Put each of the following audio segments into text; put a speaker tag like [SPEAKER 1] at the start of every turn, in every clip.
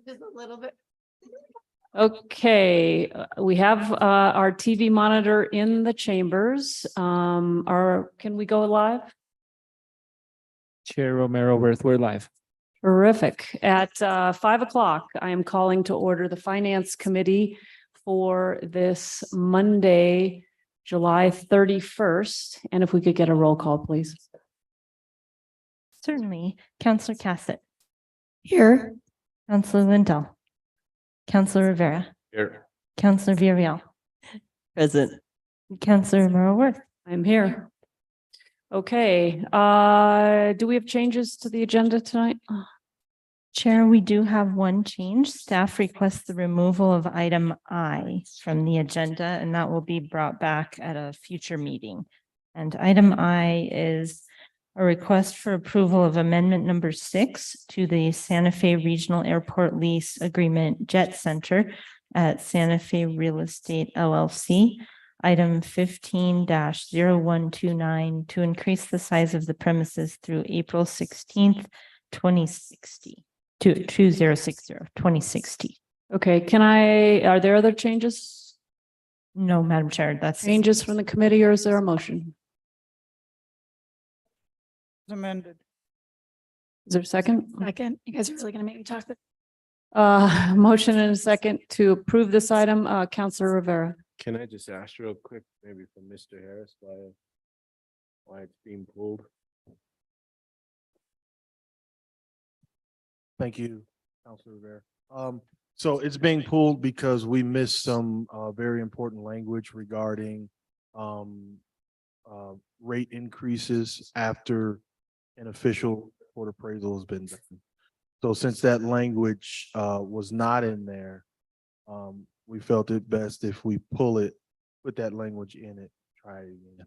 [SPEAKER 1] Just a little bit.
[SPEAKER 2] Okay, we have our TV monitor in the chambers. Can we go live?
[SPEAKER 3] Chair Romero Worth, we're live.
[SPEAKER 2] Terrific. At 5:00, I am calling to order the Finance Committee for this Monday, July 31st. And if we could get a roll call, please.
[SPEAKER 4] Certainly. Counselor Cassett,
[SPEAKER 2] Here.
[SPEAKER 4] Counselor Lindell, Counselor Rivera,
[SPEAKER 3] Here.
[SPEAKER 4] Counselor Villarreal,
[SPEAKER 5] Present.
[SPEAKER 4] Counselor Romero Worth.
[SPEAKER 2] I'm here. Okay, do we have changes to the agenda tonight?
[SPEAKER 4] Chair, we do have one change. Staff requests the removal of item I from the agenda, and that will be brought back at a future meeting. And item I is a request for approval of amendment number 6 to the Santa Fe Regional Airport Lease Agreement Jet Center at Santa Fe Real Estate LLC. Item 15-0129 to increase the size of the premises through April 16th, 2060 to 2060.
[SPEAKER 2] Okay, are there other changes?
[SPEAKER 4] No, Madam Chair, that's
[SPEAKER 2] Changes from the committee, or is there a motion?
[SPEAKER 1] Amended.
[SPEAKER 2] Is there a second?
[SPEAKER 1] Second, you guys are really gonna make me talk.
[SPEAKER 2] Motion and a second to approve this item. Counselor Rivera.
[SPEAKER 6] Can I just ask real quick, maybe from Mr. Harris, why it's being pulled?
[SPEAKER 7] Thank you, Councilor Rivera. So it's being pulled because we missed some very important language regarding rate increases after an official court appraisal has been done. So since that language was not in there, we felt it best if we pull it, put that language in it, try it again.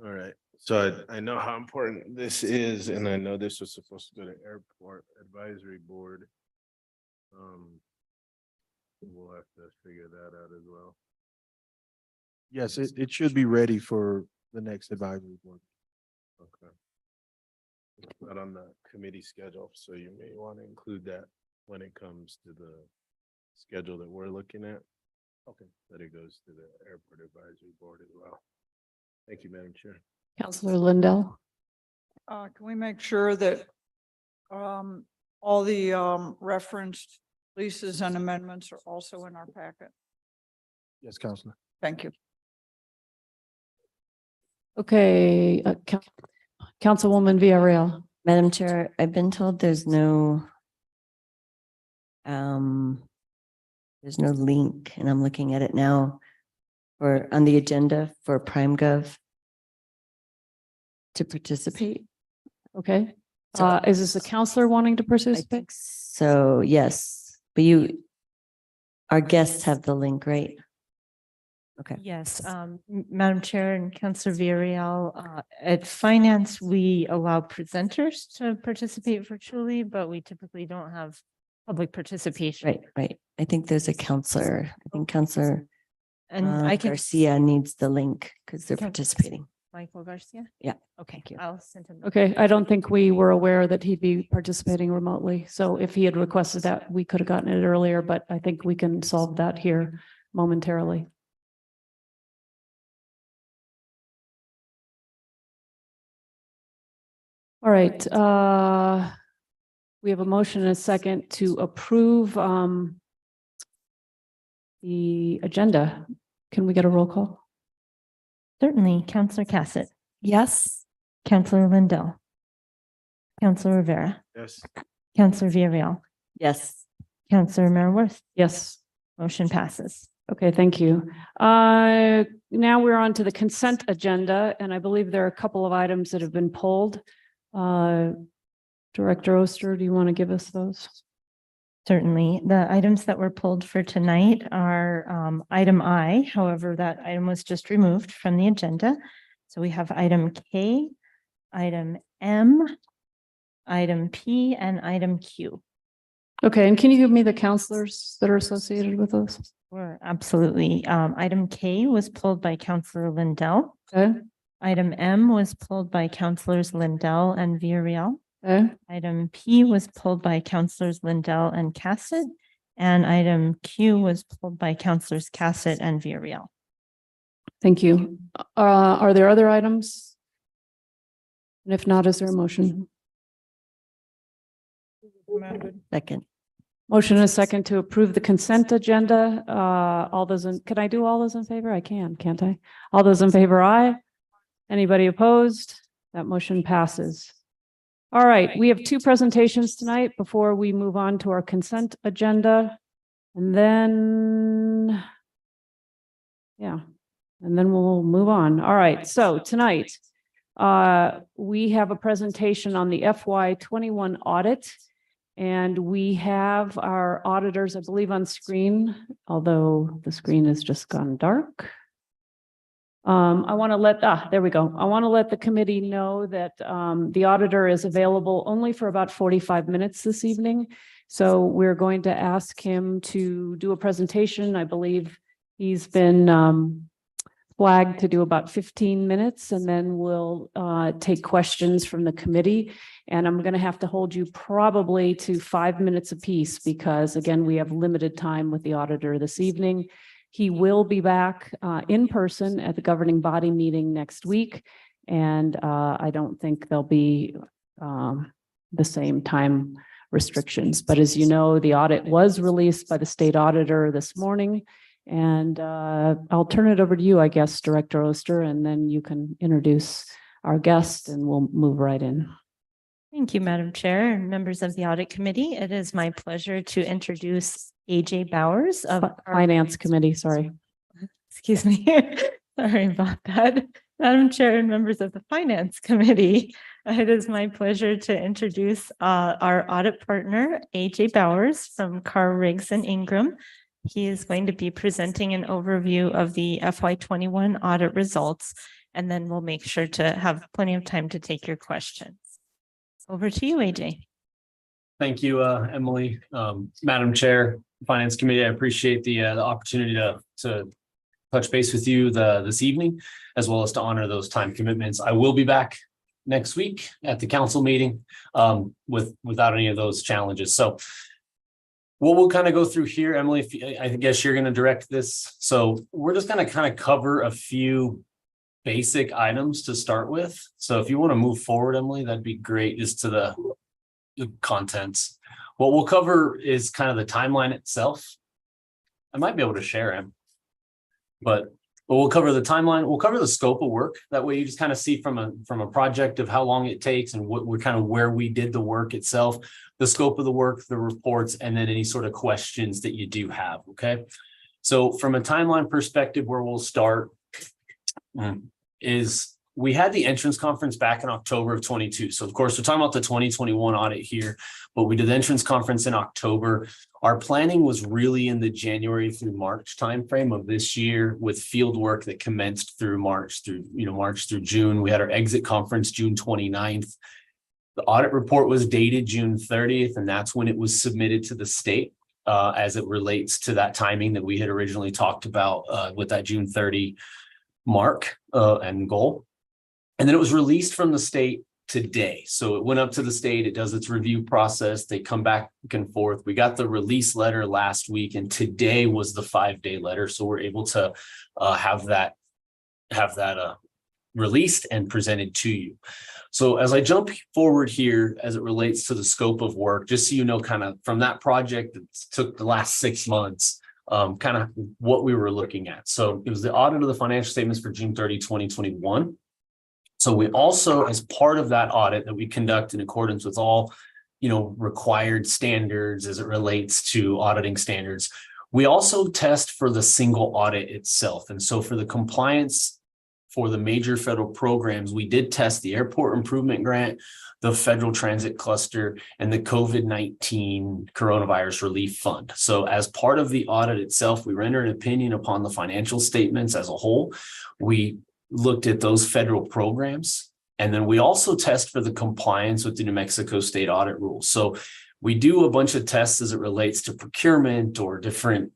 [SPEAKER 6] All right, so I know how important this is, and I know this was supposed to go to Airport Advisory Board. We'll have to figure that out as well.
[SPEAKER 7] Yes, it should be ready for the next advisory board.
[SPEAKER 6] Okay. It's not on the committee schedule, so you may want to include that when it comes to the schedule that we're looking at. Okay. That it goes to the Airport Advisory Board as well. Thank you, Madam Chair.
[SPEAKER 2] Counselor Lindell.
[SPEAKER 1] Can we make sure that all the referenced leases and amendments are also in our packet?
[SPEAKER 7] Yes, Councilor.
[SPEAKER 1] Thank you.
[SPEAKER 2] Okay, Councilwoman Villarreal.
[SPEAKER 5] Madam Chair, I've been told there's no link, and I'm looking at it now for on the agenda for PrimeGov to participate.
[SPEAKER 2] Okay, is this a counselor wanting to
[SPEAKER 5] I
[SPEAKER 2] participate?
[SPEAKER 5] think so, yes, but our guests have the link, right? Okay.
[SPEAKER 4] Yes, Madam Chair and Councilor Villarreal, at Finance, we allow presenters to participate virtually, but we typically don't have public participation.
[SPEAKER 5] Right. I think there's a counselor. I think Counselor
[SPEAKER 4] And I can.
[SPEAKER 5] Garcia needs the link because they're
[SPEAKER 4] Can-
[SPEAKER 5] participating.
[SPEAKER 4] Michael Garcia?
[SPEAKER 5] Yeah.
[SPEAKER 4] Okay,
[SPEAKER 5] Thank you.
[SPEAKER 4] I'll send him.
[SPEAKER 2] Okay, I don't think we were aware that he'd be participating remotely. So if he had requested that, we could have gotten it earlier, but I think we can solve that here momentarily. All right, we have a motion and a second to approve the agenda. Can we get a roll call?
[SPEAKER 4] Certainly, Counselor Cassett,
[SPEAKER 5] Yes.
[SPEAKER 4] Counselor Lindell, Counselor Rivera,
[SPEAKER 6] Yes.
[SPEAKER 4] Counselor Villarreal,
[SPEAKER 5] Yes.
[SPEAKER 4] Counselor Romero Worth.
[SPEAKER 2] Yes.
[SPEAKER 4] Motion passes.
[SPEAKER 2] Okay, thank you. Now we're on to the consent agenda, and I believe there are a couple of items that have been pulled. Director Oster, do you want to give us those?
[SPEAKER 4] Certainly. The items that were pulled for tonight are item I. However, that item was just removed from the agenda. So we have item K, item M, item P, and item Q.
[SPEAKER 2] Okay, and can you give me the counselors that are associated with those?
[SPEAKER 4] Sure, absolutely. Item K was pulled by Counselor Lindell.
[SPEAKER 2] Okay,
[SPEAKER 4] Item M was pulled by Counselors Lindell and Villarreal.
[SPEAKER 2] Okay.
[SPEAKER 4] Item P was pulled by Counselors Lindell and Cassett, and item Q was pulled by Counselors Cassett and Villarreal.
[SPEAKER 2] Thank you. Are there other items? And if not, is there a motion?
[SPEAKER 1] Amended.
[SPEAKER 5] Second.
[SPEAKER 2] Motion and a second to approve the consent agenda. All those in, can I do all those in favor? I can, can't I? All those in favor, aye. Anybody opposed? That motion passes. All right, we have two presentations tonight before we move on to our consent agenda. And then, yeah, and then we'll move on. All right, so tonight, we have a presentation on the FY21 audit. And we have our auditors, I believe, on screen, although the screen has just gone dark. I want to there we go. I want to let the committee know that the auditor is available only for about 45 minutes this evening. So we're going to ask him to do a presentation. I believe he's been flagged to do about 15 minutes, and then we'll take questions from the committee. And I'm going to have to hold you probably to 5 minutes apiece because, again, we have limited time with the auditor this evening. He will be back in person at the governing body meeting next week. And I don't think there'll be the same time restrictions. But as you know, the audit was released by the state auditor this morning. And I'll turn it over to you, I guess, Director Oster, and then you can introduce our guest and we'll move right in.
[SPEAKER 4] Thank you, Madam Chair and members of the Audit Committee. It is my pleasure to introduce AJ Bowers of our
[SPEAKER 2] Finance Committee, sorry.
[SPEAKER 4] Excuse me. Sorry about that. Madam Chair and members of the Finance Committee, it is my pleasure to introduce our audit partner, AJ Bowers from Carr, Riggs and Ingram. He is going to be presenting an overview of the FY21 audit results, and then we'll make sure to have plenty of time to take your questions. Over to you, AJ.
[SPEAKER 3] Thank you, Emily. Madam Chair, Finance Committee, I appreciate the opportunity to touch base with you this evening, as well as to honor those time commitments. I will be back next week at the council meeting without any of those challenges. So what we'll kind of go through here, Emily, I guess you're going to direct this. So we're just going to kind of cover a few basic items to start with. So if you want to move forward, Emily, that'd be great, just to the contents. What we'll cover is kind of the timeline itself. I might be able to share him, but we'll cover the timeline. We'll cover the scope of work. That way you just kind of see from a project of how long it takes and what we're kind of where we did the work itself, the scope of the work, the reports, and then any sort of questions that you do have. Okay. So from a timeline perspective, where we'll start is we had the entrance conference back in October of 22. So of course, we're talking about the 2021 audit here, but we did the entrance conference in October. Our planning was really in the January through March timeframe of this year, with field work that commenced through March through June. We had our exit conference June 29th. The audit report was dated June 30th, and that's when it was submitted to the state as it relates to that timing that we had originally talked about with that June 30 mark and goal. And then it was released from the state today. So it went up to the state, it does its review process, they come back and forth. We got the release letter last week, and today was the 5-day letter. So we're able to have that released and presented to you. So as I jump forward here, as it relates to the scope of work, just so you know, kind of from that project that took the last 6 months, kind of what we were looking at. So it was the audit of the financial statements for June 30, 2021. So we also, as part of that audit that we conduct in accordance with all, required standards as it relates to auditing standards, we also test for the single audit itself. And so for the compliance for the major federal programs, we did test the Airport Improvement Grant, the Federal Transit Cluster, and the COVID-19 Coronavirus Relief Fund. So as part of the audit itself, we render an opinion upon the financial statements as a whole. We looked at those federal programs, and then we also test for the compliance with the New Mexico state audit rules. So we do a bunch of tests as it relates to procurement or different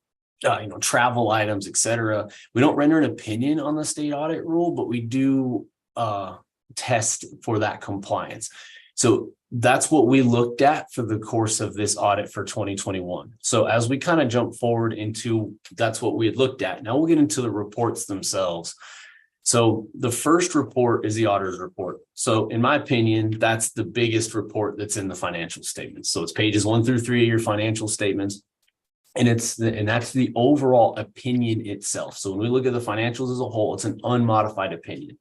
[SPEAKER 3] travel items, et cetera. We don't render an opinion on the state audit rule, but we do test for that compliance. So that's what we looked at for the course of this audit for 2021. So as we kind of jump forward into, that's what we had looked at. Now we'll get into the reports themselves. So the first report is the auditor's report. So in my opinion, that's the biggest report that's in the financial statements. So it's pages 1 through 3 of your financial statements. And that's the overall opinion itself. So when we look at the financials as a whole, it's an unmodified opinion.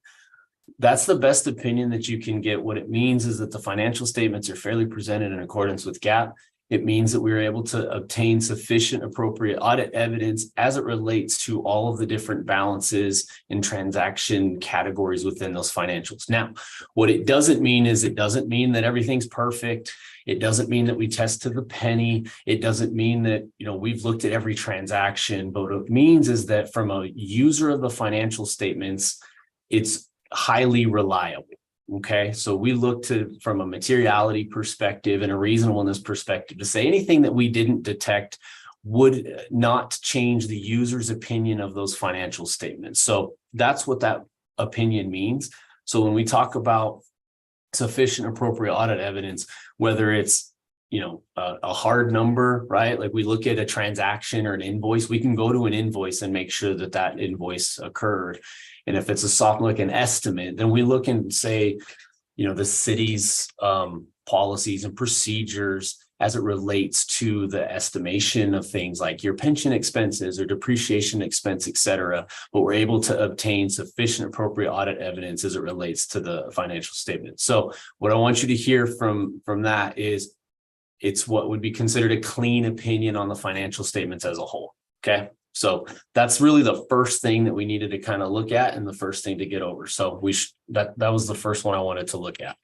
[SPEAKER 3] That's the best opinion that you can get. What it means is that the financial statements are fairly presented in accordance with GAAP. It means that we were able to obtain sufficient appropriate audit evidence as it relates to all of the different balances and transaction categories within those financials. Now, what it doesn't mean is it doesn't mean that everything's perfect. It doesn't mean that we test to the penny. It doesn't mean that, we've looked at every transaction, but what it means is that from a user of the financial statements, it's highly reliable. Okay, so we look to from a materiality perspective and a reasonableness perspective to say anything that we didn't detect would not change the user's opinion of those financial statements. So that's what that opinion means. So when we talk about sufficient appropriate audit evidence, whether it's a hard number, right? Like we look at a transaction or an invoice, we can go to an invoice and make sure that that invoice occurred. And if it's a soft look an estimate, then we look and say, the city's policies and procedures as it relates to the estimation of things like your pension expenses or depreciation expense, et cetera. But we're able to obtain sufficient appropriate audit evidence as it relates to the financial statement. So what I want you to hear from that is it's what would be considered a clean opinion on the financial statements as a whole. Okay. So that's really the first thing that we needed to kind of look at and the first thing to get over. So that was the first one I wanted to look at.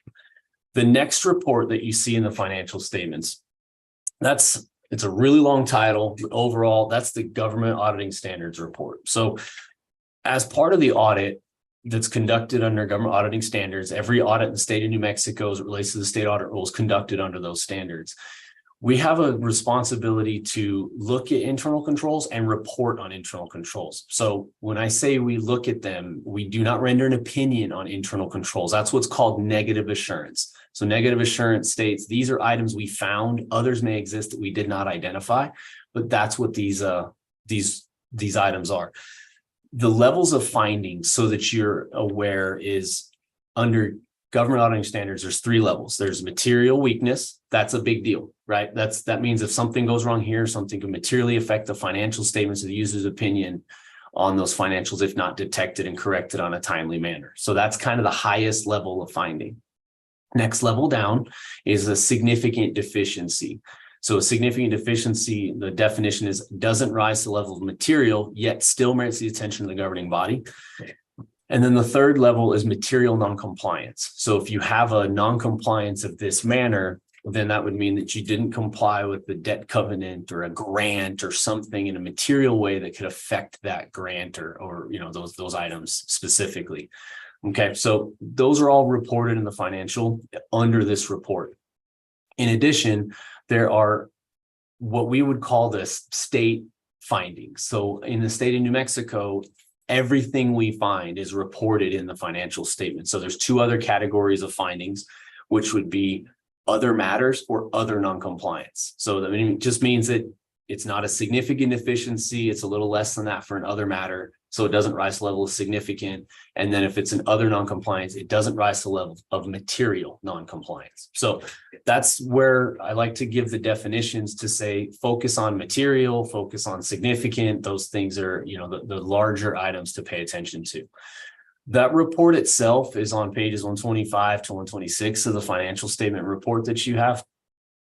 [SPEAKER 3] The next report that you see in the financial statements, it's a really long title, but overall, that's the Government Auditing Standards Report. So as part of the audit that's conducted under government auditing standards, every audit in the state of New Mexico as it relates to the state audit rules conducted under those standards. We have a responsibility to look at internal controls and report on internal controls. So when I say we look at them, we do not render an opinion on internal controls. That's what's called negative assurance. So negative assurance states these are items we found, others may exist that we did not identify, but that's what these items are. The levels of findings, so that you're aware, is under government auditing standards, there's 3 levels. There's material weakness. That's a big deal, right? That means if something goes wrong here, something can materially affect the financial statements of the user's opinion on those financials if not detected and corrected on a timely manner. So that's kind of the highest level of finding. Next level down is a significant deficiency. So a significant deficiency, the definition is doesn't rise to the level of material, yet still merits the attention of the governing body. And then the third level is material noncompliance. So if you have a noncompliance of this manner, then that would mean that you didn't comply with the debt covenant or a grant or something in a material way that could affect that grant or those items specifically. Okay, so those are all reported in the financial under this report. In addition, there are what we would call this state findings. So in the state of New Mexico, everything we find is reported in the financial statement. So there's 2 other categories of findings, which would be other matters or other noncompliance. So it just means that it's not a significant deficiency. It's a little less than that for an other matter. So it doesn't rise to the level of significant. And then if it's an other noncompliance, it doesn't rise to the level of material noncompliance. So that's where I like to give the definitions to say, focus on material, focus on significant. Those things are, the larger items to pay attention to. That report itself is on pages 125 to 126 of the financial statement report that you have.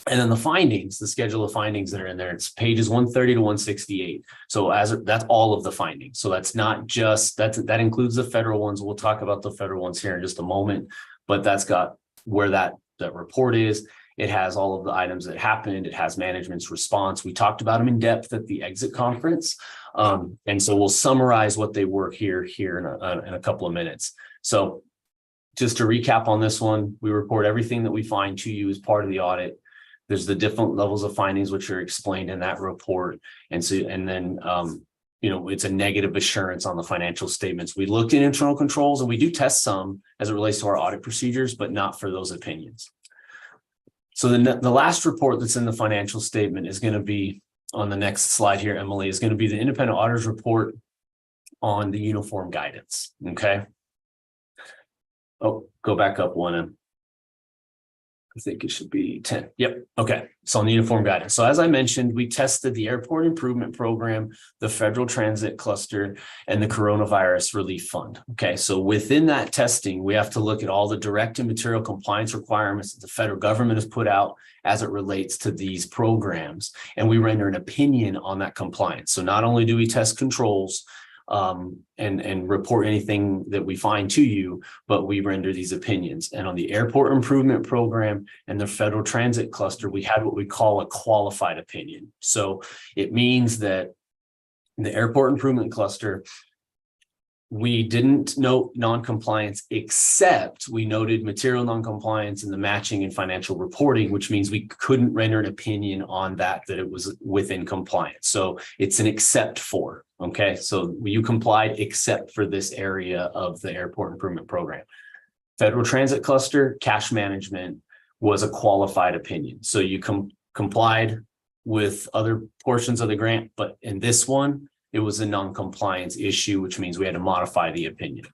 [SPEAKER 3] And then the findings, the schedule of findings that are in there, it's pages 130 to 168. So that's all of the findings. So that's not just, that includes the federal ones. We'll talk about the federal ones here in just a moment, but that's got where that report is. It has all of the items that happened. It has management's response. We talked about them in depth at the exit conference. And so we'll summarize what they were here in a couple of minutes. So just to recap on this one, we report everything that we find to you as part of the audit. There's the different levels of findings, which are explained in that report. And then it's a negative assurance on the financial statements. We looked at internal controls and we do test some as it relates to our audit procedures, but not for those opinions. So the last report that's in the financial statement is going to be on the next slide here, Emily, is going to be the independent auditors report on the uniform guidance. Okay. Oh, go back up one. I think it should be 10. Yep. Okay. So on the uniform guidance. So as I mentioned, we tested the airport improvement program, the federal transit cluster, and the coronavirus relief fund. Okay. So within that testing, we have to look at all the direct and material compliance requirements that the federal government has put out as it relates to these programs. And we render an opinion on that compliance. So not only do we test controls, and report anything that we find to you, but we render these opinions. And on the airport improvement program and the federal transit cluster, we had what we call a qualified opinion. So it means that in the airport improvement cluster, we didn't note non-compliance, except we noted material non-compliance in the matching and financial reporting, which means we couldn't render an opinion on that it was within compliance. So it's an except for, okay? So you complied except for this area of the airport improvement program. Federal transit cluster, cash management was a qualified opinion. So you complied with other portions of the grant, but in this one, it was a non-compliance issue, which means we had to modify the opinion.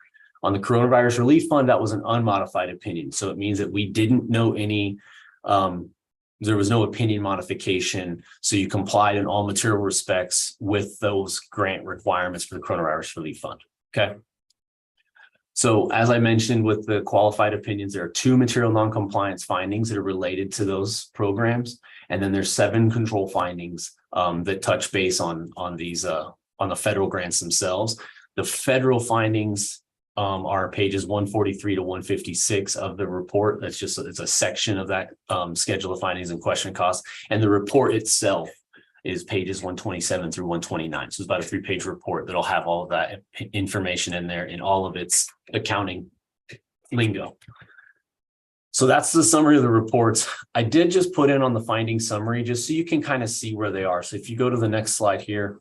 [SPEAKER 3] On the coronavirus relief fund, that was an unmodified opinion. So it means that we didn't know any, there was no opinion modification. So you complied in all material respects with those grant requirements for the coronavirus relief fund. Okay. So as I mentioned with the qualified opinions, there are 2 material non-compliance findings that are related to those programs. And then there's 7 control findings that touch base on these on the federal grants themselves. The federal findings are pages 143 to 156 of the report. That's just, it's a section of that schedule of findings and question costs. And the report itself is pages 127 through 129. So it's about a 3-page report that'll have all of that information in there in all of its accounting lingo. So that's the summary of the reports. I did just put in on the finding summary, just so you can kind of see where they are. So if you go to the next slide here,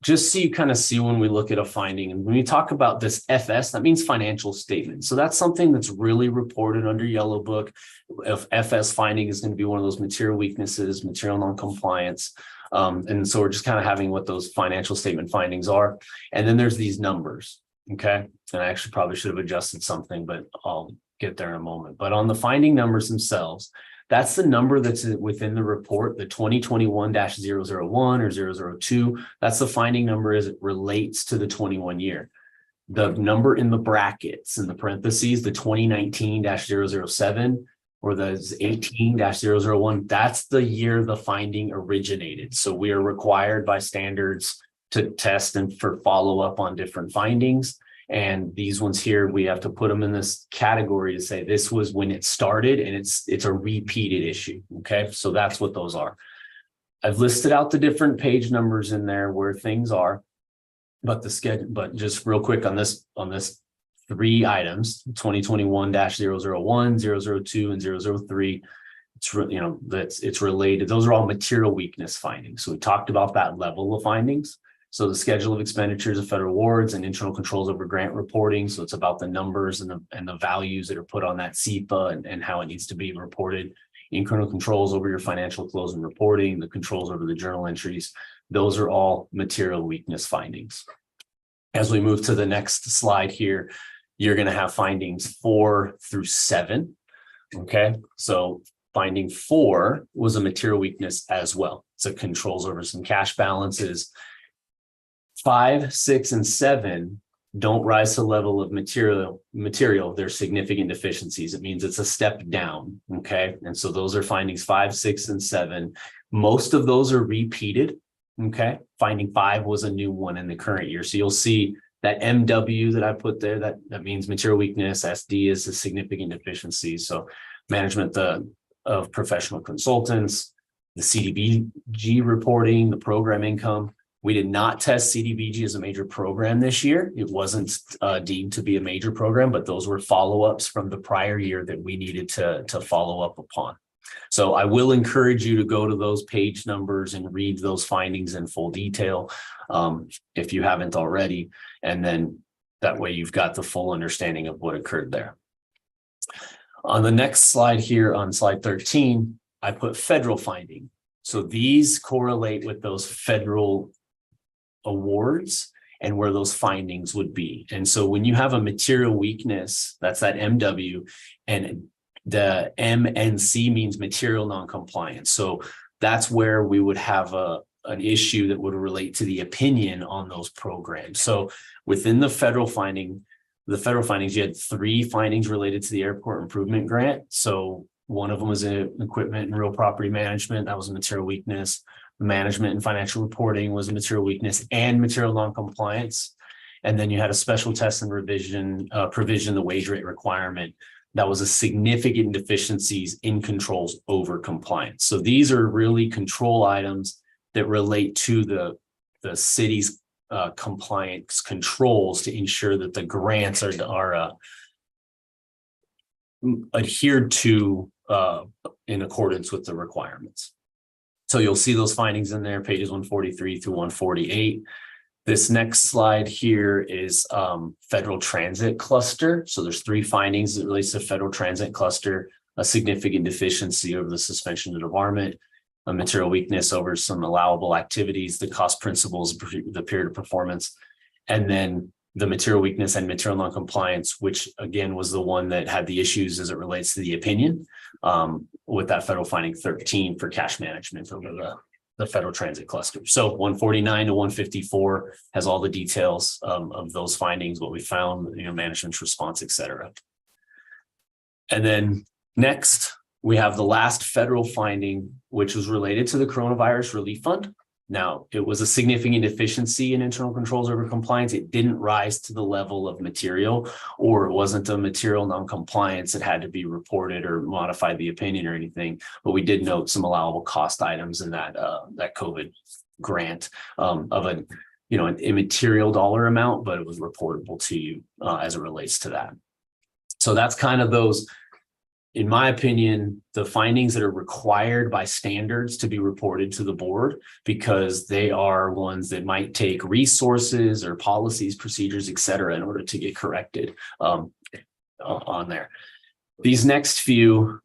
[SPEAKER 3] just so you kind of see when we look at a finding, and when we talk about this FS, that means financial statement. So that's something that's really reported under Yellow Book. If FS finding is going to be one of those material weaknesses, material non-compliance. And so we're just kind of having what those financial statement findings are. And then there's these numbers. Okay. And I actually probably should have adjusted something, but I'll get there in a moment. But on the finding numbers themselves, that's the number that's within the report, the 2021-001 or 002. That's the finding number as it relates to the 21 year. The number in the brackets, in the parentheses, the 2019-007 or the 18-001, that's the year the finding originated. So we are required by standards to test and for follow-up on different findings. And these ones here, we have to put them in this category to say this was when it started and it's a repeated issue. Okay, so that's what those are. I've listed out the different page numbers in there where things are, but the schedule, but just real quick on this 3 items, 2021-001, 002, and 003. It's it's related. Those are all material weakness findings. So we talked about that level of findings. So the schedule of expenditures of federal awards and internal controls over grant reporting. So it's about the numbers and the values that are put on that SEPA and how it needs to be reported. Internal controls over your financial close and reporting, the controls over the journal entries. Those are all material weakness findings. As we move to the next slide here, you're going to have findings 4 through 7. Okay, so finding 4 was a material weakness as well. So controls over some cash balances. 5, 6, and 7 don't rise to the level of material. There's significant deficiencies. It means it's a step down. Okay. And so those are findings 5, 6, and 7. Most of those are repeated. Okay. Finding 5 was a new one in the current year. So you'll see that MW that I put there, that means material weakness. SD is a significant deficiency. So management of professional consultants, the CDBG reporting, the program income. We did not test CDBG as a major program this year. It wasn't deemed to be a major program, but those were follow-ups from the prior year that we needed to follow up upon. So I will encourage you to go to those page numbers and read those findings in full detail if you haven't already. And then that way you've got the full understanding of what occurred there. On the next slide here, on slide 13, I put federal finding. So these correlate with those federal awards and where those findings would be. And so when you have a material weakness, that's that MW, and the MNC means material non-compliance. So that's where we would have an issue that would relate to the opinion on those programs. So within the federal findings, you had 3 findings related to the airport improvement grant. So one of them was equipment and real property management. That was a material weakness. Management and financial reporting was a material weakness and material non-compliance. And then you had a special test and revision provision, the wage rate requirement. That was a significant deficiencies in controls over compliance. So these are really control items that relate to the city's compliance controls to ensure that the grants are adhered to in accordance with the requirements. So you'll see those findings in there, pages 143 through 148. This next slide here is federal transit cluster. So there's 3 findings that relates to federal transit cluster, a significant deficiency over the suspension of debarment, a material weakness over some allowable activities, the cost principles, the period of performance, and then the material weakness and material non-compliance, which again was the one that had the issues as it relates to the opinion with that federal finding 13 for cash management over the federal transit cluster. So 149 to 154 has all the details of those findings, what we found, management's response, et cetera. And then next, we have the last federal finding, which was related to the coronavirus relief fund. Now, it was a significant deficiency in internal controls over compliance. It didn't rise to the level of material, or it wasn't a material non-compliance that had to be reported or modified the opinion or anything. But we did note some allowable cost items in that COVID grant of an immaterial dollar amount, but it was reportable to you as it relates to that. So that's kind of those. In my opinion, the findings that are required by standards to be reported to the board, because they are ones that might take resources or policies, procedures, et cetera, in order to get corrected on there. These next few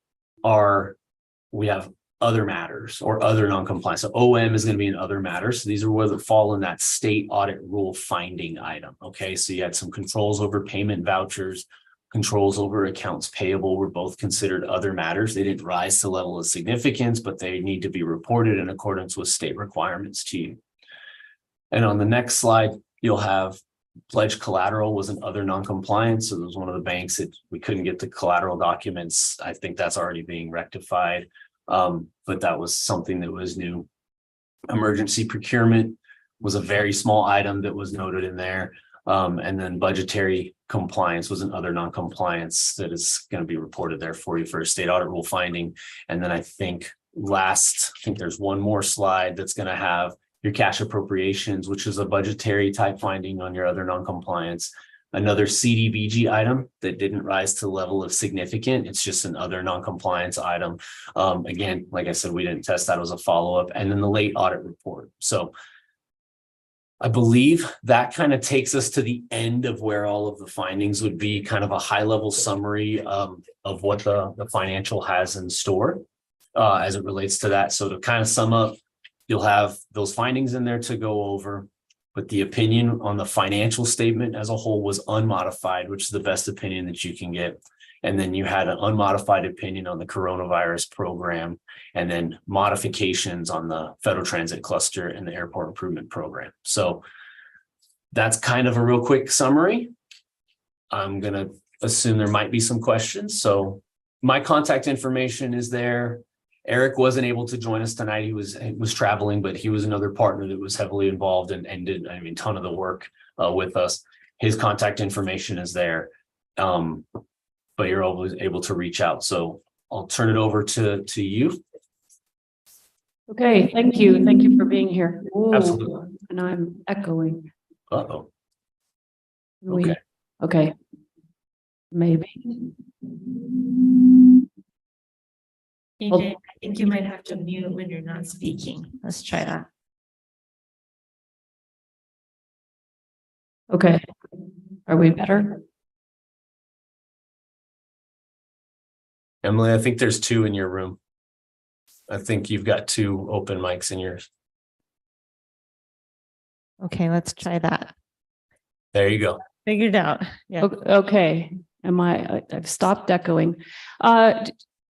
[SPEAKER 3] we have other matters or other non-compliance. So OM is going to be in other matters. So these are where they fall in that state audit rule finding item. Okay, so you had some controls over payment vouchers, controls over accounts payable were both considered other matters. They didn't rise to the level of significance, but they need to be reported in accordance with state requirements to you. And on the next slide, you'll have pledge collateral was an other non-compliance. So there was one of the banks that we couldn't get the collateral documents. I think that's already being rectified. But that was something that was new. Emergency procurement was a very small item that was noted in there. And then budgetary compliance was another non-compliance that is going to be reported there for you for a state audit rule finding. And then I think there's one more slide that's going to have your cash appropriations, which is a budgetary type finding on your other non-compliance. Another CDBG item that didn't rise to the level of significant. It's just an other non-compliance item. Again, like I said, we didn't test that as a follow-up. And then the late audit report. So I believe that kind of takes us to the end of where all of the findings would be, kind of a high level summary of what the financial has in store as it relates to that. So to kind of sum up, you'll have those findings in there to go over, but the opinion on the financial statement as a whole was unmodified, which is the best opinion that you can get. And then you had an unmodified opinion on the coronavirus program, and then modifications on the federal transit cluster and the airport improvement program. So that's kind of a real quick summary. I'm going to assume there might be some questions. So my contact information is there. Eric wasn't able to join us tonight. He was traveling, but he was another partner that was heavily involved and did, a ton of the work with us. His contact information is there. But you're always able to reach out. So I'll turn it over to you.
[SPEAKER 2] Okay, thank you. Thank you for being here. Ooh,
[SPEAKER 3] Absolutely.
[SPEAKER 2] and I'm echoing.
[SPEAKER 3] Uh-oh.
[SPEAKER 2] Okay. Okay. Maybe.
[SPEAKER 4] EJ, I think you might have to mute when you're not speaking. Let's try that.
[SPEAKER 2] Okay. Are we better?
[SPEAKER 3] Emily, I think there's two in your room. I think you've got two open mics in yours.
[SPEAKER 4] Okay, let's try that.
[SPEAKER 3] There you go.
[SPEAKER 4] Figured out. Yeah.
[SPEAKER 2] Okay, I've stopped echoing.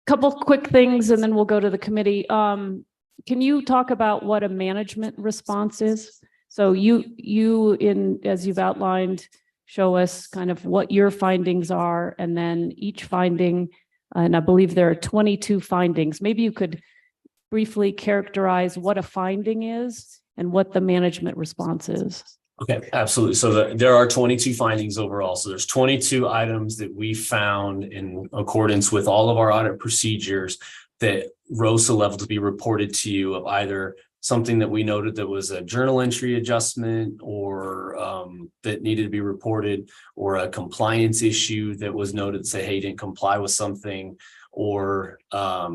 [SPEAKER 2] Couple quick things and then we'll go to the committee. Can you talk about what a management response is? So as you've outlined, show us kind of what your findings are, and then each finding, and I believe there are 22 findings. Maybe you could briefly characterize what a finding is and what the management response is.
[SPEAKER 3] Okay, absolutely. So there are 22 findings overall. So there's 22 items that we found in accordance with all of our audit procedures that rose to level to be reported to you of either something that we noted that was a journal entry adjustment or that needed to be reported, or a compliance issue that was noted, say, hey, you didn't comply with something, or a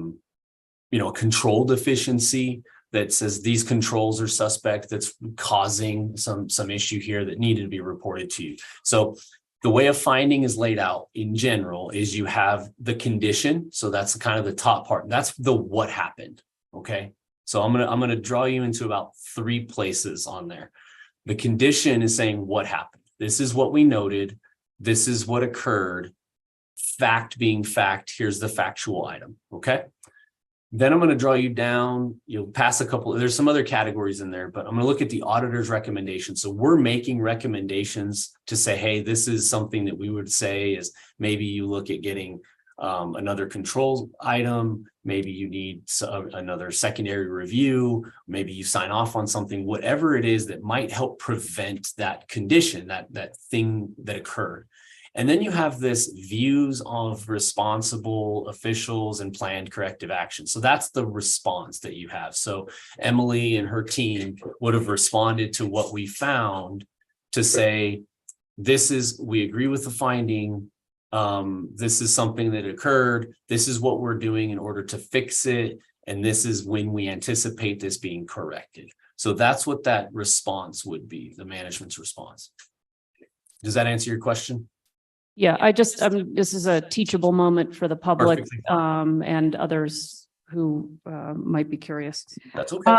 [SPEAKER 3] control deficiency that says these controls are suspect, that's causing some issue here that needed to be reported to you. So the way a finding is laid out in general is you have the condition. So that's kind of the top part. That's the what happened. Okay. So I'm gonna draw you into about 3 places on there. The condition is saying what happened. This is what we noted. This is what occurred. Fact being fact, here's the factual item. Okay. Then I'm going to draw you down. You'll pass a couple. There's some other categories in there, but I'm going to look at the auditor's recommendation. So we're making recommendations to say, hey, this is something that we would say is maybe you look at getting another control item. Maybe you need another secondary review. Maybe you sign off on something, whatever it is that might help prevent that condition, that thing that occurred. And then you have this views of responsible officials and planned corrective action. So that's the response that you have. So Emily and her team would have responded to what we found to say, we agree with the finding. This is something that occurred. This is what we're doing in order to fix it. And this is when we anticipate this being corrected. So that's what that response would be, the management's response. Does that answer your question?
[SPEAKER 2] Yeah, this is a teachable moment for the public
[SPEAKER 3] Perfectly fine.
[SPEAKER 2] and others who might be curious.
[SPEAKER 3] That's okay.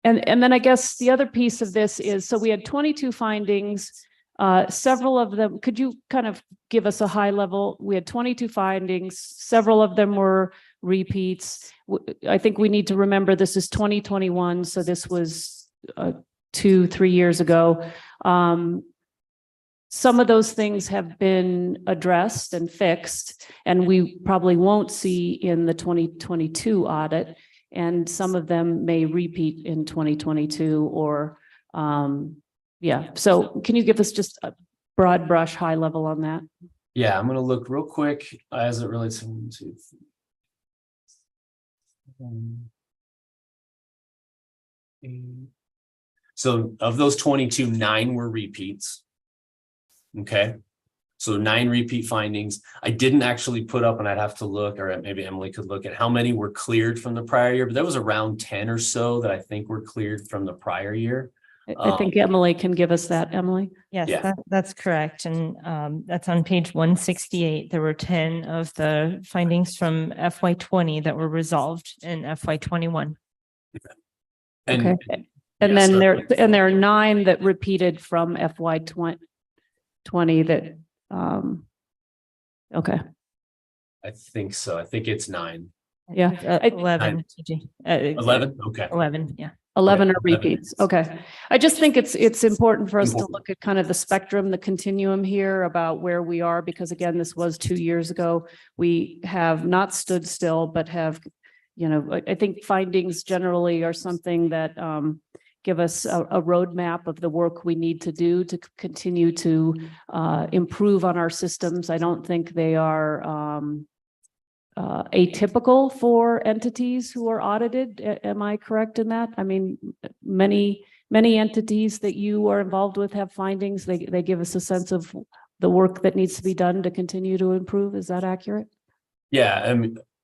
[SPEAKER 2] And then I guess the other piece of this is, so we had 22 findings, several of them, could you kind of give us a high level? We had 22 findings, several of them were repeats. I think we need to remember this is 2021, so this was 2-3 years ago. Some of those things have been addressed and fixed, and we probably won't see in the 2022 audit, and some of them may repeat in 2022 or, So can you give us just a broad brush, high level on that?
[SPEAKER 3] Yeah, I'm going to look real quick as it relates to 1, 2, 3. So of those 22, 9 were repeats. Okay. So 9 repeat findings. I didn't actually put up, and I'd have to look, or maybe Emily could look at how many were cleared from the prior year, but there was around 10 or so that I think were cleared from the prior year.
[SPEAKER 2] I think Emily can give us that, Emily.
[SPEAKER 4] Yes,
[SPEAKER 3] Yeah.
[SPEAKER 4] that's correct. And that's on page 168. There were 10 of the findings from FY20 that were resolved in FY21.
[SPEAKER 3] And
[SPEAKER 2] Okay. And
[SPEAKER 3] yes,
[SPEAKER 2] then
[SPEAKER 3] that-
[SPEAKER 2] there are 9 that repeated from FY20 that, okay,
[SPEAKER 3] I think so. I think it's 9.
[SPEAKER 2] Yeah.
[SPEAKER 4] 11.
[SPEAKER 3] 11. Okay.
[SPEAKER 4] 11, yeah.
[SPEAKER 2] 11 are
[SPEAKER 3] 11.
[SPEAKER 2] repeats. Okay. I just think it's important for us to
[SPEAKER 3] Important.
[SPEAKER 2] look at kind of the spectrum, the continuum here about where we are, because again, this was 2 years ago. We have not stood still, but have, I think findings generally are something that give us a roadmap of the work we need to do to continue to improve on our systems. I don't think they are atypical for entities who are audited. Am I correct in that? I mean, many entities that you are involved with have findings. They give us a sense of the work that needs to be done to continue to improve. Is that accurate?
[SPEAKER 3] Yeah. I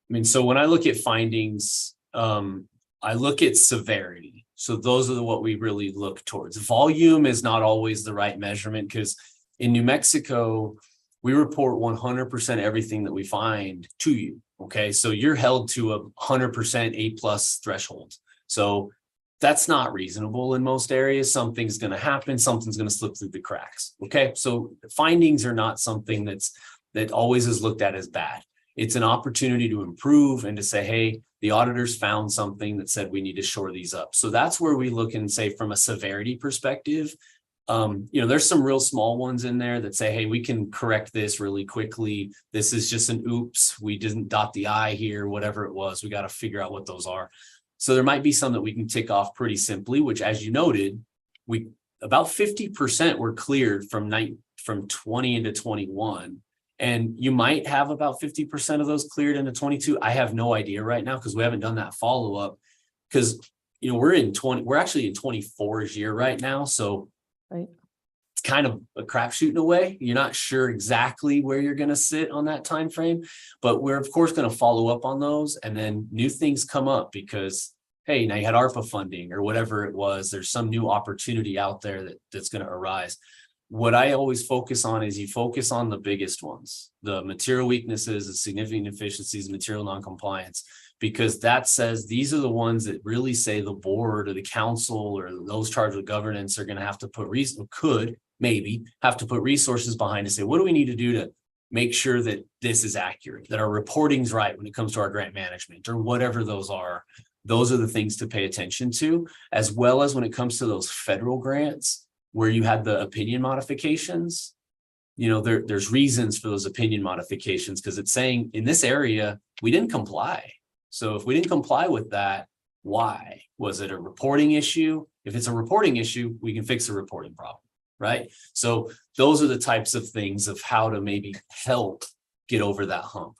[SPEAKER 3] mean, so when I look at findings, I look at severity. So those are what we really look towards. Volume is not always the right measurement, because in New Mexico, we report 100% everything that we find to you. Okay, so you're held to 100% A+ threshold. So that's not reasonable in most areas. Something's going to happen. Something's going to slip through the cracks. Okay, so findings are not something that always is looked at as bad. It's an opportunity to improve and to say, hey, the auditors found something that said we need to shore these up. So that's where we look and say, from a severity perspective, there's some real small ones in there that say, hey, we can correct this really quickly. This is just an oops. We didn't dot the I here, whatever it was. We got to figure out what those are. So there might be some that we can tick off pretty simply, which, as you noted, about 50% were cleared from 20 into 21. And you might have about 50% of those cleared into 22. I have no idea right now because we haven't done that follow-up, because we're actually in 24's year right now. So
[SPEAKER 2] Right.
[SPEAKER 3] it's kind of a crapshoot in a way. You're not sure exactly where you're going to sit on that time frame, but we're of course going to follow up on those, and then new things come up because, hey, now you had ARPA funding or whatever it was. There's some new opportunity out there that's going to arise. What I always focus on is you focus on the biggest ones, the material weaknesses, the significant deficiencies, material noncompliance, because that says these are the ones that really say the board or the council or those charged with governance are going to have to put resources behind to say, what do we need to do to make sure that this is accurate, that our reporting's right when it comes to our grant management or whatever those are. Those are the things to pay attention to, as well as when it comes to those federal grants where you had the opinion modifications. There's reasons for those opinion modifications because it's saying in this area, we didn't comply. So if we didn't comply with that, why? Was it a reporting issue? If it's a reporting issue, we can fix the reporting problem, right? So those are the types of things of how to maybe help get over that hump.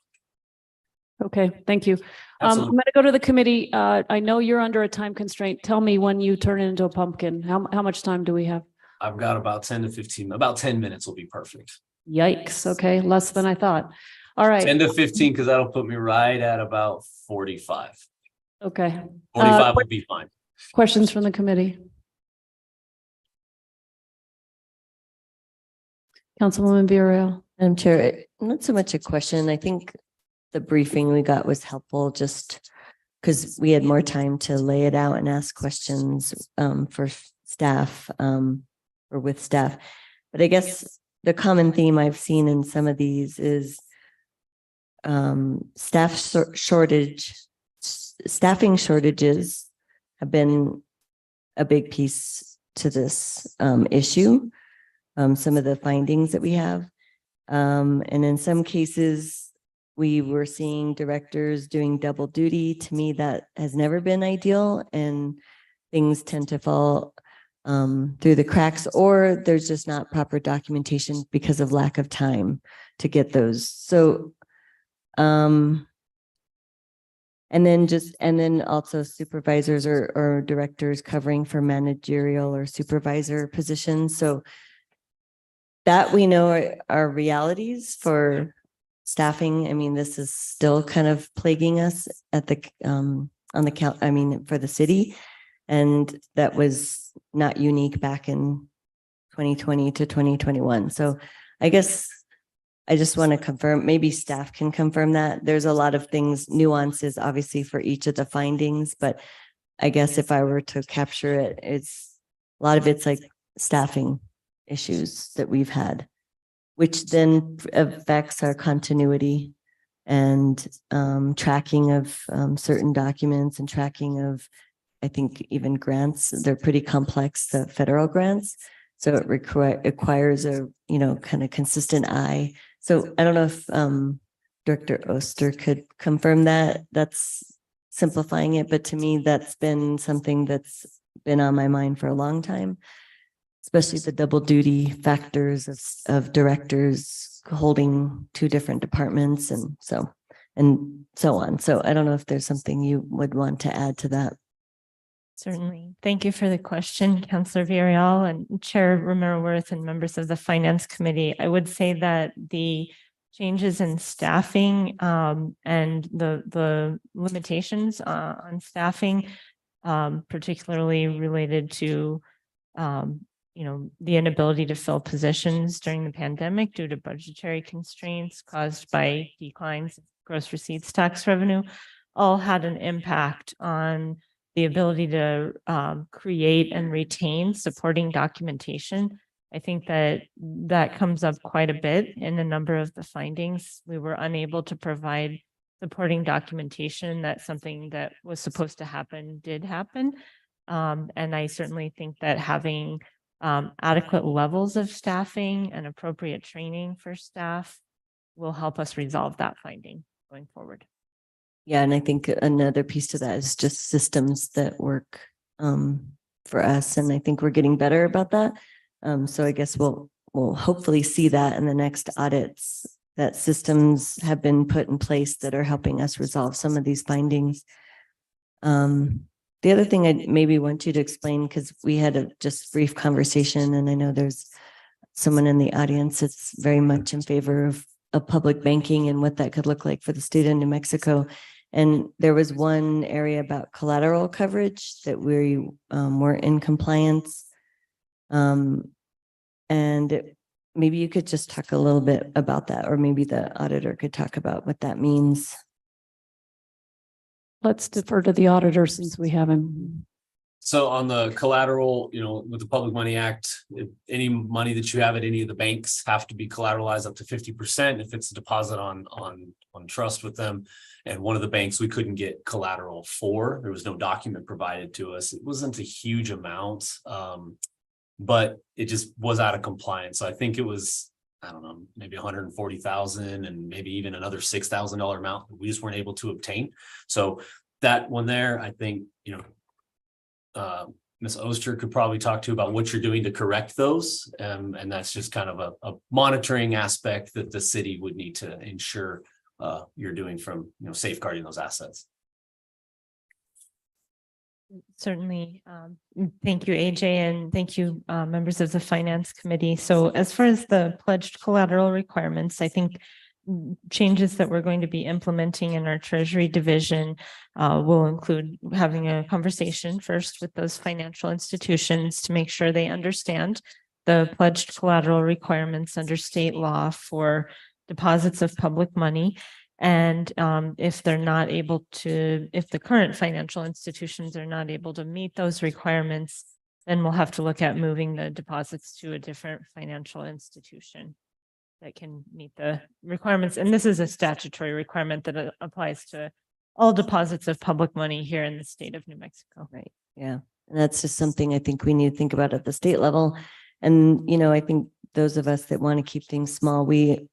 [SPEAKER 2] Okay, thank you. I'm
[SPEAKER 3] Absolutely.
[SPEAKER 2] going to go to the committee. I know you're under a time constraint. Tell me when you turn it into a pumpkin. How much time do we have?
[SPEAKER 3] I've got about 10 to 15, about 10 minutes will be perfect.
[SPEAKER 2] Yikes. Okay, less than I thought. All right.
[SPEAKER 3] 10 to 15, because that'll put me right at about 45.
[SPEAKER 2] Okay.
[SPEAKER 3] 45 will be fine.
[SPEAKER 2] Questions from the committee? Councilwoman Villarreal.
[SPEAKER 5] Madam Chair, not so much a question. I think the briefing we got was helpful just because we had more time to lay it out and ask questions for staff or with staff. But I guess the common theme I've seen in some of these is staffing shortages have been a big piece to this issue. Some of the findings that we have. And in some cases, we were seeing directors doing double duty. To me, that has never been ideal, and things tend to fall through the cracks, or there's just not proper documentation because of lack of time to get those. So, and then also supervisors or directors covering for managerial or supervisor positions. So that we know are realities for staffing. I mean, this is still kind of plaguing us at the for the city, and that was not unique back in 2020 to 2021. So I guess I just want to confirm, maybe staff can confirm that. There's a lot of things, nuances, obviously, for each of the findings, but I guess if I were to capture it, a lot of it's like staffing issues that we've had, which then affects our continuity and tracking of certain documents and tracking of, I think, even grants. They're pretty complex, the federal grants. So it requires a, kind of consistent eye. So I don't know if Director Oster could confirm that. That's simplifying it, but to me, that's been something that's been on my mind for a long time, especially the double duty factors of directors holding two different departments and so on. So I don't know if there's something you would want to add to that.
[SPEAKER 4] Certainly. Thank you for the question, Councillor Villarreal and Chair Romero-Worth and members of the Finance Committee. I would say that the changes in staffing and the limitations on staffing, particularly related to the inability to fill positions during the pandemic due to budgetary constraints caused by declines gross receipts tax revenue, all had an impact on the ability to create and retain supporting documentation. I think that that comes up quite a bit in a number of the findings. We were unable to provide supporting documentation that something that was supposed to happen did happen. And I certainly think that having adequate levels of staffing and appropriate training for staff will help us resolve that finding going forward.
[SPEAKER 5] Yeah, and I think another piece to that is just systems that work for us, and I think we're getting better about that. So I guess we'll hopefully see that in the next audits, that systems have been put in place that are helping us resolve some of these findings. The other thing I maybe want you to explain, because we had a just brief conversation, and I know there's someone in the audience that's very much in favor of public banking and what that could look like for the state of New Mexico. And there was one area about collateral coverage that we weren't in compliance. And maybe you could just talk a little bit about that, or maybe the auditor could talk about what that means.
[SPEAKER 2] Let's defer to the auditor since we have him.
[SPEAKER 3] So on the collateral, with the Public Money Act, any money that you have at any of the banks have to be collateralized up to 50% if it's a deposit on trust with them. And one of the banks we couldn't get collateral for, there was no document provided to us. It wasn't a huge amount, but it just was out of compliance. So I think it was, I don't know, maybe 140,000 and maybe even another $6,000 amount that we just weren't able to obtain. So that one there, I think, Ms. Oster could probably talk to you about what you're doing to correct those. And that's just kind of a monitoring aspect that the city would need to ensure you're doing from, safeguarding those assets.
[SPEAKER 4] Certainly. Thank you, AJ, and thank you, members of the Finance Committee. So as far as the pledged collateral requirements, I think changes that we're going to be implementing in our Treasury division will include having a conversation first with those financial institutions to make sure they understand the pledged collateral requirements under state law for deposits of public money. And if they're not able to, if the current financial institutions are not able to meet those requirements, then we'll have to look at moving the deposits to a different financial institution that can meet the requirements. And this is a statutory requirement that applies to all deposits of public money here in the state of New Mexico.
[SPEAKER 5] Right. Yeah. And that's just something I think we need to think about at the state level. And, I think those of us that want to keep things small, we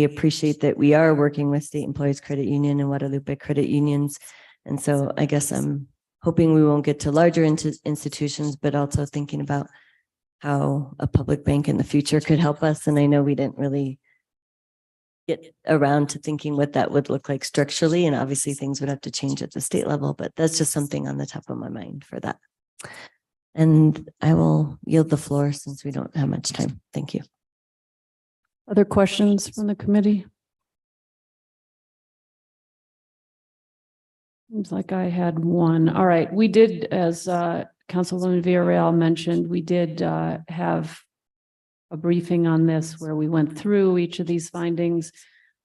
[SPEAKER 5] appreciate that we are working with State Employees Credit Union and Guadalupe Credit Unions. And so I guess I'm hoping we won't get to larger institutions, but also thinking about how a public bank in the future could help us. And I know we didn't really get around to thinking what that would look like structurally. And obviously things would have to change at the state level, but that's just something on the top of my mind for that. And I will yield the floor since we don't have much time. Thank you.
[SPEAKER 2] Other questions from the committee? Seems like I had one. All right, we did, as Councilwoman Villarreal mentioned, we did have a briefing on this where we went through each of these findings.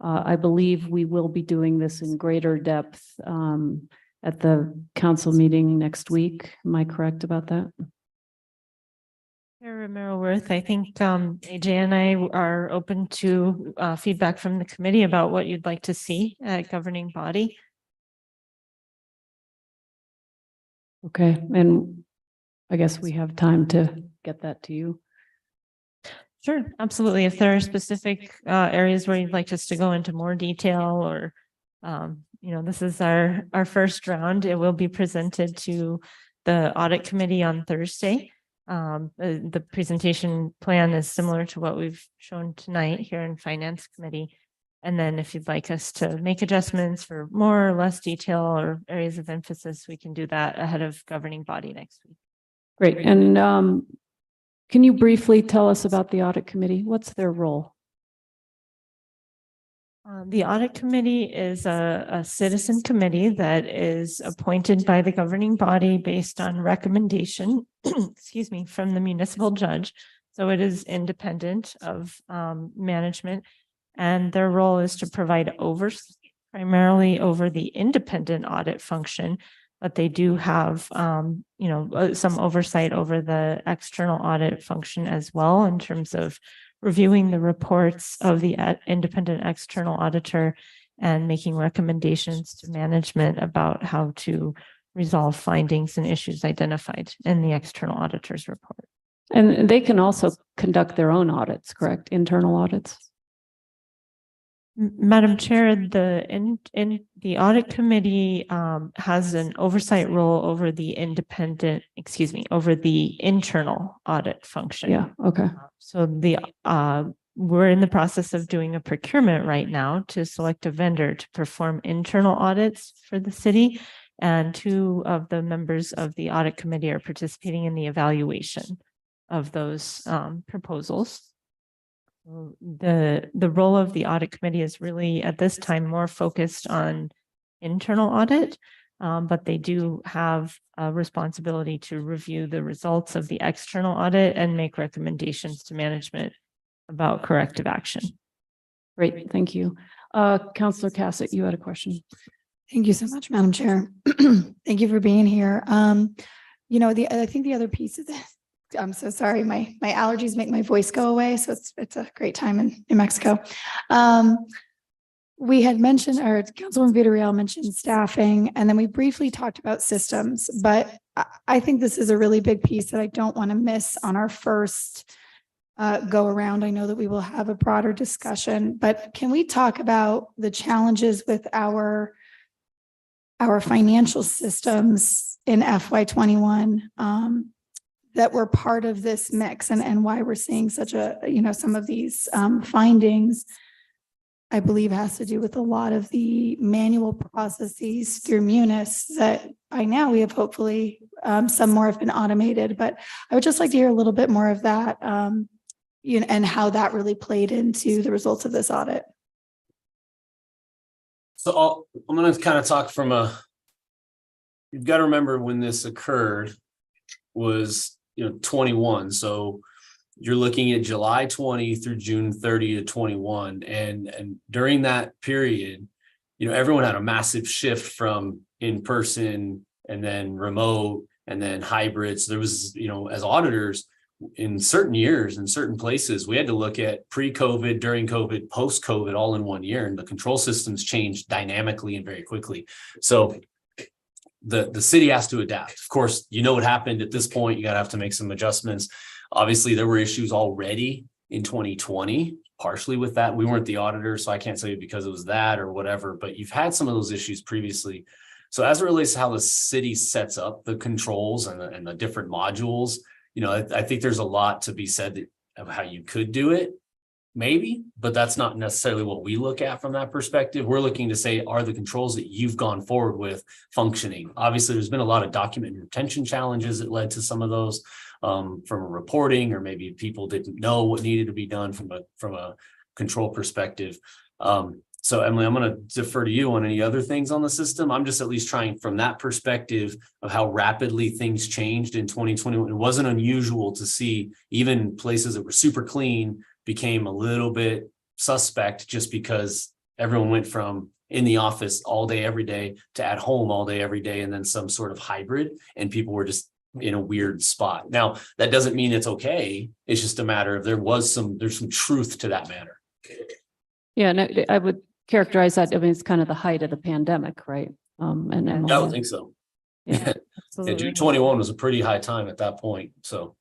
[SPEAKER 2] I believe we will be doing this in greater depth at the council meeting next week. Am I correct about that?
[SPEAKER 4] Chair Romero-Worth, I think AJ and I are open to feedback from the committee about what you'd like to see at governing body.
[SPEAKER 2] Okay, and I guess we have time to get that to you.
[SPEAKER 4] Sure, absolutely. If there are specific areas where you'd like us to go into more detail, or this is our first round, it will be presented to the audit committee on Thursday. The presentation plan is similar to what we've shown tonight here in Finance Committee. And then if you'd like us to make adjustments for more or less detail or areas of emphasis, we can do that ahead of governing body next week.
[SPEAKER 2] Great. And can you briefly tell us about the audit committee? What's their role?
[SPEAKER 4] The audit committee is a citizen committee that is appointed by the governing body based on recommendation, excuse me, from the municipal judge. So it is independent of management, and their role is to provide primarily over the independent audit function, but they do have, some oversight over the external audit function as well in terms of reviewing the reports of the independent external auditor and making recommendations to management about how to resolve findings and issues identified in the external auditor's report.
[SPEAKER 2] And they can also conduct their own audits, correct? Internal audits?
[SPEAKER 4] Madam Chair, the audit committee has an oversight role over the over the internal audit function.
[SPEAKER 2] Yeah, okay.
[SPEAKER 4] So we're in the process of doing a procurement right now to select a vendor to perform internal audits for the city. And 2 of the members of the audit committee are participating in the evaluation of those proposals. The role of the audit committee is really at this time more focused on internal audit, but they do have a responsibility to review the results of the external audit and make recommendations to management about corrective action.
[SPEAKER 2] Great, thank you. Counselor Cassett, you had a question.
[SPEAKER 8] Thank you so much, Madam Chair. Thank you for being here. I think the other piece of this, I'm so sorry, my allergies make my voice go away, so it's a great time in New Mexico. We had mentioned, or Councilwoman Villarreal mentioned staffing, and then we briefly talked about systems, but I think this is a really big piece that I don't want to miss on our first go around. I know that we will have a broader discussion, but can we talk about the challenges with our financial systems in FY21 that were part of this mix, and why we're seeing such some of these findings, I believe, has to do with a lot of the manual processes through Munis that by now we have hopefully some more have been automated, but I would just like to hear a little bit more of that, and how that really played into the results of this audit.
[SPEAKER 3] So I'm going to kind of talk you've got to remember when this occurred was, 21. So you're looking at July 20 through June 30 to 21. And during that period, everyone had a massive shift from in-person and then remote and then hybrids. There was, as auditors in certain years, in certain places, we had to look at pre-COVID, during COVID, post-COVID, all in one year. And the control systems changed dynamically and very quickly. So the city has to adapt. Of course, what happened at this point, you got to have to make some adjustments. Obviously, there were issues already in 2020, partially with that. We weren't the auditor, so I can't tell you because it was that or whatever, but you've had some of those issues previously. So as it relates to how the city sets up the controls and the different modules, I think there's a lot to be said of how you could do it, maybe, but that's not necessarily what we look at from that perspective. We're looking to say, are the controls that you've gone forward with functioning? Obviously, there's been a lot of document retention challenges that led to some of those from a reporting, or maybe people didn't know what needed to be done from a control perspective. So Emily, I'm going to defer to you on any other things on the system. I'm just at least trying from that perspective of how rapidly things changed in 2021. It wasn't unusual to see even places that were super clean became a little bit suspect just because everyone went from in the office all day, every day to at home all day, every day, and then some sort of hybrid, and people were just in a weird spot. Now, that doesn't mean it's okay. It's just a matter of there's some truth to that matter.
[SPEAKER 2] Yeah, no, I would characterize that. I mean, it's kind of the height of the pandemic, right? And
[SPEAKER 3] I would think so.
[SPEAKER 2] Yeah,
[SPEAKER 3] Yeah, June 21 was a pretty high time at that point. So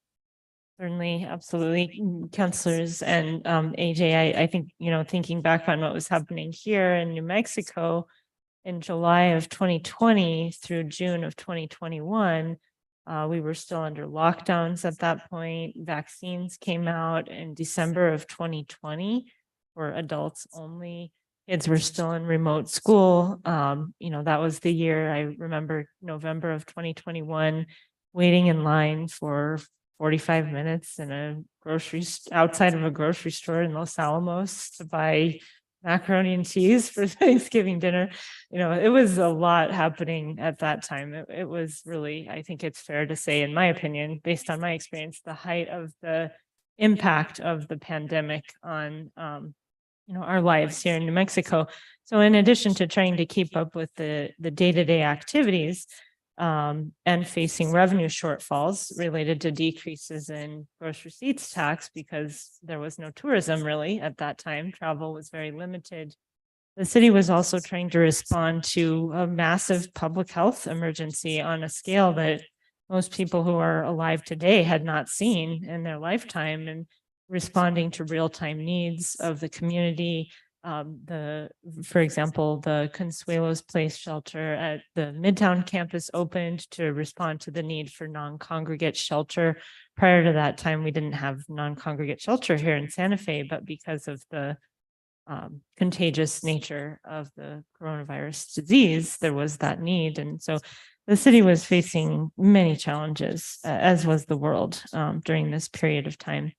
[SPEAKER 4] Certainly, absolutely. Councilors and AJ, I think, thinking back on what was happening here in New Mexico in July of 2020 through June of 2021, we were still under lockdowns at that point. Vaccines came out in December of 2020 for adults only. Kids were still in remote school. That was the year. I remember November of 2021, waiting in line for 45 minutes in outside of a grocery store in Los Alamos to buy macaroni and cheese for Thanksgiving dinner. It was a lot happening at that time. It was really, I think it's fair to say, in my opinion, based on my experience, the height of the impact of the pandemic on our lives here in New Mexico. So in addition to trying to keep up with the day-to-day activities, and facing revenue shortfalls related to decreases in gross receipts tax because there was no tourism really at that time. Travel was very limited. The city was also trying to respond to a massive public health emergency on a scale that most people who are alive today had not seen in their lifetime, and responding to real-time needs of the community. For example, the Consuelos Place shelter at the Midtown campus opened to respond to the need for non-congregate shelter. Prior to that time, we didn't have non-congregate shelter here in Santa Fe, but because of the contagious nature of the coronavirus disease, there was that need. And so the city was facing many challenges, as was the world during this period of time.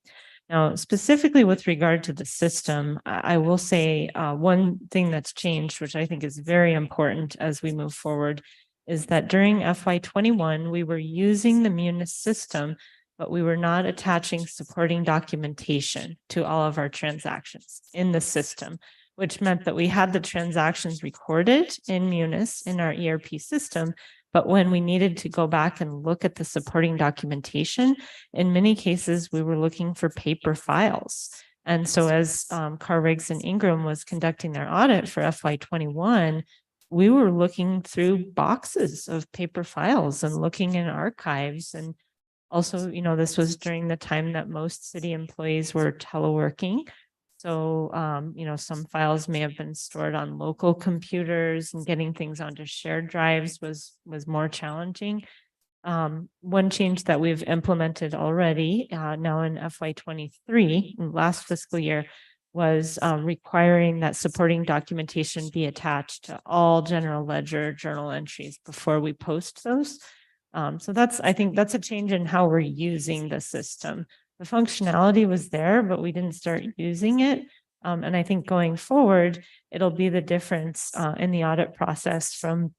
[SPEAKER 4] Now, specifically with regard to the system, I will say one thing that's changed, which I think is very important as we move forward, is that during FY21, we were using the Munis system, but we were not attaching supporting documentation to all of our transactions in the system, which meant that we had the transactions recorded in Munis in our ERP system. But when we needed to go back and look at the supporting documentation, in many cases, we were looking for paper files. And so as Carr Riggs and Ingram was conducting their audit for FY21, we were looking through boxes of paper files and looking in archives. And also, this was during the time that most city employees were teleworking. So, some files may have been stored on local computers, and getting things onto shared drives was more challenging. One change that we've implemented already now in FY23, last fiscal year, was requiring that supporting documentation be attached to all general ledger journal entries before we post those. So I think that's a change in how we're using the system. The functionality was there, but we didn't start using it. And I think going forward, it'll be the difference in the audit process from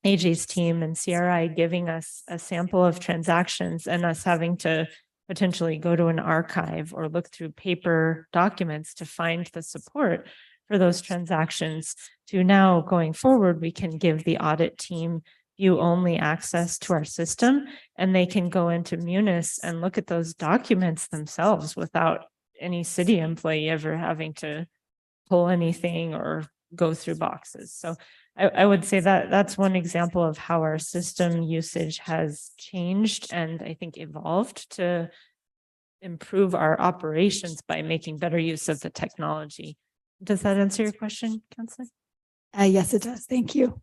[SPEAKER 4] AJ's team and CRI giving us a sample of transactions and us having to potentially go to an archive or look through paper documents to find the support for those transactions, to now going forward, we can give the audit team view-only access to our system, and they can go into Munis and look at those documents themselves without any city employee ever having to pull anything or go through boxes. So I would say that that's one example of how our system usage has changed and I think evolved to improve our operations by making better use of the technology. Does that answer your question, Councilor?
[SPEAKER 8] Yes, it does. Thank you.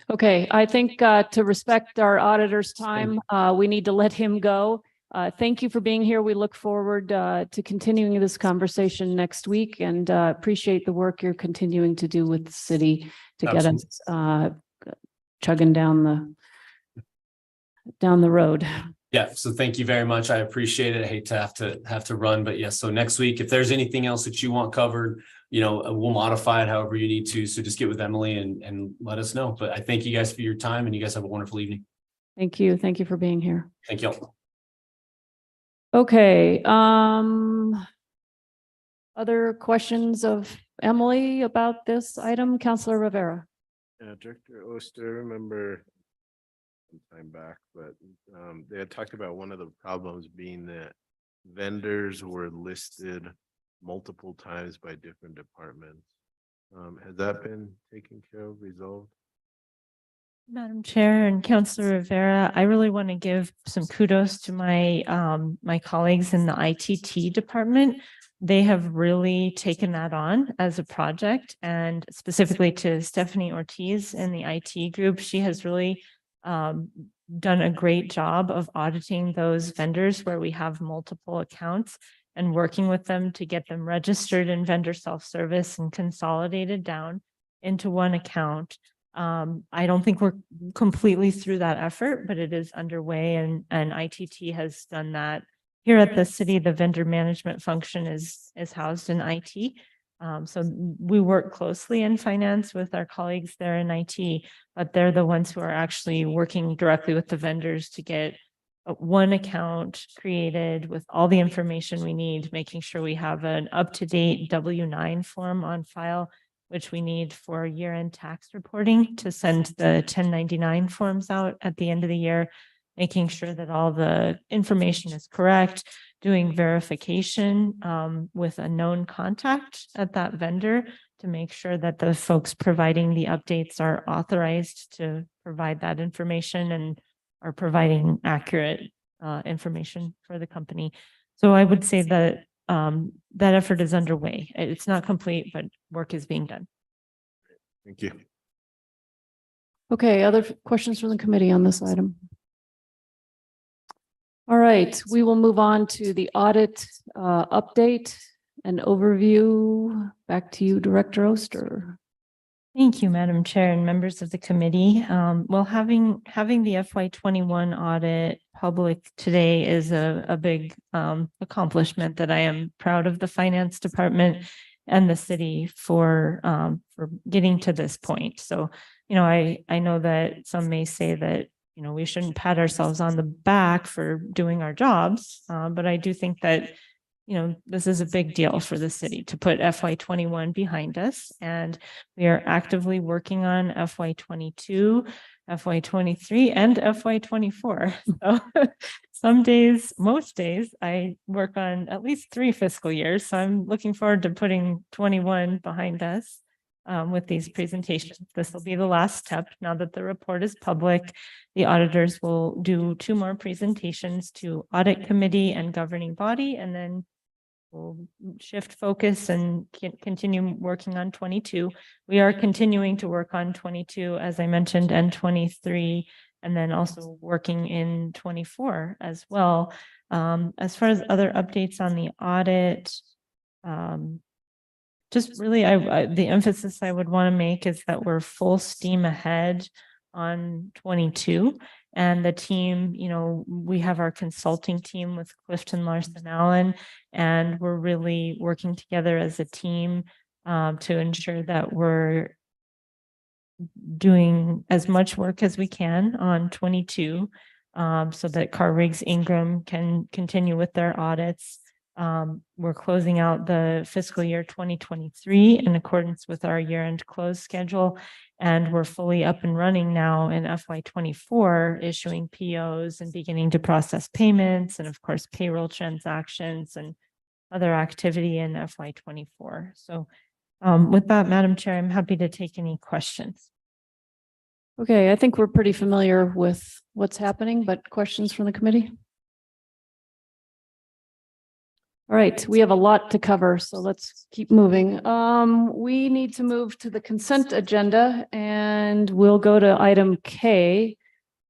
[SPEAKER 2] Okay, I think to respect our auditor's time, we need to let him go. Thank you for being here. We look forward to continuing this conversation next week, and appreciate the work you're continuing to do with the city to get us chugging down the road.
[SPEAKER 3] Yeah, so thank you very much. I appreciate it. I hate to have to run, but yes, so next week, if there's anything else that you want covered, we'll modify it however you need to. So just get with Emily and let us know. But I thank you guys for your time, and you guys have a wonderful evening.
[SPEAKER 2] Thank you. Thank you for being here.
[SPEAKER 3] Thank you.
[SPEAKER 2] Okay, other questions of Emily about this item? Councilor Rivera.
[SPEAKER 6] Yeah, Director Oster, I remember some time back, but they had talked about one of the problems being that vendors were listed multiple times by different departments. Has that been taken care of, resolved?
[SPEAKER 4] Madam Chair and Councilor Rivera, I really want to give some kudos to my my colleagues in the ITT department. They have really taken that on as a project, and specifically to Stephanie Ortiz in the IT group. She has really done a great job of auditing those vendors where we have multiple accounts and working with them to get them registered in vendor self-service and consolidated down into one account. I don't think we're completely through that effort, but it is underway, and ITT has done that. Here at the city, the vendor management function is housed in IT. So we work closely in finance with our colleagues there in IT, but they're the ones who are actually working directly with the vendors to get one account created with all the information we need, making sure we have an up-to-date W-9 form on file, which we need for year-end tax reporting to send the 1099 forms out at the end of the year, making sure that all the information is correct, doing verification with a known contact at that vendor to make sure that the folks providing the updates are authorized to provide that information and are providing accurate information for the company. So I would say that that effort is underway. It's not complete, but work is being done.
[SPEAKER 6] Thank you.
[SPEAKER 2] Okay, other questions from the committee on this item? All right, we will move on to the audit update and overview. Back to you, Director Oster.
[SPEAKER 4] Thank you, Madam Chair and members of the committee. Well, having the FY21 audit public today is a big accomplishment that I am proud of the finance department and the city for getting to this point. So, I know that some may say that, we shouldn't pat ourselves on the back for doing our jobs, but I do think that this is a big deal for the city to put FY21 behind us. And we are actively working on FY22, FY23, and FY24. So some days, most days, I work on at least 3 fiscal years. So I'm looking forward to putting 21 behind us with these presentations. This will be the last step. Now that the report is public, the auditors will do 2 more presentations to audit committee and governing body, and then we'll shift focus and continue working on 22. We are continuing to work on 22, as I mentioned, and 23, and then also working in 24 as well. As far as other updates on the audit, just really, the emphasis I would want to make is that we're full steam ahead on 22. And the team, we have our consulting team with Clifton Larson Allen, and we're really working together as a team to ensure that we're doing as much work as we can on 22 so that Carr Riggs Ingram can continue with their audits. We're closing out the fiscal year 2023 in accordance with our year-end close schedule, and we're fully up and running now in FY24, issuing POs and beginning to process payments, and of course, payroll transactions and other activity in FY24. So with that, Madam Chair, I'm happy to take any questions.
[SPEAKER 2] Okay, I think we're pretty familiar with what's happening, but questions from the committee? All right, we have a lot to cover, so let's keep moving. We need to move to the consent agenda, and we'll go to item K,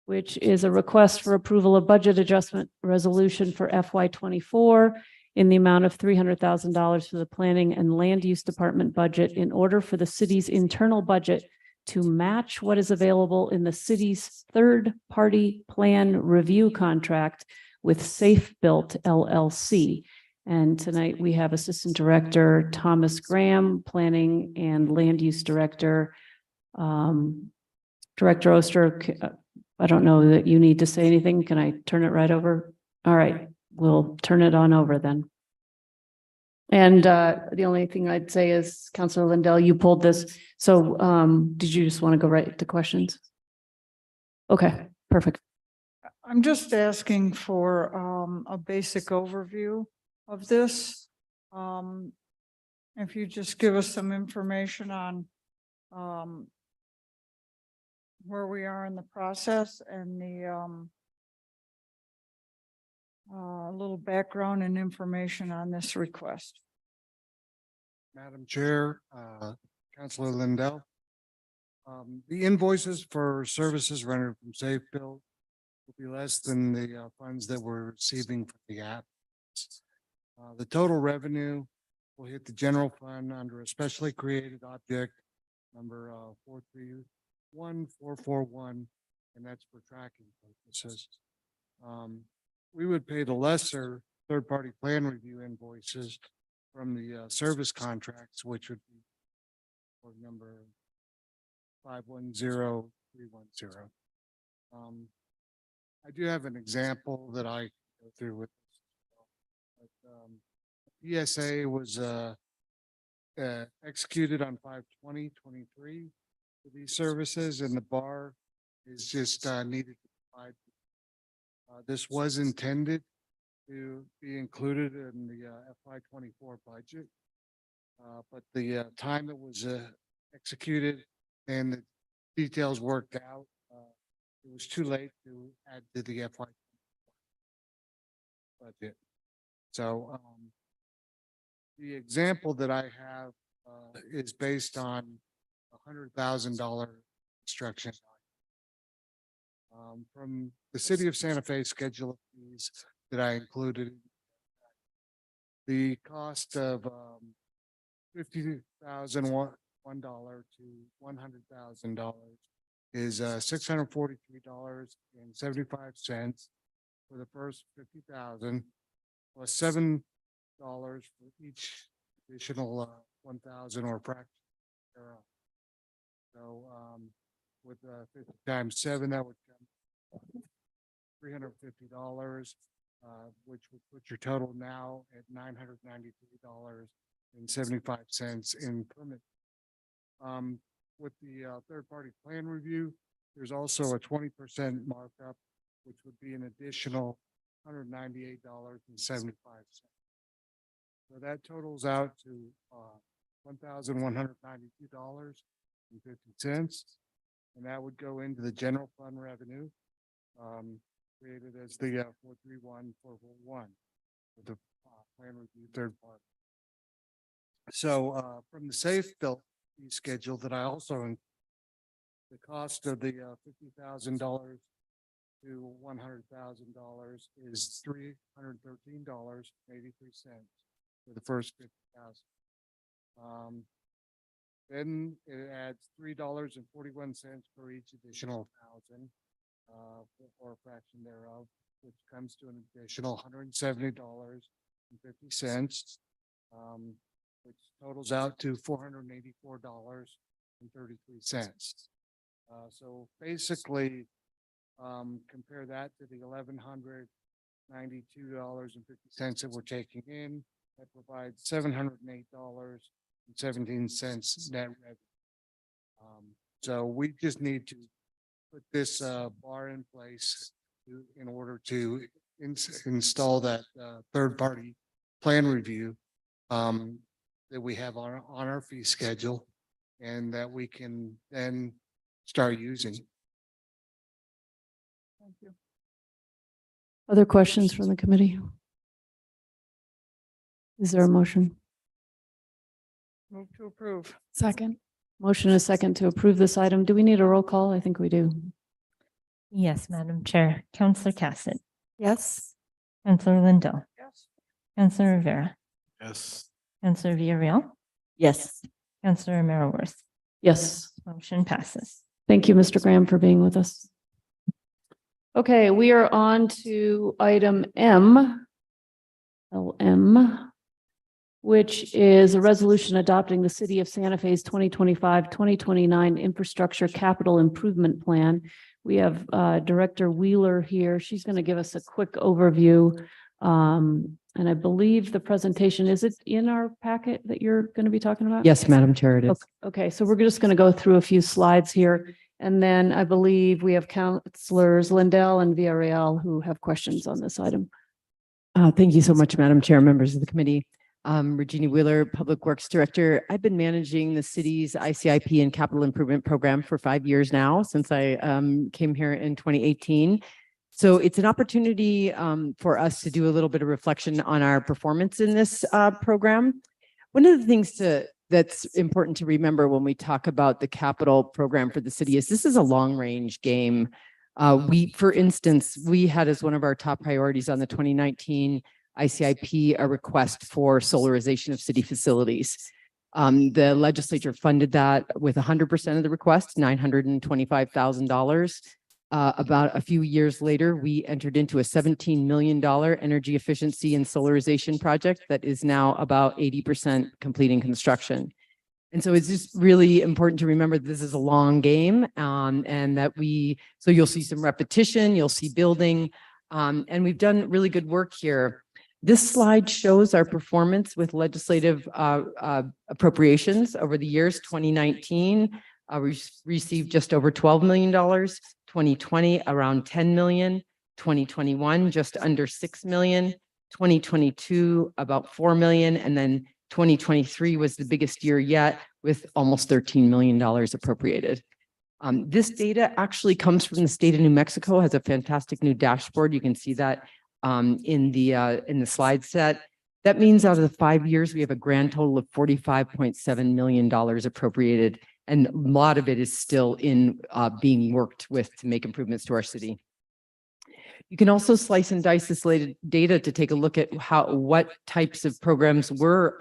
[SPEAKER 2] which is a request for approval of budget adjustment resolution for FY24 in the amount of $300,000 for the Planning and Land Use Department budget in order for the city's internal budget to match what is available in the city's third-party plan review contract with Safe Built LLC. And tonight we have Assistant Director Thomas Graham, Planning and Land Use Director. Director Oster, I don't know that you need to say anything. Can I turn it right over? All right, we'll turn it on over then. And the only thing I'd say is, Councilor Lindell, you pulled this. So did you just want to go right to questions? Okay, perfect.
[SPEAKER 1] I'm just asking for a basic overview of this. If you just give us some information on where we are in the process and the little background and information on this request.
[SPEAKER 9] Madam Chair, Councilor Lindell. The invoices for services rendered from Safe Built will be less than the funds that we're receiving from the app. The total revenue will hit the general fund under a specially created object number 431441, and that's for tracking purposes. We would pay the lesser third-party plan review invoices from the service contracts, which would be for number 510310. I do have an example that I go through with. ESA was executed on 5/20/23 for these services, and the bar is just needed to provide. This was intended to be included in the FY24 budget. But the time it was executed and the details worked out, it was too late to add to the FY budget. So the example that I have is based on $100,000 construction from the city of Santa Fe schedule of fees that I included. The cost of $50,001 to $100,000 is $643.75 for the first 50,000, plus $7 for each additional 1,000 or fraction thereof. So with 50 times 7, that would come $350, which would put your total now at $993.75 in permit. With the third-party plan review, there's also a 20% markup, which would be an additional $198.75. So that totals out to $1,192.50, and that would go into the general fund revenue created as the 431441 for the plan review third party. So from the safe built fee schedule that I also, the cost of the $50,000 to $100,000 is $313.83 for the first 50,000. Then it adds $3.41 for each additional 1,000 or a fraction thereof, which comes to an additional $170.50, which totals out to $484.33. So basically, compare that to the $1,192.50 that we're taking in. That provides $708.17 net revenue. So we just need to put this bar in place in order to install that third-party plan review that we have on our fee schedule, and that we can then start using.
[SPEAKER 1] Thank you.
[SPEAKER 2] Other questions from the committee? Is there a motion?
[SPEAKER 1] Move to approve.
[SPEAKER 8] Second.
[SPEAKER 2] Motion is second to approve this item. Do we need a roll call? I think we do.
[SPEAKER 4] Yes, Madam Chair. Counselor Cassett,
[SPEAKER 8] Yes.
[SPEAKER 4] Counselor Lindell,
[SPEAKER 1] Yes.
[SPEAKER 4] Counselor Rivera,
[SPEAKER 6] Yes.
[SPEAKER 4] Counselor Villarreal,
[SPEAKER 5] Yes.
[SPEAKER 4] Counselor Romero Worth.
[SPEAKER 2] Yes.
[SPEAKER 4] Motion passes.
[SPEAKER 2] Thank you, Mr. Graham, for being with us. Okay, we are on to item LM, which is a resolution adopting the City of Santa Fe's 2025-2029 Infrastructure Capital Improvement Plan. We have Director Wheeler here. She's going to give us a quick overview. And I believe the presentation, is it in our packet that you're going to be talking about?
[SPEAKER 10] Yes, Madam Chair, it is.
[SPEAKER 2] Okay, so we're just going to go through a few slides here. And then I believe we have Councilors Lindell and Villarreal who have questions on this item.
[SPEAKER 10] Thank you so much, Madam Chair, members of the committee. Regina Wheeler, Public Works Director. I've been managing the city's ICIP and capital improvement program for 5 years now, since I came here in 2018. So it's an opportunity for us to do a little bit of reflection on our performance in this program. One of the things that's important to remember when we talk about the capital program for the city is this is a long range game. For instance, we had as one of our top priorities on the 2019 ICIP a request for solarization of city facilities. The legislature funded that with 100% of the request, $925,000. About a few years later, we entered into a $17 million energy efficiency and solarization project that is now about 80% completing construction. And so it's just really important to remember that this is a long game, and that so you'll see some repetition, you'll see building, and we've done really good work here. This slide shows our performance with legislative appropriations over the years. 2019, we received just over $12 million, 2020 around 10 million, 2021 just under 6 million, 2022 about 4 million, and then 2023 was the biggest year yet with almost $13 million appropriated. This data actually comes from the state of New Mexico, has a fantastic new dashboard. You can see that in the slide set. That means out of the 5 years, we have a grand total of $45.7 million appropriated, and a lot of it is still in being worked with to make improvements to our city. You can also slice and dice this data to take a look at what types of programs were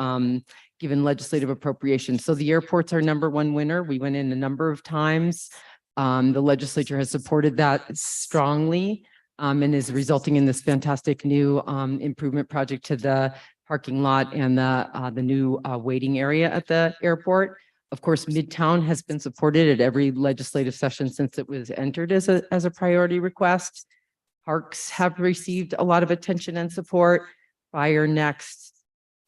[SPEAKER 10] given legislative appropriations. So the airports are #1 winner. We went in a number of times. The legislature has supported that strongly and is resulting in this fantastic new improvement project to the parking lot and the new waiting area at the airport. Of course, Midtown has been supported at every legislative session since it was entered as a priority request. Parks have received a lot of attention and support. Fire next.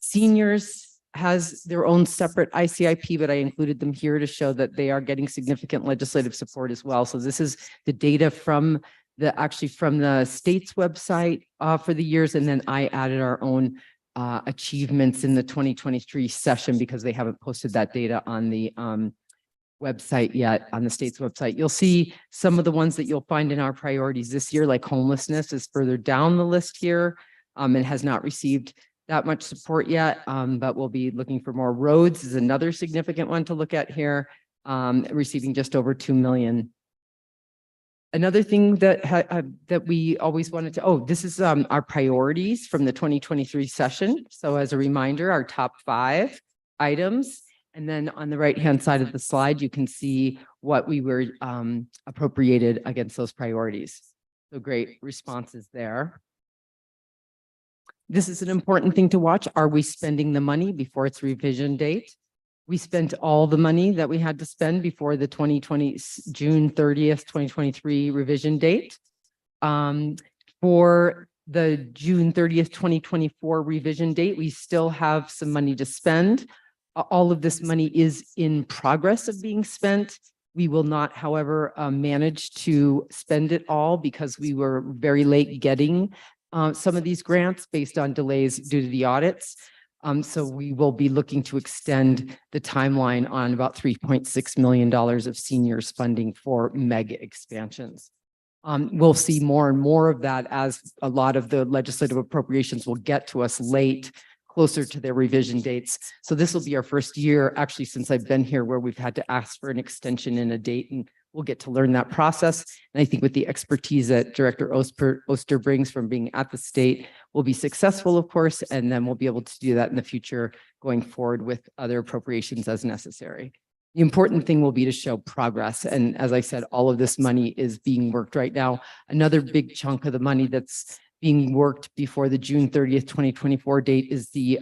[SPEAKER 10] Seniors has their own separate ICIP, but I included them here to show that they are getting significant legislative support as well. So this is the data from the state's website for the years, and then I added our own achievements in the 2023 session because they haven't posted that data on the website yet, on the state's website. You'll see some of the ones that you'll find in our priorities this year, like homelessness is further down the list here and has not received that much support yet, but we'll be looking for more. Roads is another significant one to look at here, receiving just over 2 million. Another thing that we always wanted to, this is our priorities from the 2023 session. So as a reminder, our top 5 items. And then on the right-hand side of the slide, you can see what we were appropriated against those priorities. So great responses there. This is an important thing to watch. Are we spending the money before its revision date? We spent all the money that we had to spend before the June 30th, 2023 revision date. For the June 30th, 2024 revision date, we still have some money to spend. All of this money is in progress of being spent. We will not, however, manage to spend it all because we were very late getting some of these grants based on delays due to the audits. So we will be looking to extend the timeline on about $3.6 million of seniors funding for mega expansions. We'll see more and more of that as a lot of the legislative appropriations will get to us late, closer to their revision dates. So this will be our first year, actually, since I've been here, where we've had to ask for an extension in a date, and we'll get to learn that process. And I think with the expertise that Director Oster brings from being at the state, we'll be successful, of course, and then we'll be able to do that in the future going forward with other appropriations as necessary. The important thing will be to show progress. And as I said, all of this money is being worked right now. Another big chunk of the money that's being worked before the June 30th, 2024 date is the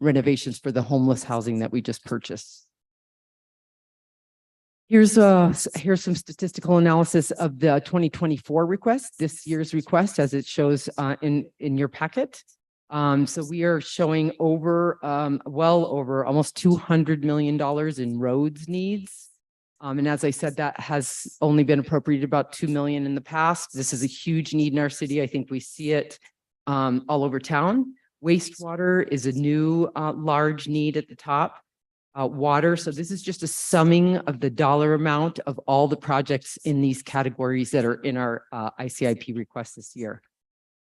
[SPEAKER 10] renovations for the homeless housing that we just purchased. Here's some statistical analysis of the 2024 request, this year's request, as it shows in your packet. So we are showing well over almost $200 million in roads needs. And as I said, that has only been appropriated about 2 million in the past. This is a huge need in our city. I think we see it all over town. Wastewater is a new large need at the top. Water. So this is just a summing of the dollar amount of all the projects in these categories that are in our ICIP request this year.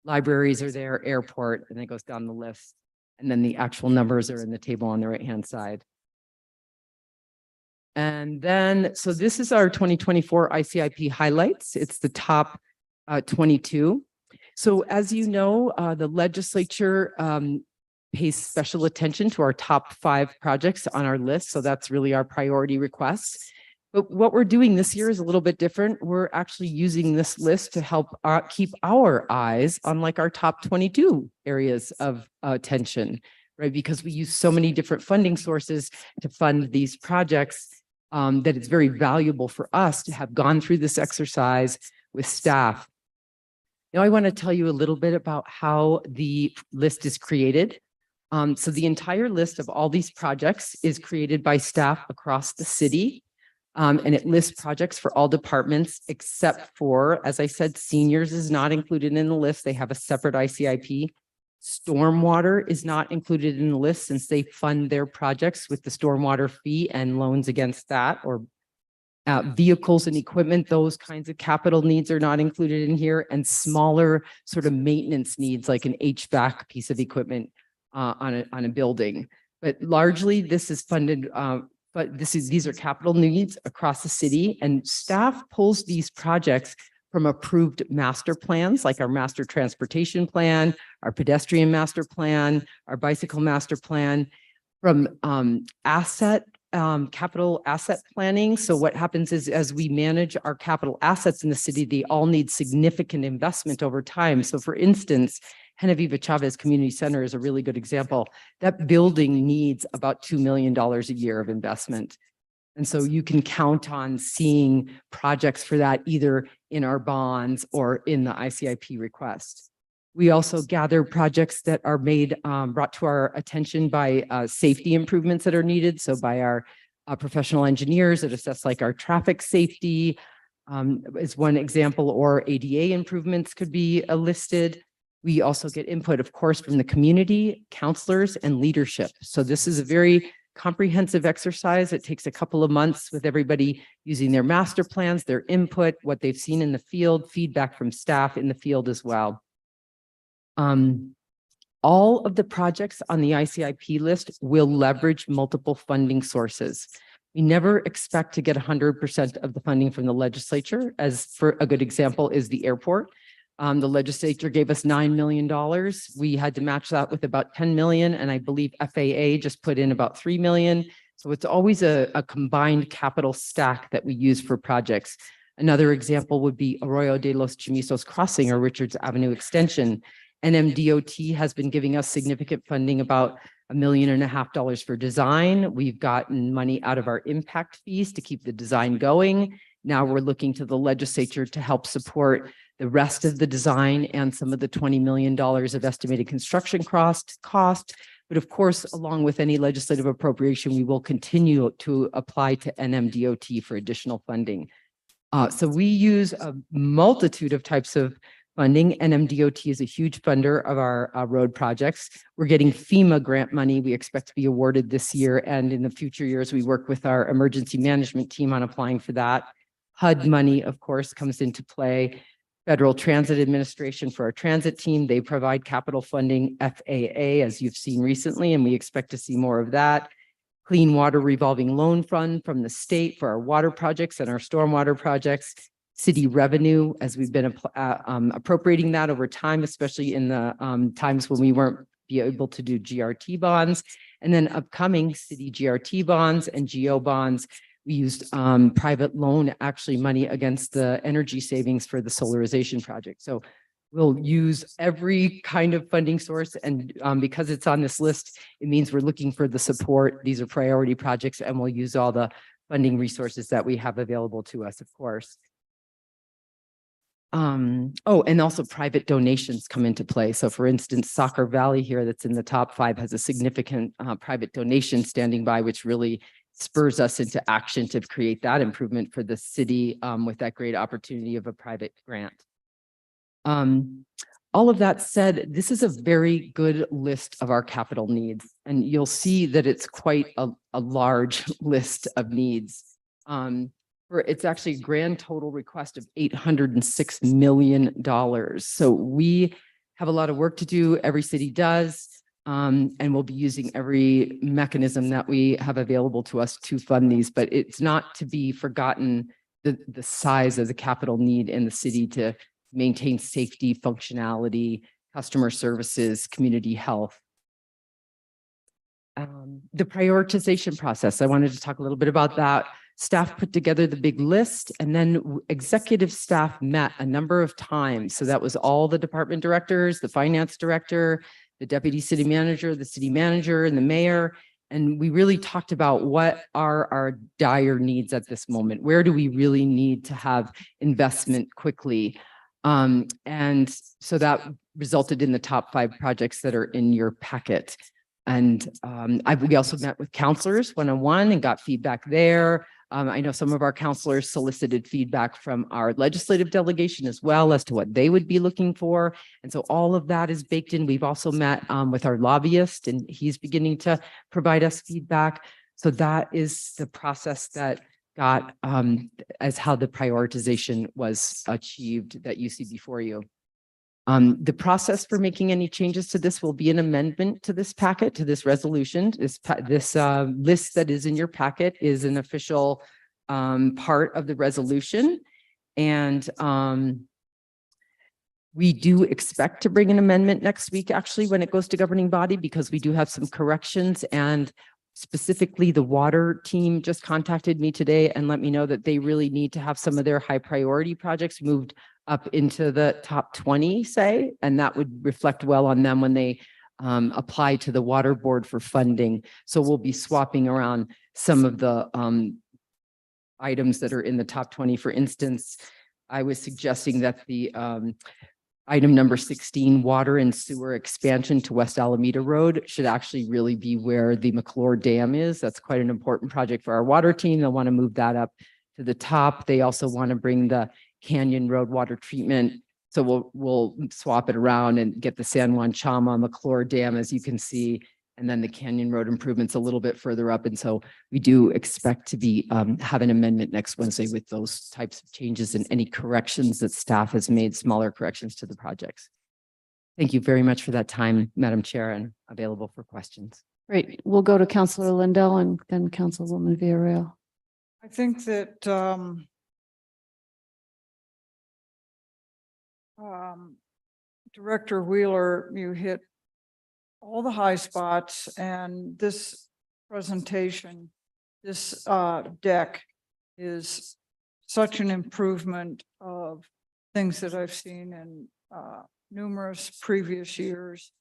[SPEAKER 10] Libraries are there, airport, and it goes down the list. And then the actual numbers are in the table on the right-hand side. And then, so this is our 2024 ICIP highlights. It's the top 22. So as you know, the legislature pays special attention to our top 5 projects on our list. So that's really our priority requests. But what we're doing this year is a little bit different. We're actually using this list to help keep our eyes on like our top 22 areas of attention. right? Because we use so many different funding sources to fund these projects, that it's very valuable for us to have gone through this exercise with staff. Now, I want to tell you a little bit about how the list is created. So the entire list of all these projects is created by staff across the city. And it lists projects for all departments except for, as I said, seniors is not included in the list. They have a separate ICIP. Stormwater is not included in the list since they fund their projects with the stormwater fee and loans against that, or vehicles and equipment. Those kinds of capital needs are not included in here, and smaller sort of maintenance needs like an HVAC piece of equipment on a building. But largely this is funded, but these are capital needs across the city, and staff pulls these projects from approved master plans, like our master transportation plan, our pedestrian master plan, our bicycle master plan, from capital asset planning. So what happens is, as we manage our capital assets in the city, they all need significant investment over time. So for instance, Genevieve Chavez Community Center is a really good example. That building needs about $2 million a year of investment. And so you can count on seeing projects for that either in our bonds or in the ICIP request. We also gather projects that are brought to our attention by safety improvements that are needed. So by our professional engineers that assess like our traffic safety is one example, or ADA improvements could be listed. We also get input, of course, from the community, counselors, and leadership. So this is a very comprehensive exercise. It takes a couple of months with everybody using their master plans, their input, what they've seen in the field, feedback from staff in the field as well. All of the projects on the ICIP list will leverage multiple funding sources. We never expect to get 100% of the funding from the legislature. As for a good example is the airport. The legislature gave us $9 million. We had to match that with about 10 million. And I believe FAA just put in about 3 million. So it's always a combined capital stack that we use for projects. Another example would be Arroyo de los Chimisos Crossing or Richards Avenue Extension. NMDOT has been giving us significant funding, about $1.5 million for design. We've gotten money out of our impact fees to keep the design going. Now we're looking to the legislature to help support the rest of the design and some of the $20 million of estimated construction cost. But of course, along with any legislative appropriation, we will continue to apply to NMDOT for additional funding. So we use a multitude of types of funding. NMDOT is a huge funder of our road projects. We're getting FEMA grant money we expect to be awarded this year. And in the future years, we work with our emergency management team on applying for that. HUD money, of course, comes into play. Federal Transit Administration for our transit team, they provide capital funding. FAA, as you've seen recently, and we expect to see more of that. Clean Water Revolving Loan Fund from the state for our water projects and our stormwater projects. City revenue, as we've been appropriating that over time, especially in the times when we weren't able to do GRT bonds. And then upcoming city GRT bonds and GO bonds. We used private loan, actually money against the energy savings for the solarization project. So we'll use every kind of funding source. And because it's on this list, it means we're looking for the support. These are priority projects, and we'll use all the funding resources that we have available to us, of course. Oh, and also private donations come into play. So for instance, Soccer Valley here that's in the top 5 has a significant private donation standing by, which really spurs us into action to create that improvement for the city with that great opportunity of a private grant. All of that said, this is a very good list of our capital needs, and you'll see that it's quite a large list of needs. It's actually a grand total request of $806 million. So we have a lot of work to do. Every city does. And we'll be using every mechanism that we have available to us to fund these, but it's not to be forgotten the size of the capital need in the city to maintain safety, functionality, customer services, community health. The prioritization process, I wanted to talk a little bit about that. Staff put together the big list, and then executive staff met a number of times. So that was all the department directors, the finance director, the deputy city manager, the city manager, and the mayor. And we really talked about what are our dire needs at this moment? Where do we really need to have investment quickly? And so that resulted in the top 5 projects that are in your packet. And we also met with counselors one-on-one and got feedback there. I know some of our counselors solicited feedback from our legislative delegation as well as to what they would be looking for. And so all of that is baked in. We've also met with our lobbyist, and he's beginning to provide us feedback. So that is the process that got as how the prioritization was achieved that you see before you. The process for making any changes to this will be an amendment to this packet, to this resolution. This list that is in your packet is an official part of the resolution. And we do expect to bring an amendment next week, actually, when it goes to governing body, because we do have some corrections. And specifically, the water team just contacted me today and let me know that they really need to have some of their high priority projects moved up into the top 20, say, and that would reflect well on them when they apply to the water board for funding. So we'll be swapping around some of the items that are in the top 20. For instance, I was suggesting that the item number 16, water and sewer expansion to West Alameda Road, should actually really be where the McClure Dam is. That's quite an important project for our water team. They'll want to move that up to the top. They also want to bring the Canyon Road water treatment. So we'll swap it around and get the San Juan Chama McClure Dam, as you can see, and then the Canyon Road improvements a little bit further up. And so we do expect to be have an amendment next Wednesday with those types of changes and any corrections that staff has made, smaller corrections to the projects. Thank you very much for that time, Madam Chair, and available for questions.
[SPEAKER 2] Great. We'll go to Councilor Lindell and then Councilwoman Villarreal.
[SPEAKER 1] I think that Director Wheeler, you hit all the high spots, and this presentation, this deck is such an improvement of things that I've seen in numerous previous years,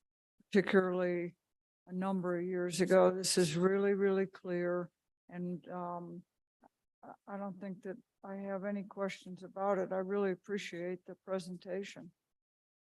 [SPEAKER 1] particularly a number of years ago. This is really, really clear, and I don't think that I have any questions about it. I really appreciate the presentation.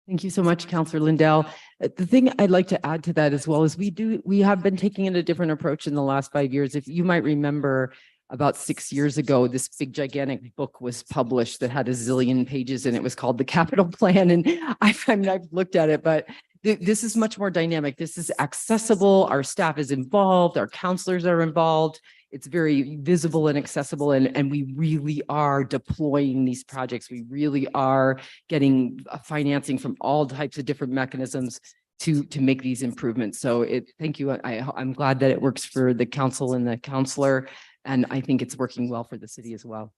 [SPEAKER 10] Thank you so much, Councilor Lindell. The thing I'd like to add to that as well is we have been taking a different approach in the last 5 years. If you might remember, about 6 years ago, this big gigantic book was published that had a zillion pages, and it was called the Capital Plan. And I've looked at it, but this is much more dynamic. This is accessible. Our staff is involved. Our counselors are involved. It's very visible and accessible, and we really are deploying these projects. We really are getting financing from all types of different mechanisms to make these improvements. So thank you. I'm glad that it works for the council and the counselor, and I think it's working well for the city as well.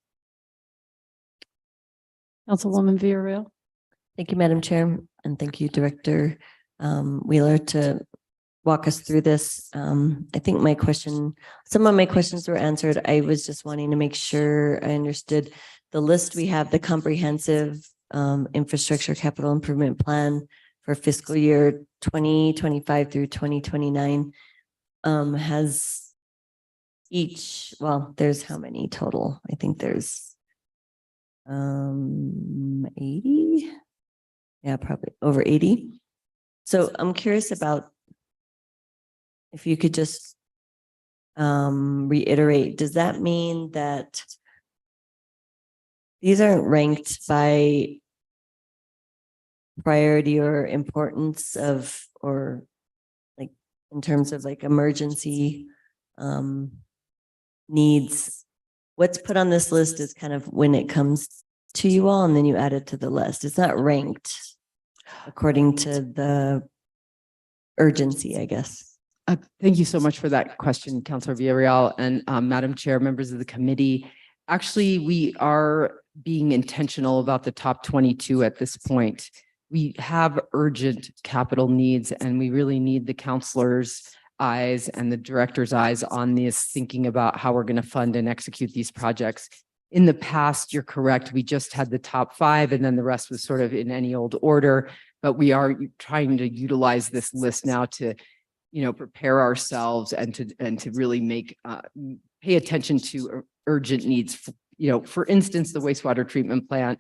[SPEAKER 2] Councilwoman Villarreal.
[SPEAKER 5] Thank you, Madam Chair, and thank you, Director Wheeler, to walk us through this. I think some of my questions were answered. I was just wanting to make sure I understood the list. We have the comprehensive infrastructure capital improvement plan for fiscal year 2025 through 2029 has there's how many total? I think there's 80. Yeah, probably over 80. So I'm curious about if you could just reiterate, does that mean that these aren't ranked by priority or importance or like in terms of like emergency needs? What's put on this list is kind of when it comes to you all, and then you add it to the list. It's not ranked according to the urgency, I guess.
[SPEAKER 10] Thank you so much for that question, Councilor Villarreal, and Madam Chair, members of the committee. Actually, we are being intentional about the top 22 at this point. We have urgent capital needs, and we really need the counselors' eyes and the director's eyes on this, thinking about how we're going to fund and execute these projects. In the past, you're correct, we just had the top 5, and then the rest was sort of in any old order. but we are trying to utilize this list now to, prepare ourselves and to really pay attention to urgent needs. For instance, the wastewater treatment plant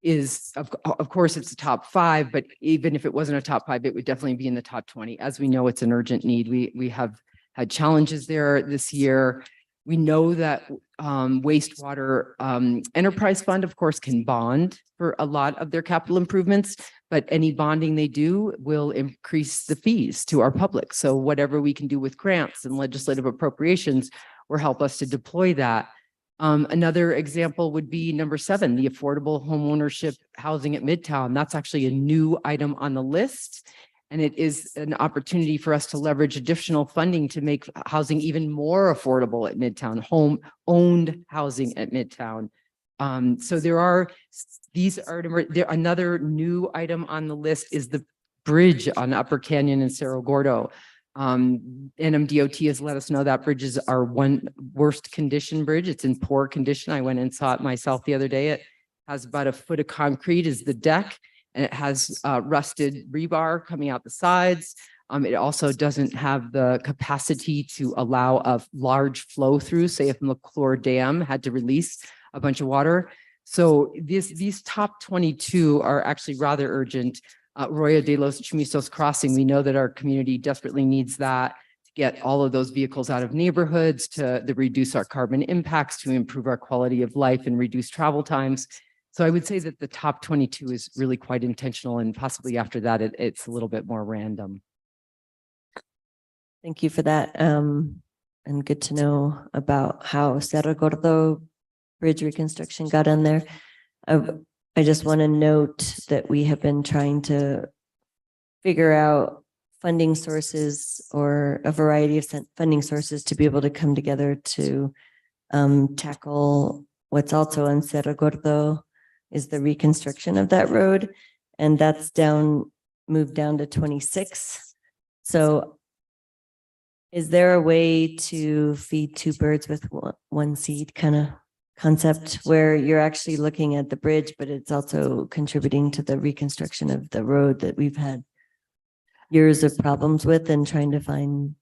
[SPEAKER 10] is of course it's a top 5, but even if it wasn't a top 5, it would definitely be in the top 20. As we know, it's an urgent need. We have had challenges there this year. We know that wastewater enterprise fund, of course, can bond for a lot of their capital improvements, but any bonding they do will increase the fees to our public. So whatever we can do with grants and legislative appropriations will help us to deploy that. Another example would be number 7, the affordable homeownership housing at Midtown. That's actually a new item on the list. And it is an opportunity for us to leverage additional funding to make housing even more affordable at Midtown, home-owned housing at Midtown. So another new item on the list is the bridge on Upper Canyon in Cerro Gordo. NMDOT has let us know that bridge is our one worst condition bridge. It's in poor condition. I went and saw it myself the other day. It has about 1 foot of concrete as the deck, and it has rusted rebar coming out the sides. It also doesn't have the capacity to allow a large flow through, say if McClure Dam had to release a bunch of water. So these top 22 are actually rather urgent. Arroyo de los Chimisos Crossing, we know that our community desperately needs that to get all of those vehicles out of neighborhoods, to reduce our carbon impacts, to improve our quality of life and reduce travel times. So I would say that the top 22 is really quite intentional, and possibly after that, it's a little bit more random.
[SPEAKER 5] Thank you for that. And good to know about how Cerro Gordo Bridge reconstruction got in there. I just want to note that we have been trying to figure out funding sources, or a variety of funding sources, to be able to come together to tackle what's also on Cerro Gordo is the reconstruction of that road. And that's moved down to 26. So is there a way to feed 2 birds with one seed kind of concept, where you're actually looking at the bridge, but it's also contributing to the reconstruction of the road that we've had years of problems with, and trying to find,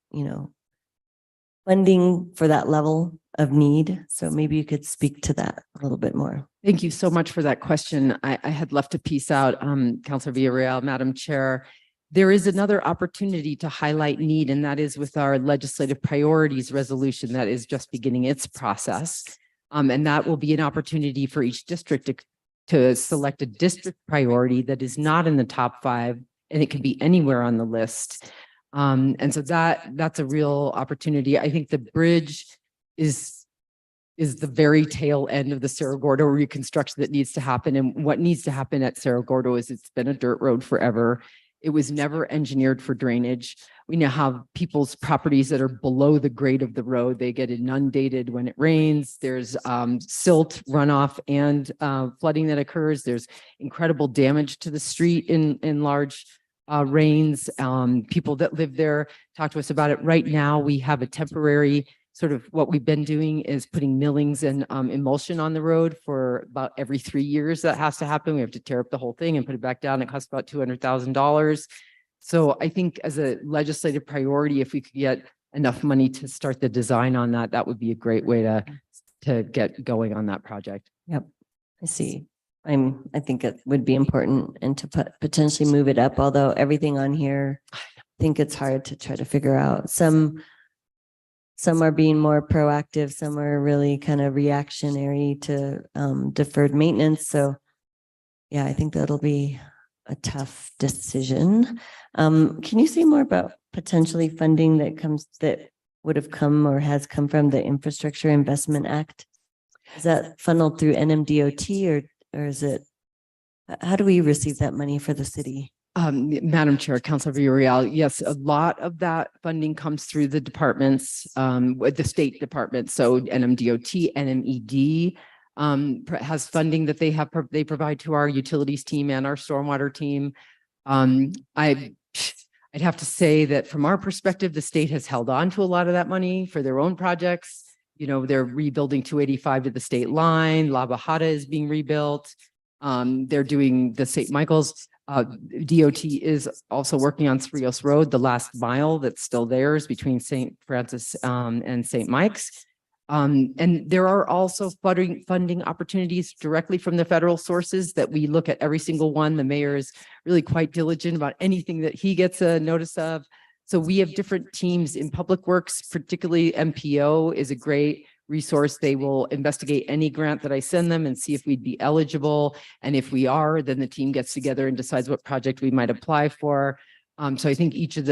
[SPEAKER 5] funding for that level of need? So maybe you could speak to that a little bit more.
[SPEAKER 10] Thank you so much for that question. I had left a piece out, Councilor Villarreal, Madam Chair. There is another opportunity to highlight need, and that is with our legislative priorities resolution that is just beginning its process. And that will be an opportunity for each district to select a district priority that is not in the top 5, and it can be anywhere on the list. And so that's a real opportunity. I think the bridge is the very tail end of the Cerro Gordo reconstruction that needs to happen. And what needs to happen at Cerro Gordo is it's been a dirt road forever. It was never engineered for drainage. We now have people's properties that are below the grade of the road. They get inundated when it rains. There's silt runoff and flooding that occurs. There's incredible damage to the street in large rains. People that live there talk to us about it. Right now, we have a temporary sort of, what we've been doing is putting millings and emulsion on the road for about every 3 years. That has to happen. We have to tear up the whole thing and put it back down. It costs about $200,000. So I think as a legislative priority, if we could get enough money to start the design on that, that would be a great way to get going on that project.
[SPEAKER 5] Yep, I see. I think it would be important, and to potentially move it up, although everything on here, I think it's hard to try to figure out. Some are being more proactive, some are really kind of reactionary to deferred maintenance. So yeah, I think that'll be a tough decision. Can you say more about potentially funding that would have come or has come from the Infrastructure Investment Act? Is that funneled through NMDOT, or is it, how do we receive that money for the city?
[SPEAKER 10] Madam Chair, Councilor Villarreal, yes, a lot of that funding comes through the departments, with the state department. So NMDOT, NMED has funding that they provide to our utilities team and our stormwater team. I'd have to say that from our perspective, the state has held on to a lot of that money for their own projects. They're rebuilding 285 to the state line. La Bajada is being rebuilt. They're doing the St. Michael's DOT is also working on Cerrillos Road. The last mile that's still there is between St. Francis and St. Mike's. And there are also funding opportunities directly from the federal sources that we look at every single one. The mayor is really quite diligent about anything that he gets a notice of. So we have different teams in Public Works, particularly MPO is a great resource. They will investigate any grant that I send them and see if we'd be eligible. And if we are, then the team gets together and decides what project we might apply for. So I think each of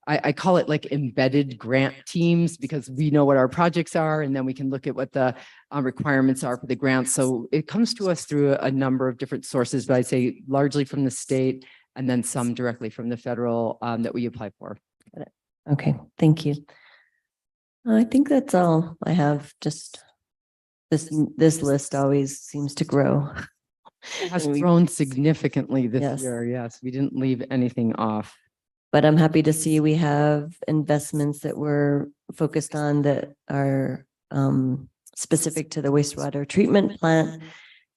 [SPEAKER 10] I call it like embedded grant teams because we know what our projects are and then we can look at what the requirements are for the grants. So it comes to us through a number of different sources, but I'd say largely from the state and then some directly from the federal that we apply for.
[SPEAKER 5] Okay, thank you. I think that's all I have. Just this list always seems to grow.
[SPEAKER 10] It has
[SPEAKER 5] We-
[SPEAKER 10] grown significantly this
[SPEAKER 5] Yes.
[SPEAKER 10] year. Yes, we didn't leave anything off.
[SPEAKER 5] But I'm happy to see we have investments that we're focused on that are specific to the wastewater treatment plant.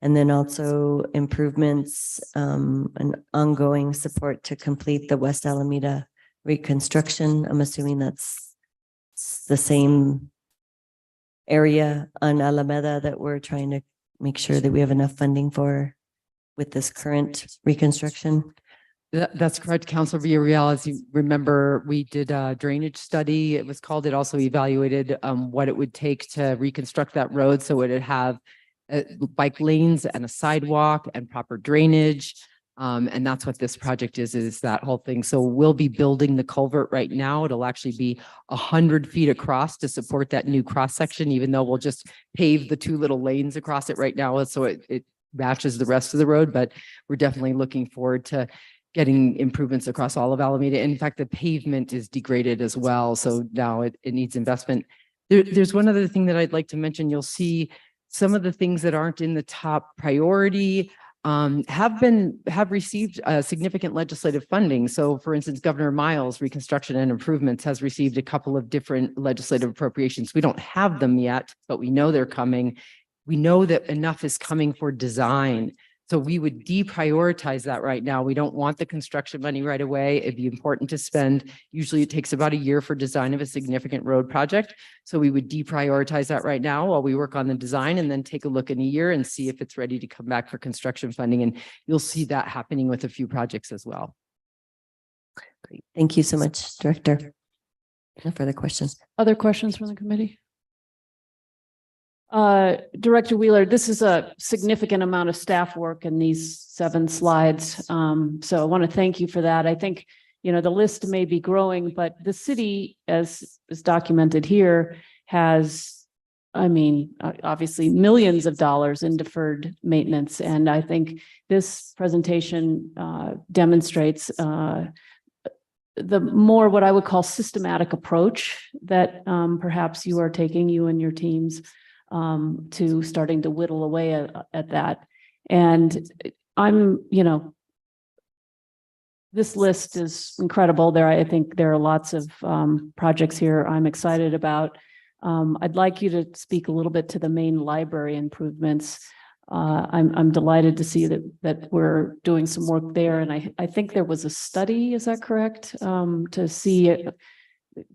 [SPEAKER 5] And then also improvements and ongoing support to complete the West Alameda reconstruction. I'm assuming that's the same area on Alameda that we're trying to make sure that we have enough funding for with this current reconstruction.
[SPEAKER 10] That's correct, Councilor Villarreal. As you remember, we did a drainage study. It was called, it also evaluated what it would take to reconstruct that road. So it would have bike lanes and a sidewalk and proper drainage. And that's what this project is that whole thing. So we'll be building the culvert right now. It'll actually be 100 feet across to support that new cross section, even though we'll just pave the two little lanes across it right now. So it matches the rest of the road, but we're definitely looking forward to getting improvements across all of Alameda. In fact, the pavement is degraded as well. So now it needs investment. There's one other thing that I'd like to mention. You'll see some of the things that aren't in the top priority have received significant legislative funding. So for instance, Governor Miles Reconstruction and Improvements has received a couple of different legislative appropriations. We don't have them yet, but we know they're coming. We know that enough is coming for design. So we would deprioritize that right now. We don't want the construction money right away. It'd be important to spend. Usually it takes about a year for design of a significant road project. So we would deprioritize that right now while we work on the design and then take a look in a year and see if it's ready to come back for construction funding. And you'll see that happening with a few projects as well.
[SPEAKER 5] Great. Thank you so much, Director. No further questions.
[SPEAKER 2] Other questions from the committee? Director Wheeler, this is a significant amount of staff work in these 7 slides. So I want to thank you for that. I think, you know, the list may be growing, but the city, as is documented here, has, I mean, obviously millions of dollars in deferred maintenance. And I think this presentation demonstrates the more what I would call systematic approach that perhaps you are taking, you and your teams, to starting to whittle away at that. And I'm, you know, this list is incredible. I think there are lots of projects here I'm excited about. I'd like you to speak a little bit to the main library improvements. I'm delighted to see that we're doing some work there. And I think there was a study, is that correct? To see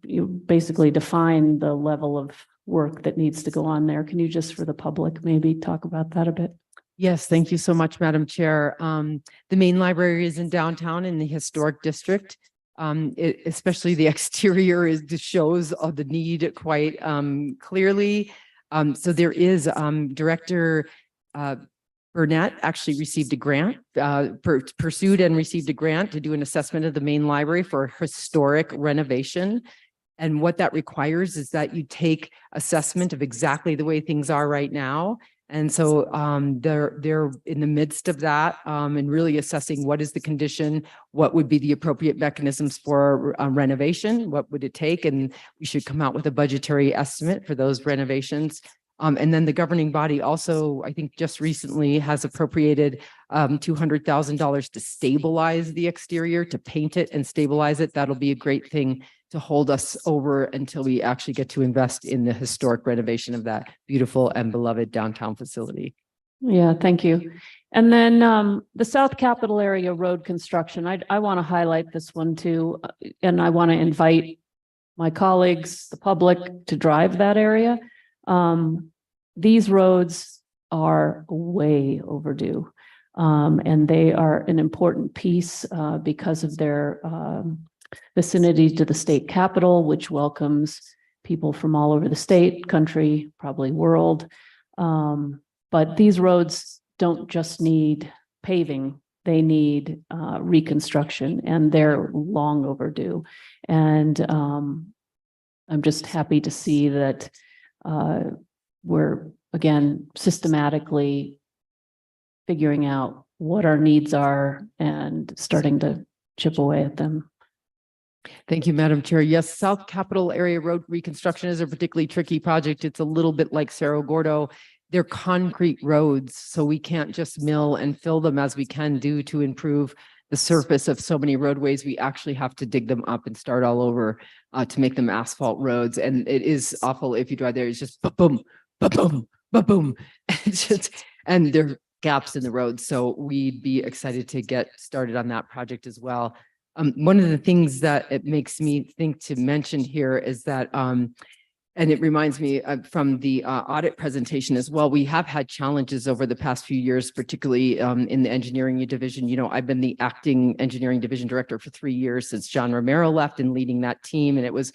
[SPEAKER 2] you basically define the level of work that needs to go on there. Can you just, for the public, maybe talk about that a bit?
[SPEAKER 10] Yes, thank you so much, Madam Chair. The main library is in downtown in the historic district. Especially the exterior shows the need quite clearly. So there is Director Burnett actually received a grant, pursued and received a grant to do an assessment of the main library for historic renovation. And what that requires is that you take assessment of exactly the way things are right now. And so they're in the midst of that and really assessing what is the condition, what would be the appropriate mechanisms for renovation, what would it take, and we should come out with a budgetary estimate for those renovations. And then the governing body also, I think just recently has appropriated $200,000 to stabilize the exterior, to paint it and stabilize it. That'll be a great thing to hold us over until we actually get to invest in the historic renovation of that beautiful and beloved downtown facility.
[SPEAKER 2] Yeah, thank you. And then the South Capitol area road construction, I want to highlight this one too. And I want to invite my colleagues, the public, to drive that area. These roads are way overdue. And they are an important piece because of their vicinity to the state capitol, which welcomes people from all over the state, country, probably world. But these roads don't just need paving, they need reconstruction, and they're long overdue. And I'm just happy to see that we're, again, systematically figuring out what our needs are and starting to chip away at them.
[SPEAKER 10] Thank you, Madam Chair. Yes, South Capitol Area Road reconstruction is a particularly tricky project. It's a little bit like Cerro Gordo. They're concrete roads, so we can't just mill and fill them as we can do to improve the surface of so many roadways. We actually have to dig them up and start all over to make them asphalt roads. And it is awful if you drive there. It's just ba-boom, ba-boom, ba-boom. And there are gaps in the road. So we'd be excited to get started on that project as well. One of the things that it makes me think to mention here is that, and it reminds me from the audit presentation as well, we have had challenges over the past few years, particularly in the engineering division. You know, I've been the acting engineering division director for 3 years since John Romero left and leading that team. And it was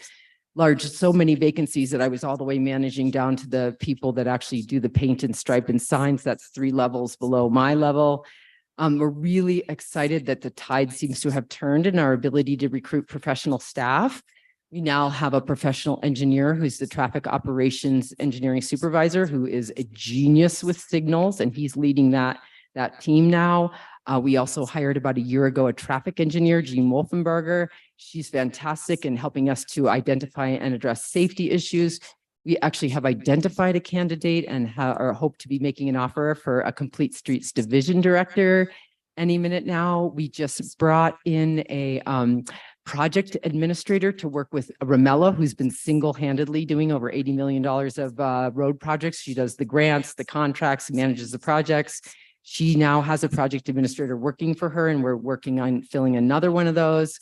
[SPEAKER 10] large, so many vacancies that I was all the way managing down to the people that actually do the paint and stripe and signs. That's 3 levels below my level. We're really excited that the tide seems to have turned in our ability to recruit professional staff. We now have a professional engineer who's the traffic operations engineering supervisor, who is a genius with signals, and he's leading that team now. We also hired about a year ago a traffic engineer, Jean Wolfenberger. She's fantastic in helping us to identify and address safety issues. We actually have identified a candidate and hope to be making an offer for a complete streets division director any minute now. We just brought in a project administrator to work with Ramella, who's been single-handedly doing over $80 million of road projects. She does the grants, the contracts, manages the projects. She now has a project administrator working for her, and we're working on filling another one of those.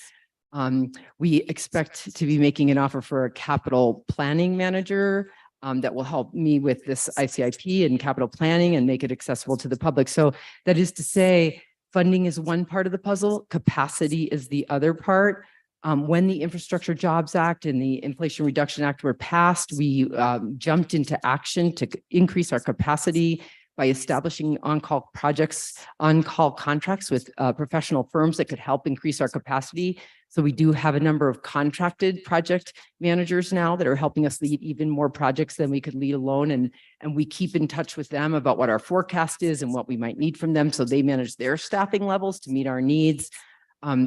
[SPEAKER 10] We expect to be making an offer for a capital planning manager that will help me with this ICIP and capital planning and make it accessible to the public. So that is to say, funding is one part of the puzzle, capacity is the other part. When the Infrastructure Jobs Act and the Inflation Reduction Act were passed, we jumped into action to increase our capacity by establishing on-call contracts with professional firms that could help increase our capacity. So we do have a number of contracted project managers now that are helping us lead even more projects than we could lead alone. And we keep in touch with them about what our forecast is and what we might need from them, so they manage their staffing levels to meet our needs.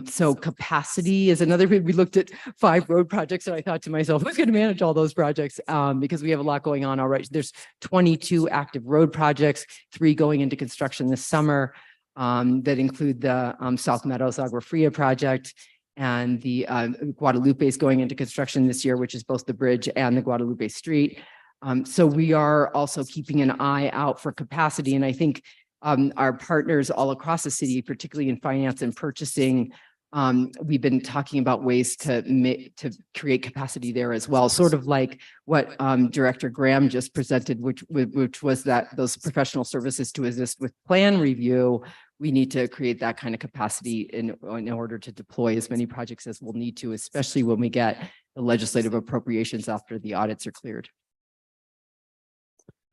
[SPEAKER 10] So capacity is another. We looked at 5 road projects, and I thought to myself, who's going to manage all those projects? Because we have a lot going on already. There's 22 active road projects, 3 going into construction this summer that include the South Meadows Agua Fria project, and the Guadalupe is going into construction this year, which is both the bridge and the Guadalupe Street. So we are also keeping an eye out for capacity, and I think our partners all across the city, particularly in finance and purchasing, we've been talking about ways to create capacity there as well, sort of like what Director Graham just presented, which was that those professional services to assist with plan review. We need to create that kind of capacity in order to deploy as many projects as we'll need to, especially when we get the legislative appropriations after the audits are cleared.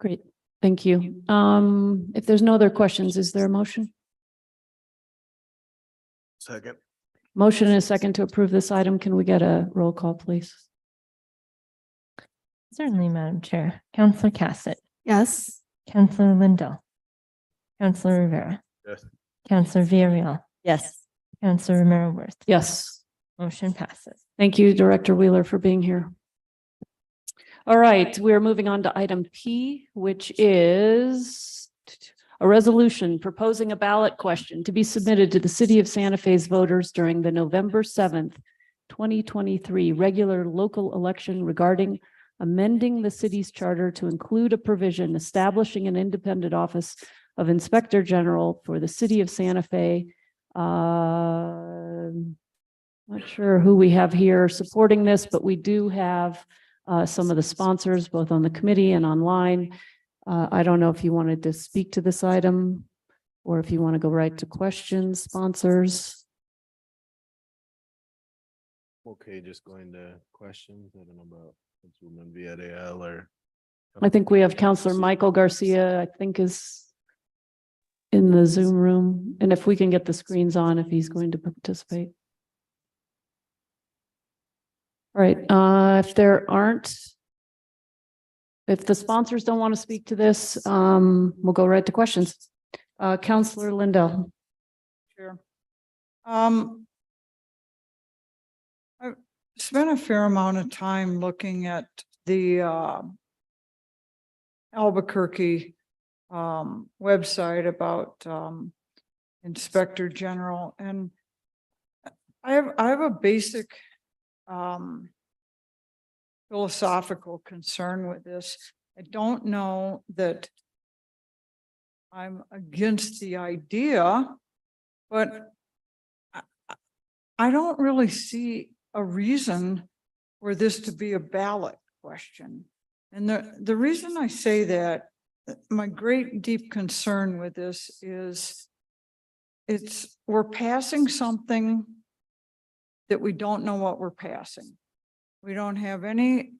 [SPEAKER 2] Great. Thank you. If there's no other questions, is there a motion?
[SPEAKER 6] Second.
[SPEAKER 2] Motion and a second to approve this item. Can we get a roll call, please?
[SPEAKER 4] Certainly, Madam Chair. Councillor Cassett,
[SPEAKER 8] Yes.
[SPEAKER 4] Councillor Lindell, Councillor Rivera,
[SPEAKER 6] Yes.
[SPEAKER 4] Councillor Villarreal,
[SPEAKER 5] Yes.
[SPEAKER 4] Councillor Romero Worth.
[SPEAKER 2] Yes.
[SPEAKER 4] Motion passes.
[SPEAKER 2] Thank you, Director Wheeler, for being here. All right, we're moving on to item P, which is a resolution proposing a ballot question to be submitted to the City of Santa Fe's voters during the November 7th, 2023 regular local election regarding amending the city's charter to include a provision establishing an independent office of Inspector General for the city of Santa Fe. Not sure who we have here supporting this, but we do have some of the sponsors, both on the committee and online. I don't know if you wanted to speak to this item or if you want to go right to questions, sponsors.
[SPEAKER 6] Okay, just going to questions. I don't know about Councilwoman Villarreal or.
[SPEAKER 2] I think we have Counselor Michael Garcia, I think is in the Zoom room. And if we can get the screens on, if he's going to participate. All right, if there aren't, if the sponsors don't want to speak to this, we'll go right to questions. Counselor Lindell.
[SPEAKER 1] Sure. I've spent a fair amount of time looking at the Albuquerque website about Inspector General, and I have a basic philosophical concern with this. I don't know that I'm against the idea, but I don't really see a reason for this to be a ballot question. And the reason I say that, my great deep concern with this is we're passing something that we don't know what we're passing. We don't have any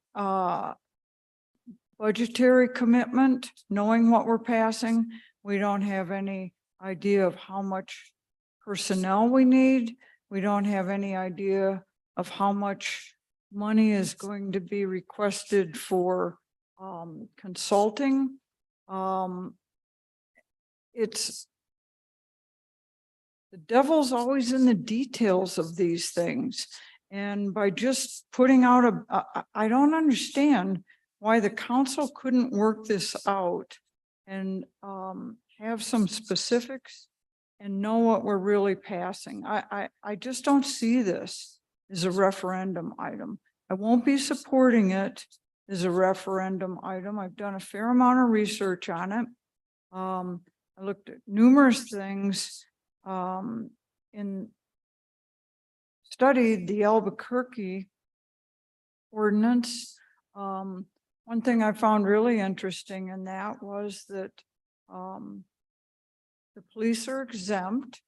[SPEAKER 1] budgetary commitment, knowing what we're passing. We don't have any idea of how much personnel we need. We don't have any idea of how much money is going to be requested for consulting. It's the devil's always in the details of these things. And by just putting out I don't understand why the council couldn't work this out and have some specifics and know what we're really passing. I just don't see this as a referendum item. I won't be supporting it as a referendum item. I've done a fair amount of research on it. I looked at numerous things studied the Albuquerque ordinance. One thing I found really interesting in that was that the police are exempt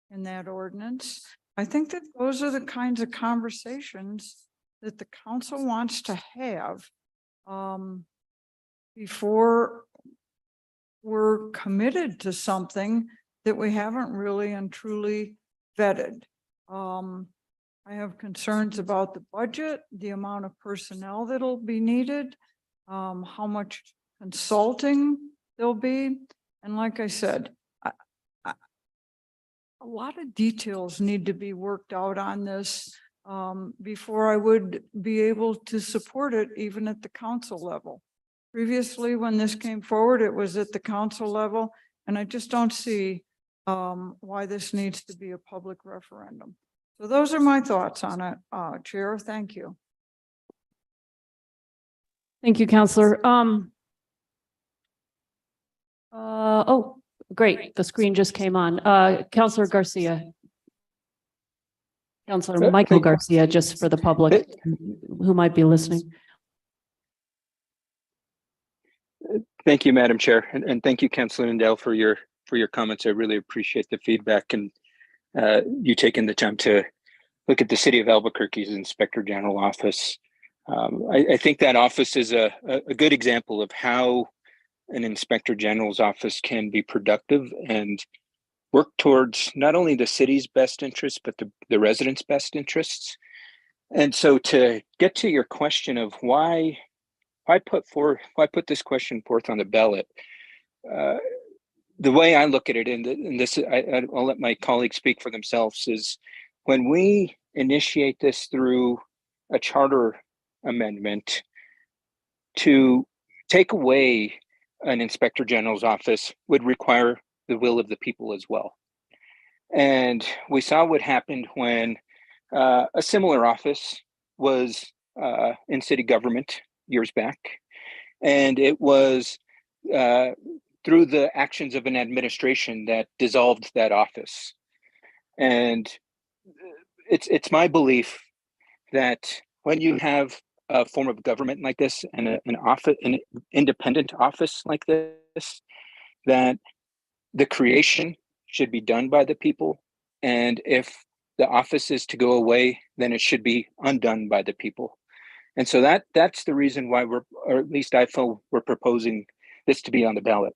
[SPEAKER 1] in that ordinance. I think that those are the kinds of conversations that the council wants to have before we're committed to something that we haven't really and truly vetted. I have concerns about the budget, the amount of personnel that'll be needed, how much consulting there'll be. And like I said, a lot of details need to be worked out on this before I would be able to support it even at the council level. Previously, when this came forward, it was at the council level, and I just don't see why this needs to be a public referendum. So those are my thoughts on it, Chair. Thank you.
[SPEAKER 2] Thank you, Counselor. Oh, great. The screen just came on. Counselor Garcia. Counselor Michael Garcia, just for the public who might be listening.
[SPEAKER 11] Thank you, Madam Chair, and thank you, Councilor Lindell, for your comments. I really appreciate the feedback and you taking the time to look at the City of Albuquerque's Inspector General office. I think that office is a good example of how an Inspector General's office can be productive and work towards not only the city's best interests, but the residents' best interests. And so to get to your question of why put this question forth on the ballot, the way I look at it, and this, I'll let my colleagues speak for themselves, is when we initiate this through a charter amendment to take away an Inspector General's office would require the will of the people as well. And we saw what happened when a similar office was in city government years back, and it was through the actions of an administration that dissolved that office. And it's my belief that when you have a form of government like this and an independent office like this, that the creation should be done by the people. And if the office is to go away, then it should be undone by the people. And so that's the reason why or at least I feel we're proposing this to be on the ballot.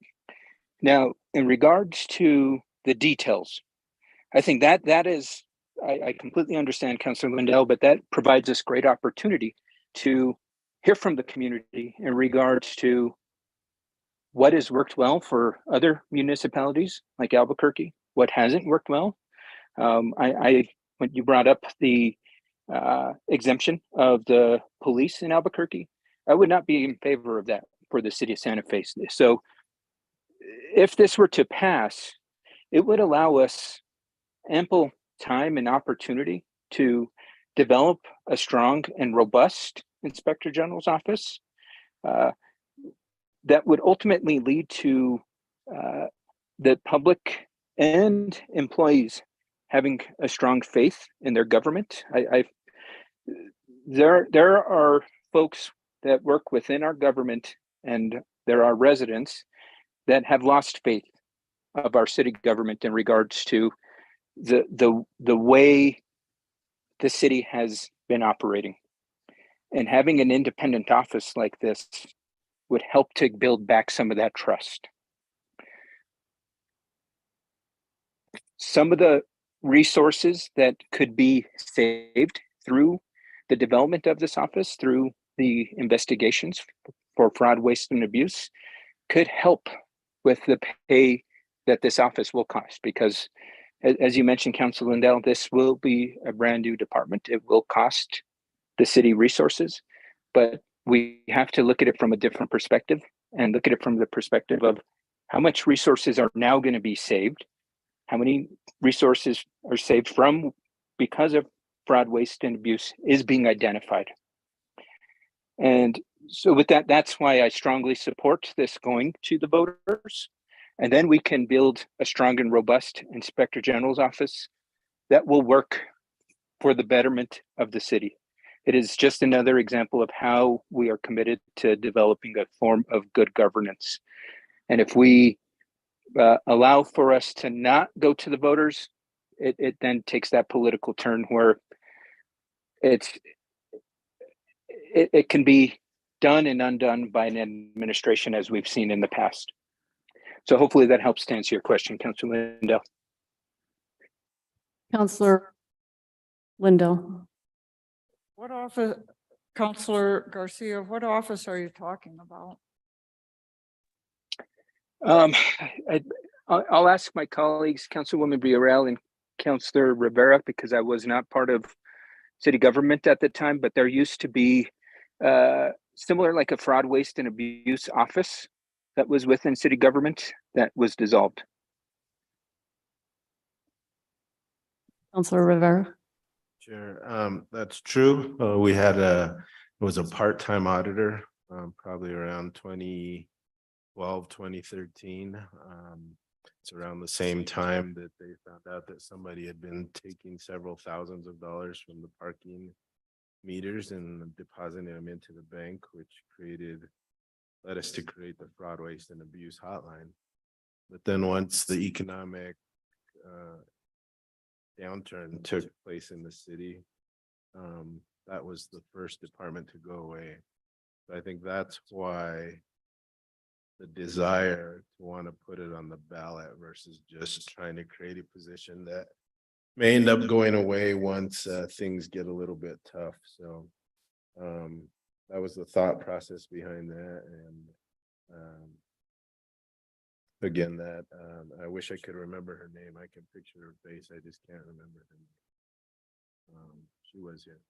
[SPEAKER 11] Now, in regards to the details, I think that is, I completely understand Councilor Lindell, but that provides us great opportunity to hear from the community in regards to what has worked well for other municipalities like Albuquerque, what hasn't worked well. When you brought up the exemption of the police in Albuquerque, I would not be in favor of that for the city of Santa Fe. So if this were to pass, it would allow us ample time and opportunity to develop a strong and robust Inspector General's office that would ultimately lead to the public and employees having a strong faith in their government. There are folks that work within our government, and there are residents that have lost faith of our city government in regards to the way the city has been operating. And having an independent office like this would help to build back some of that trust. Some of the resources that could be saved through the development of this office, through the investigations for fraud, waste, and abuse, could help with the pay that this office will cost. Because as you mentioned, Councilor Lindell, this will be a brand new department. It will cost the city resources, but we have to look at it from a different perspective and look at it from the perspective of how much resources are now going to be saved, how many resources are saved from because of fraud, waste, and abuse is being identified. And so with that, that's why I strongly support this going to the voters. And then we can build a strong and robust Inspector General's office that will work for the betterment of the city. It is just another example of how we are committed to developing a form of good governance. And if we allow for us to not go to the voters, it then takes that political turn where it can be done and undone by an administration, as we've seen in the past. So hopefully that helps to answer your question, Councilor Lindell.
[SPEAKER 2] Councilor Lindell.
[SPEAKER 1] What office, Councilor Garcia, what office are you talking about?
[SPEAKER 11] I'll ask my colleagues, Councilwoman Villarreal and Councilor Rivera, because I was not part of city government at the time, but there used to be similar, like a fraud, waste, and abuse office that was within city government that was dissolved.
[SPEAKER 2] Councilor Rivera.
[SPEAKER 6] Sure, that's true. We had it was a part-time auditor, probably around 2012, 2013. It's around the same time that they found out that somebody had been taking several thousands of dollars from the parking meters and depositing them into the bank, which led us to create the fraud, waste, and abuse hotline. But then once the economic downturn took place in the city, that was the first department to go away. So I think that's why the desire to want to put it on the ballot versus just trying to create a position that may end up going away once things get a little bit tough. So that was the thought process behind that. And again, that I wish I could remember her name. I can picture her face. I just can't remember her name. She was here.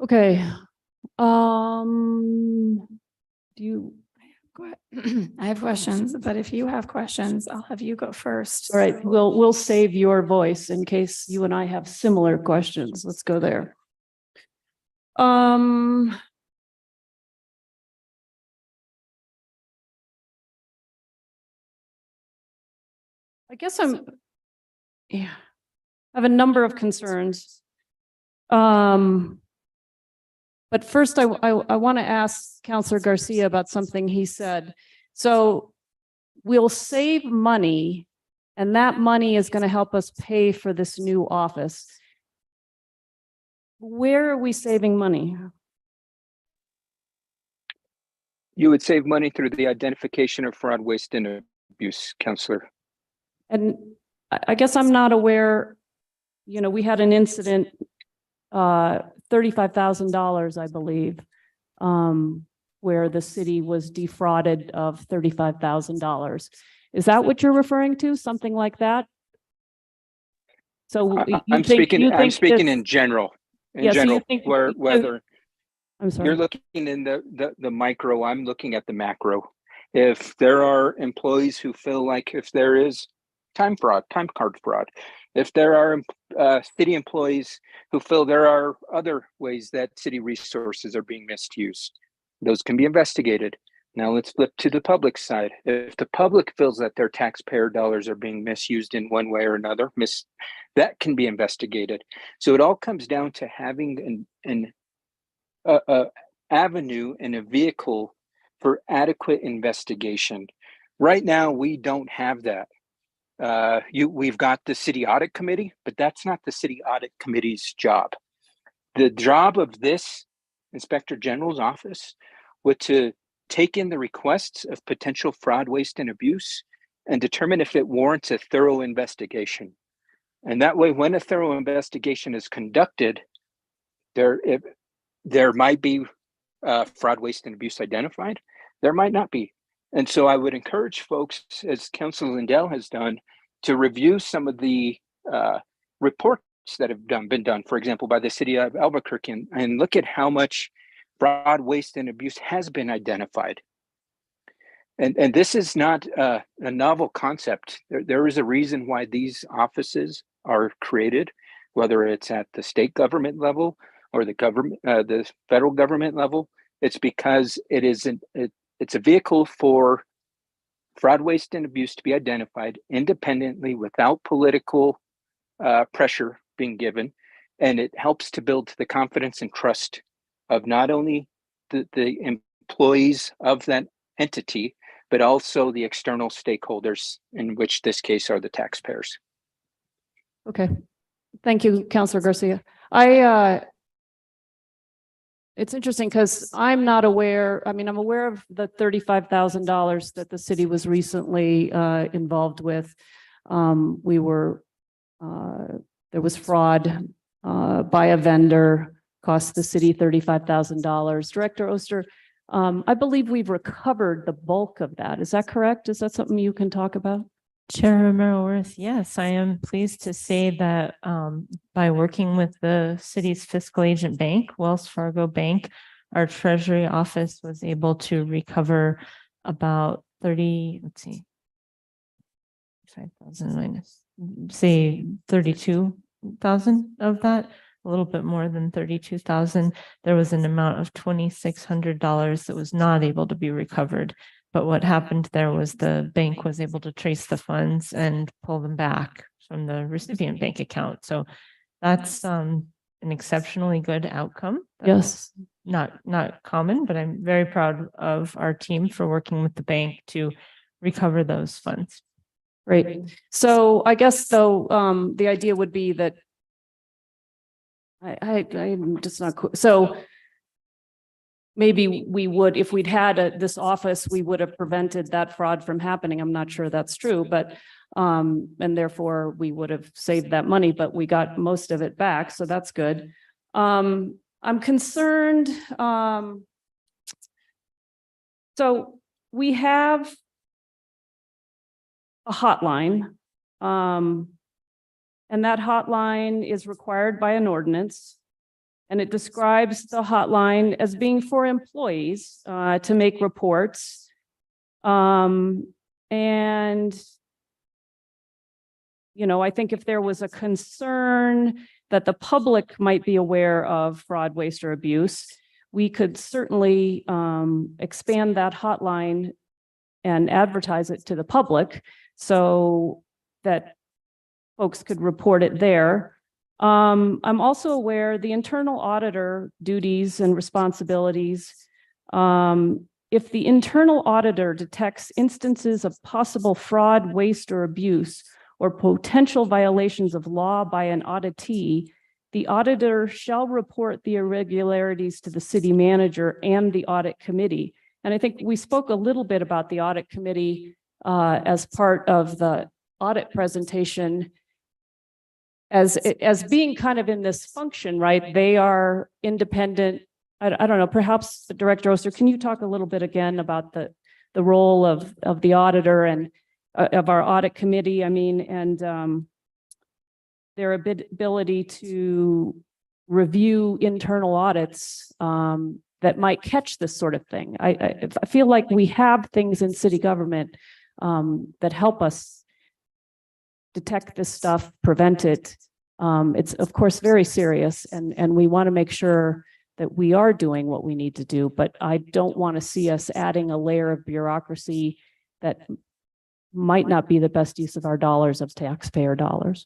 [SPEAKER 2] Okay. Do you?
[SPEAKER 8] Go ahead. I have questions, but if you have questions, I'll have you go first.
[SPEAKER 2] All right, we'll save your voice in case you and I have similar questions. Let's go there. I guess yeah, I have a number of concerns. But first I want to ask Counselor Garcia about something he said. So we'll save money and that money is going to help us pay for this new office. Where are we saving money?
[SPEAKER 11] You would save money through the identification of fraud, waste, and abuse, Counselor.
[SPEAKER 2] And I guess I'm not aware, we had an incident, $35,000, I believe, where the city was defrauded of $35,000. Is that what you're referring to? Something like that? So
[SPEAKER 11] I'm speaking in general.
[SPEAKER 2] Yeah, so you think-
[SPEAKER 11] Whether
[SPEAKER 2] I'm sorry.
[SPEAKER 11] you're looking in the micro, I'm looking at the macro. If there are employees who feel like if there is time card fraud, if there are city employees who feel there are other ways that city resources are being misused, those can be investigated. Now let's flip to the public side. If the public feels that their taxpayer dollars are being misused in one way or another, that can be investigated. So it all comes down to having an avenue and a vehicle for adequate investigation. Right now, we don't have that. We've got the city audit committee, but that's not the city audit committee's job. The job of this Inspector General's office was to take in the requests of potential fraud, waste, and abuse and determine if it warrants a thorough investigation. And that way, when a thorough investigation is conducted, there might be fraud, waste, and abuse identified. There might not be. And so I would encourage folks, as Councilor Lindell has done, to review some of the reports that have been done, for example, by the city of Albuquerque, and look at how much fraud, waste, and abuse has been identified. And this is not a novel concept. There is a reason why these offices are created, whether it's at the state government level or the federal government level. It's because it's a vehicle for fraud, waste, and abuse to be identified independently without political pressure being given. And it helps to build the confidence and trust of not only the employees of that entity, but also the external stakeholders, in which this case are the taxpayers.
[SPEAKER 2] Okay. Thank you, Councilor Garcia. It's interesting because I'm not aware, I'm aware of the $35,000 that the city was recently involved with. There was fraud by a vendor, cost the city $35,000. Director Oster, I believe we've recovered the bulk of that. Is that correct? Is that something you can talk about?
[SPEAKER 4] Chair Romero-Worth, yes, I am pleased to say that by working with the city's fiscal agent bank, Wells Fargo Bank, our treasury office was able to recover about 5,000 minus, say 32,000 of that, a little bit more than 32,000. There was an amount of $2,600 that was not able to be recovered. But what happened there was the bank was able to trace the funds and pull them back from the recipient bank account. So that's an exceptionally good outcome.
[SPEAKER 2] Yes.
[SPEAKER 4] Not common, but I'm very proud of our team for working with the bank to recover those funds.
[SPEAKER 2] Great. So I guess though, the idea would be that I'm just not, so maybe we would, if we'd had this office, we would have prevented that fraud from happening. I'm not sure that's true, but, and therefore we would have saved that money, but we got most of it back. So that's good. I'm concerned. So we have a hotline, and that hotline is required by an ordinance. And it describes the hotline as being for employees to make reports. And, I think if there was a concern that the public might be aware of fraud, waste, or abuse, we could certainly expand that hotline and advertise it to the public. So that folks could report it there. I'm also aware the internal auditor duties and responsibilities. If the internal auditor detects instances of possible fraud, waste, or abuse, or potential violations of law by an auditee, the auditor shall report the irregularities to the city manager and the audit committee. And I think we spoke a little bit about the audit committee as part of the audit presentation as being kind of in this function, right? They are independent. I don't know, perhaps Director Oster, can you talk a little bit again about the role of the auditor and of our audit committee? I mean, and their ability to review internal audits that might catch this sort of thing. I feel like we have things in city government that help us detect this stuff, prevent it. It's of course very serious, and we want to make sure that we are doing what we need to do, but I don't want to see us adding a layer of bureaucracy that might not be the best use of our dollars, of taxpayer dollars.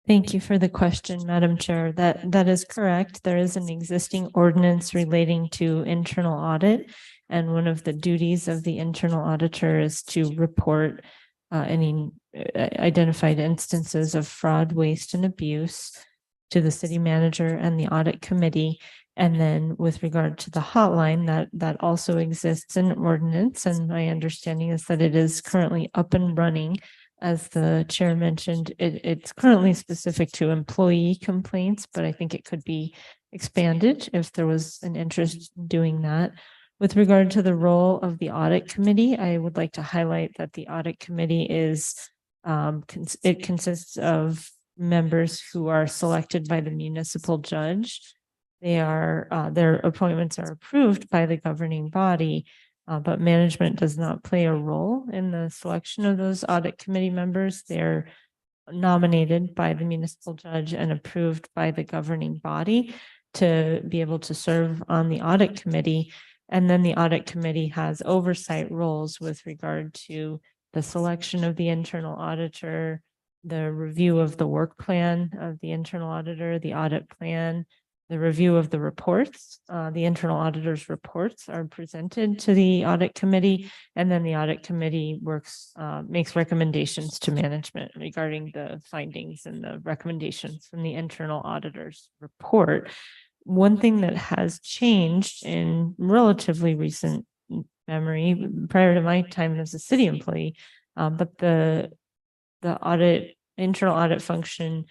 [SPEAKER 4] Thank you for the question, Madam Chair. That is correct. There is an existing ordinance relating to internal audit. And one of the duties of the internal auditor is to report any identified instances of fraud, waste, and abuse to the city manager and the audit committee. And then with regard to the hotline, that also exists in ordinance. And my understanding is that it is currently up and running. As the chair mentioned, it's currently specific to employee complaints, but I think it could be expanded if there was an interest in doing that. With regard to the role of the audit committee, I would like to highlight that the audit committee is, it consists of members who are selected by the municipal judge. They are, their appointments are approved by the governing body, but management does not play a role in the selection of those audit committee members. They're nominated by the municipal judge and approved by the governing body to be able to serve on the audit committee. And then the audit committee has oversight roles with regard to the selection of the internal auditor, the review of the work plan of the internal auditor, the audit plan, the review of the reports. The internal auditor's reports are presented to the audit committee, and then the audit committee makes recommendations to management regarding the findings and the recommendations from the internal auditor's report. One thing that has changed in relatively recent memory, prior to my time as a city employee, but the internal audit function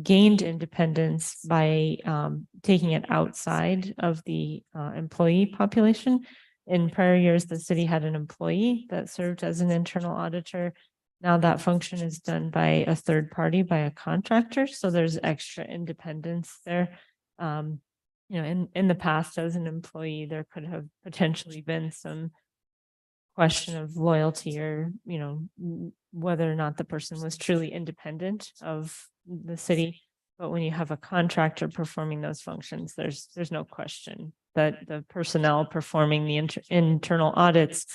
[SPEAKER 4] gained independence by taking it outside of the employee population. In prior years, the city had an employee that served as an internal auditor. Now that function is done by a third party, by a contractor. So there's extra independence there. In the past, as an employee, there could have potentially been some question of loyalty or, whether or not the person was truly independent of the city. But when you have a contractor performing those functions, there's no question that the personnel performing the internal audits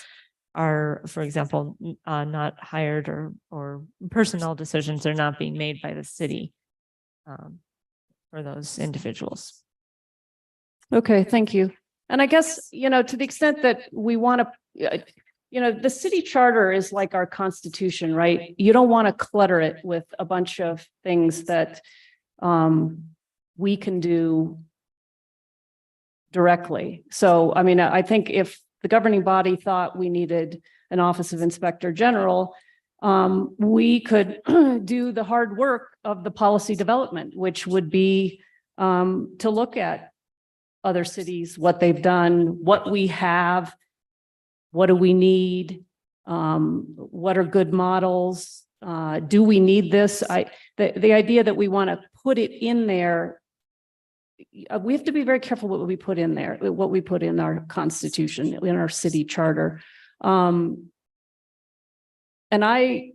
[SPEAKER 4] are, for example, not hired or personnel decisions are not being made by the city for those individuals.
[SPEAKER 2] Okay, thank you. And I guess, to the extent that we want to, the city charter is like our constitution, right? You don't want to clutter it with a bunch of things that we can do directly. So, I mean, I think if the governing body thought we needed an Office of Inspector General, we could do the hard work of the policy development, which would be to look at other cities, what they've done, what we have, what do we need, what are good models, do we need this? The idea that we want to put it in there, we have to be very careful what we put in there, what we put in our constitution, in our city charter. And I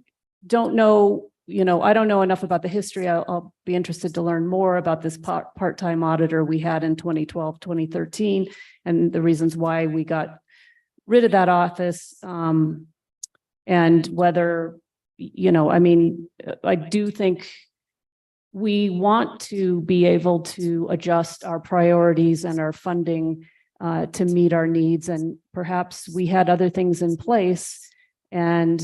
[SPEAKER 2] don't know, I don't know enough about the history. I'll be interested to learn more about this part-time auditor we had in 2012, 2013, and the reasons why we got rid of that office. And whether, I mean, I do think we want to be able to adjust our priorities and our funding to meet our needs. And perhaps we had other things in place and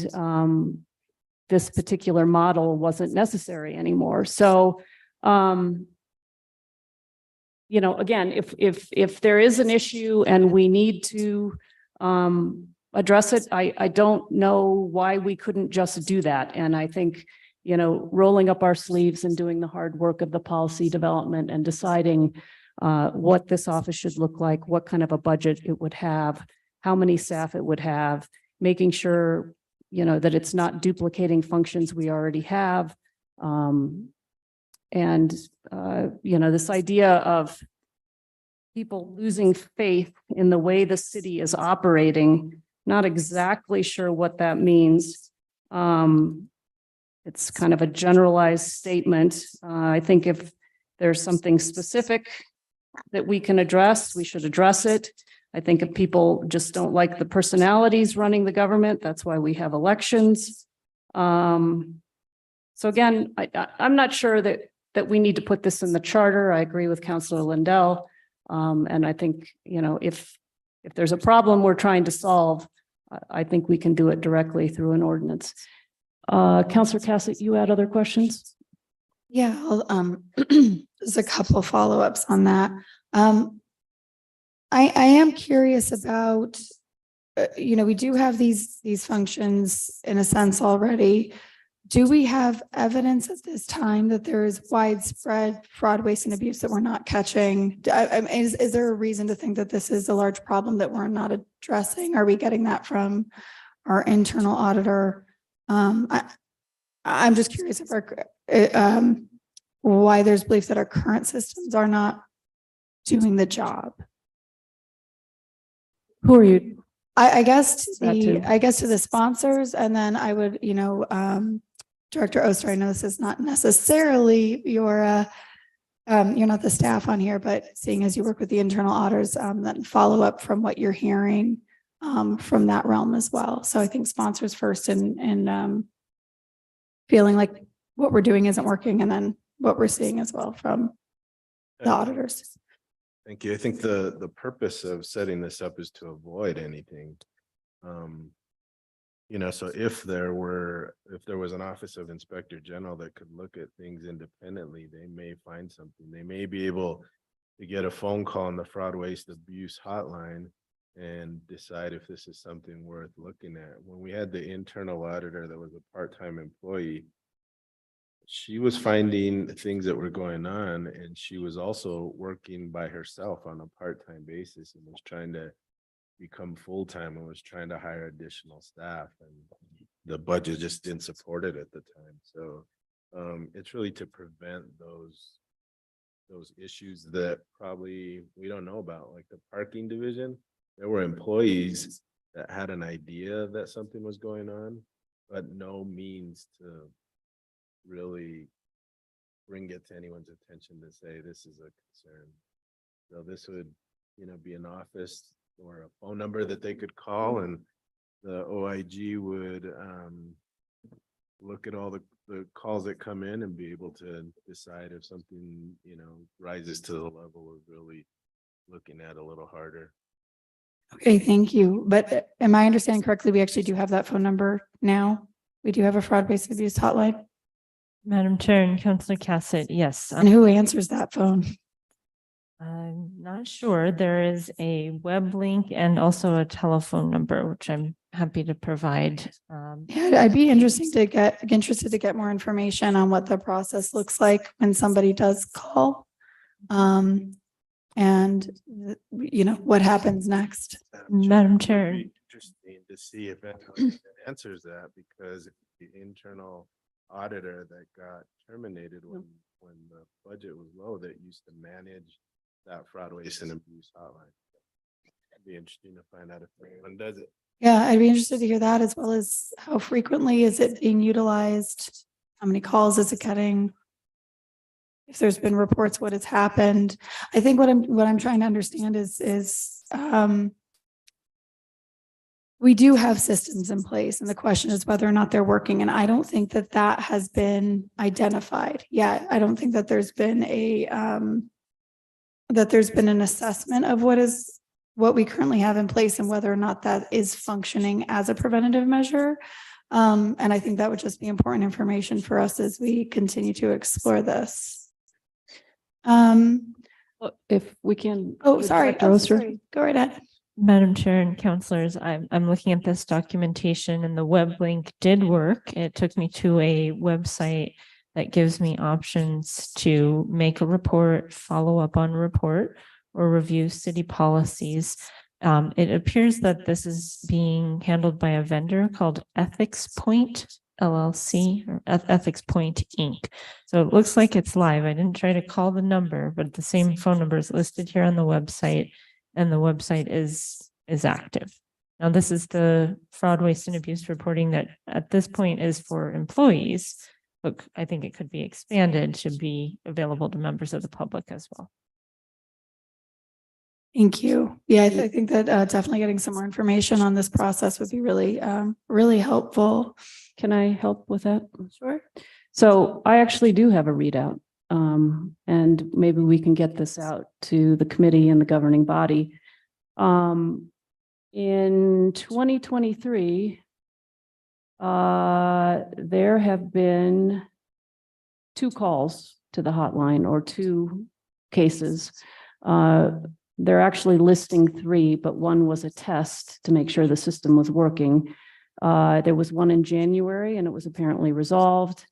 [SPEAKER 2] this particular model wasn't necessary anymore. So, again, if there is an issue and we need to address it, I don't know why we couldn't just do that. And I think, rolling up our sleeves and doing the hard work of the policy development and deciding what this office should look like, what kind of a budget it would have, how many staff it would have, making sure, that it's not duplicating functions we already have. This idea of people losing faith in the way the city is operating, not exactly sure what that means. It's kind of a generalized statement. I think if there's something specific that we can address, we should address it. I think if people just don't like the personalities running the government, that's why we have elections. So again, I'm not sure that we need to put this in the charter. I agree with Councilor Lindell. And I think, if there's a problem we're trying to solve, I think we can do it directly through an ordinance. Councilor Cassett, you had other questions?
[SPEAKER 8] Yeah, there's a couple of follow-ups on that. I am curious about, we do have these functions in a sense already. Do we have evidence at this time that there is widespread fraud, waste, and abuse that we're not catching? Is there a reason to think that this is a large problem that we're not addressing? Are we getting that from our internal auditor? I'm just curious if why there's belief that our current systems are not doing the job.
[SPEAKER 2] Who are you?
[SPEAKER 8] I guess to
[SPEAKER 2] That too.
[SPEAKER 8] the sponsors, and then I would, Director Oster, I know this is not necessarily you're not the staff on here, but seeing as you work with the internal auditors, then follow up from what you're hearing from that realm as well. So I think sponsors first and feeling like what we're doing isn't working, and then what we're seeing as well from the auditors.
[SPEAKER 6] Thank you. I think the purpose of setting this up is to avoid anything. So if there was an Office of Inspector General that could look at things independently, they may find something. They may be able to get a phone call on the fraud, waste, abuse hotline and decide if this is something worth looking at. When we had the internal auditor that was a part-time employee, she was finding things that were going on, and she was also working by herself on a part-time basis and was trying to become full-time and was trying to hire additional staff, and the budget just didn't support it at the time. So it's really to prevent those issues that probably we don't know about, like the parking division. There were employees that had an idea that something was going on, but no means to really bring it to anyone's attention to say this is a concern. So this would, be an office or a phone number that they could call, and the OIG would look at all the calls that come in and be able to decide if something, rises to the level of really looking at a little harder.
[SPEAKER 8] Okay, thank you. But am I understanding correctly? We actually do have that phone number now. We do have a fraud-based abuse hotline.
[SPEAKER 4] Madam Chair and Councilor Cassett, yes.
[SPEAKER 8] And who answers that phone?
[SPEAKER 4] I'm not sure. There is a web link and also a telephone number, which I'm happy to provide.
[SPEAKER 8] Yeah, I'd be interested to get more information on what the process looks like when somebody does call. And what happens next.
[SPEAKER 4] Madam Chair.
[SPEAKER 6] It'd be interesting to see if anyone answers that, because the internal auditor that got terminated when the budget was low, that used to manage that fraud, waste, and abuse hotline. It'd be interesting to find out if anyone does it.
[SPEAKER 8] Yeah, I'd be interested to hear that, as well as how frequently is it being utilized? How many calls is it getting? If there's been reports, what has happened? I think what I'm trying to understand is we do have systems in place, and the question is whether or not they're working. And I don't think that that has been identified yet. I don't think that there's been an assessment of what we currently have in place and whether or not that is functioning as a preventative measure. And I think that would just be important information for us as we continue to explore this.
[SPEAKER 2] If we can.
[SPEAKER 8] Sorry.
[SPEAKER 2] Director Oster?
[SPEAKER 8] Go right ahead.
[SPEAKER 4] Madam Chair and Councilors, I'm looking at this documentation and the web link did work. It took me to a website that gives me options to make a report, follow up on a report, or review city policies. It appears that this is being handled by a vendor called Ethics Point LLC or Ethics Point Inc. So it looks like it's live. I didn't try to call the number, but the same phone number is listed here on the website, and the website is active. Now, this is the fraud, waste, and abuse reporting that at this point is for employees, but I think it could be expanded to be available to members of the public as well.
[SPEAKER 8] Thank you. Yeah, I think that definitely getting some more information on this process would be really, really helpful.
[SPEAKER 2] Can I help with that?
[SPEAKER 8] Sure.
[SPEAKER 2] So I actually do have a readout. And maybe we can get this out to the committee and the governing body. In 2023, there have been 2 calls to the hotline or 2 cases. They're actually listing 3, but one was a test to make sure the system was working. There was one in January and it was apparently resolved.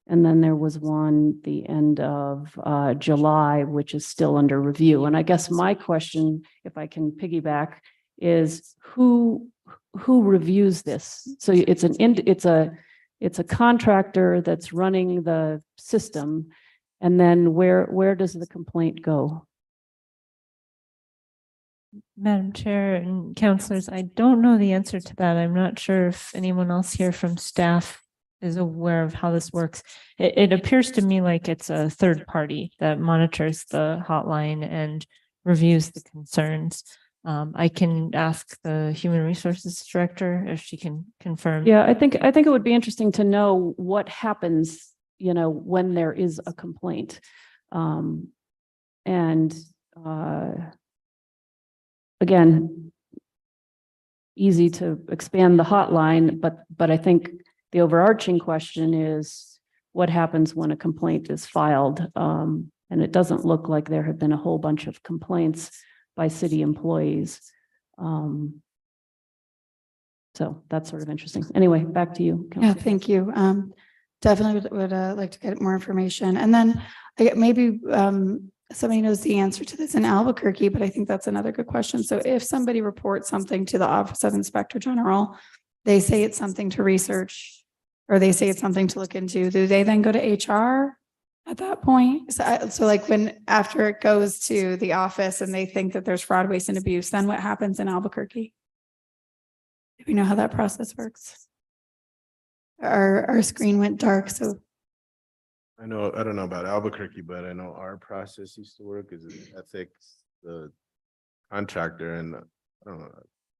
[SPEAKER 2] And then there was one the end of July, which is still under review. And I guess my question, if I can piggyback, is who reviews this? So it's a contractor that's running the system, and then where does the complaint go?
[SPEAKER 4] Madam Chair and Councilors, I don't know the answer to that. I'm not sure if anyone else here from staff is aware of how this works. It appears to me like it's a third party that monitors the hotline and reviews the concerns. I can ask the Human Resources Director if she can confirm.
[SPEAKER 2] Yeah, I think it would be interesting to know what happens, when there is a complaint. Again, easy to expand the hotline, but I think the overarching question is what happens when a complaint is filed? And it doesn't look like there have been a whole bunch of complaints by city employees. So that's sort of interesting. Anyway, back to you,
[SPEAKER 8] Yeah,
[SPEAKER 2] Councilor.
[SPEAKER 8] thank you. Definitely would like to get more information. And then maybe somebody knows the answer to this in Albuquerque, but I think that's another good question. So if somebody reports something to the Office of Inspector General, they say it's something to research, or they say it's something to look into, do they then go to HR at that point? So like after it goes to the office and they think that there's fraud, waste, and abuse, then what happens in Albuquerque? Do we know how that process works? Our screen went dark, so.
[SPEAKER 6] I don't know about Albuquerque, but I know our process used to work as ethics, the contractor, and I don't know.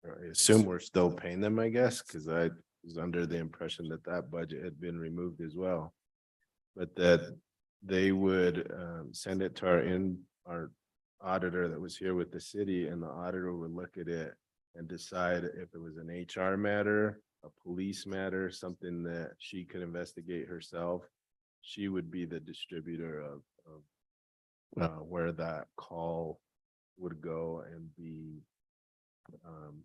[SPEAKER 6] I assume we're still paying them, I guess, because I was under the impression that budget had been removed as well. But that they would send it to our auditor that was here with the city, and the auditor would look at it and decide if it was an HR matter, a police matter, something that she could investigate herself. She would be the distributor of where that call would go and be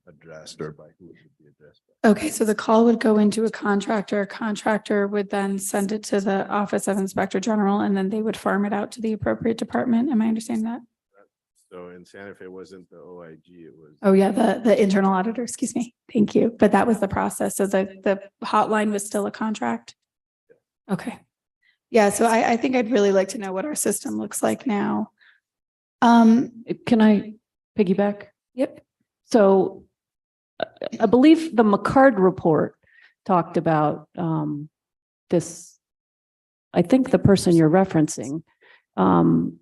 [SPEAKER 6] addressed, or by who it should be addressed by.
[SPEAKER 8] Okay, so the call would go into a contractor would then send it to the Office of Inspector General, and then they would farm it out to the appropriate department. Am I understanding that?
[SPEAKER 6] So in Santa Fe, it wasn't the OIG, it was.
[SPEAKER 8] Oh, yeah, the internal auditor, excuse me. Thank you. But that was the process. So the hotline was still a contract? Okay. Yeah, so I think I'd really like to know what our system looks like now.
[SPEAKER 2] Can I piggyback?
[SPEAKER 8] Yep.
[SPEAKER 2] So I believe the McCard report talked about this. I think the person you're referencing, and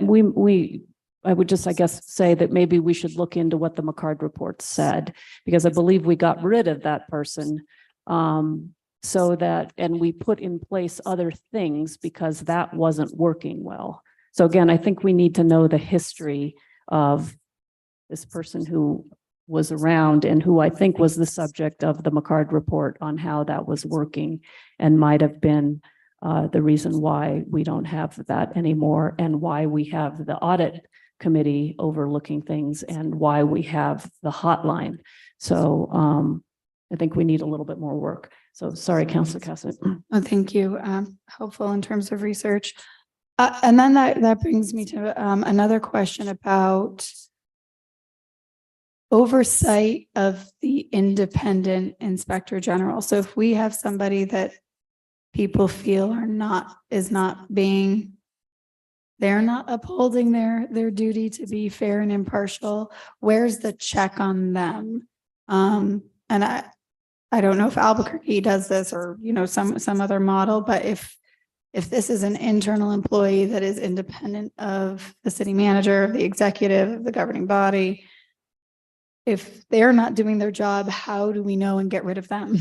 [SPEAKER 2] we I would just, I guess, say that maybe we should look into what the McCard report said, because I believe we got rid of that person. So that, and we put in place other things because that wasn't working well. So again, I think we need to know the history of this person who was around and who I think was the subject of the McCard report on how that was working and might have been the reason why we don't have that anymore, and why we have the audit committee overlooking things, and why we have the hotline. So I think we need a little bit more work. So sorry, Councilor Cassett.
[SPEAKER 8] Oh, thank you. Helpful in terms of research. And then that brings me to another question about oversight of the independent inspector general. So if we have somebody that people feel they're not upholding their duty to be fair and impartial, where's the check on them? And I don't know if Albuquerque does this or, some other model, but if this is an internal employee that is independent of the city manager, of the executive, of the governing body, if they're not doing their job, how do we know and get rid of them?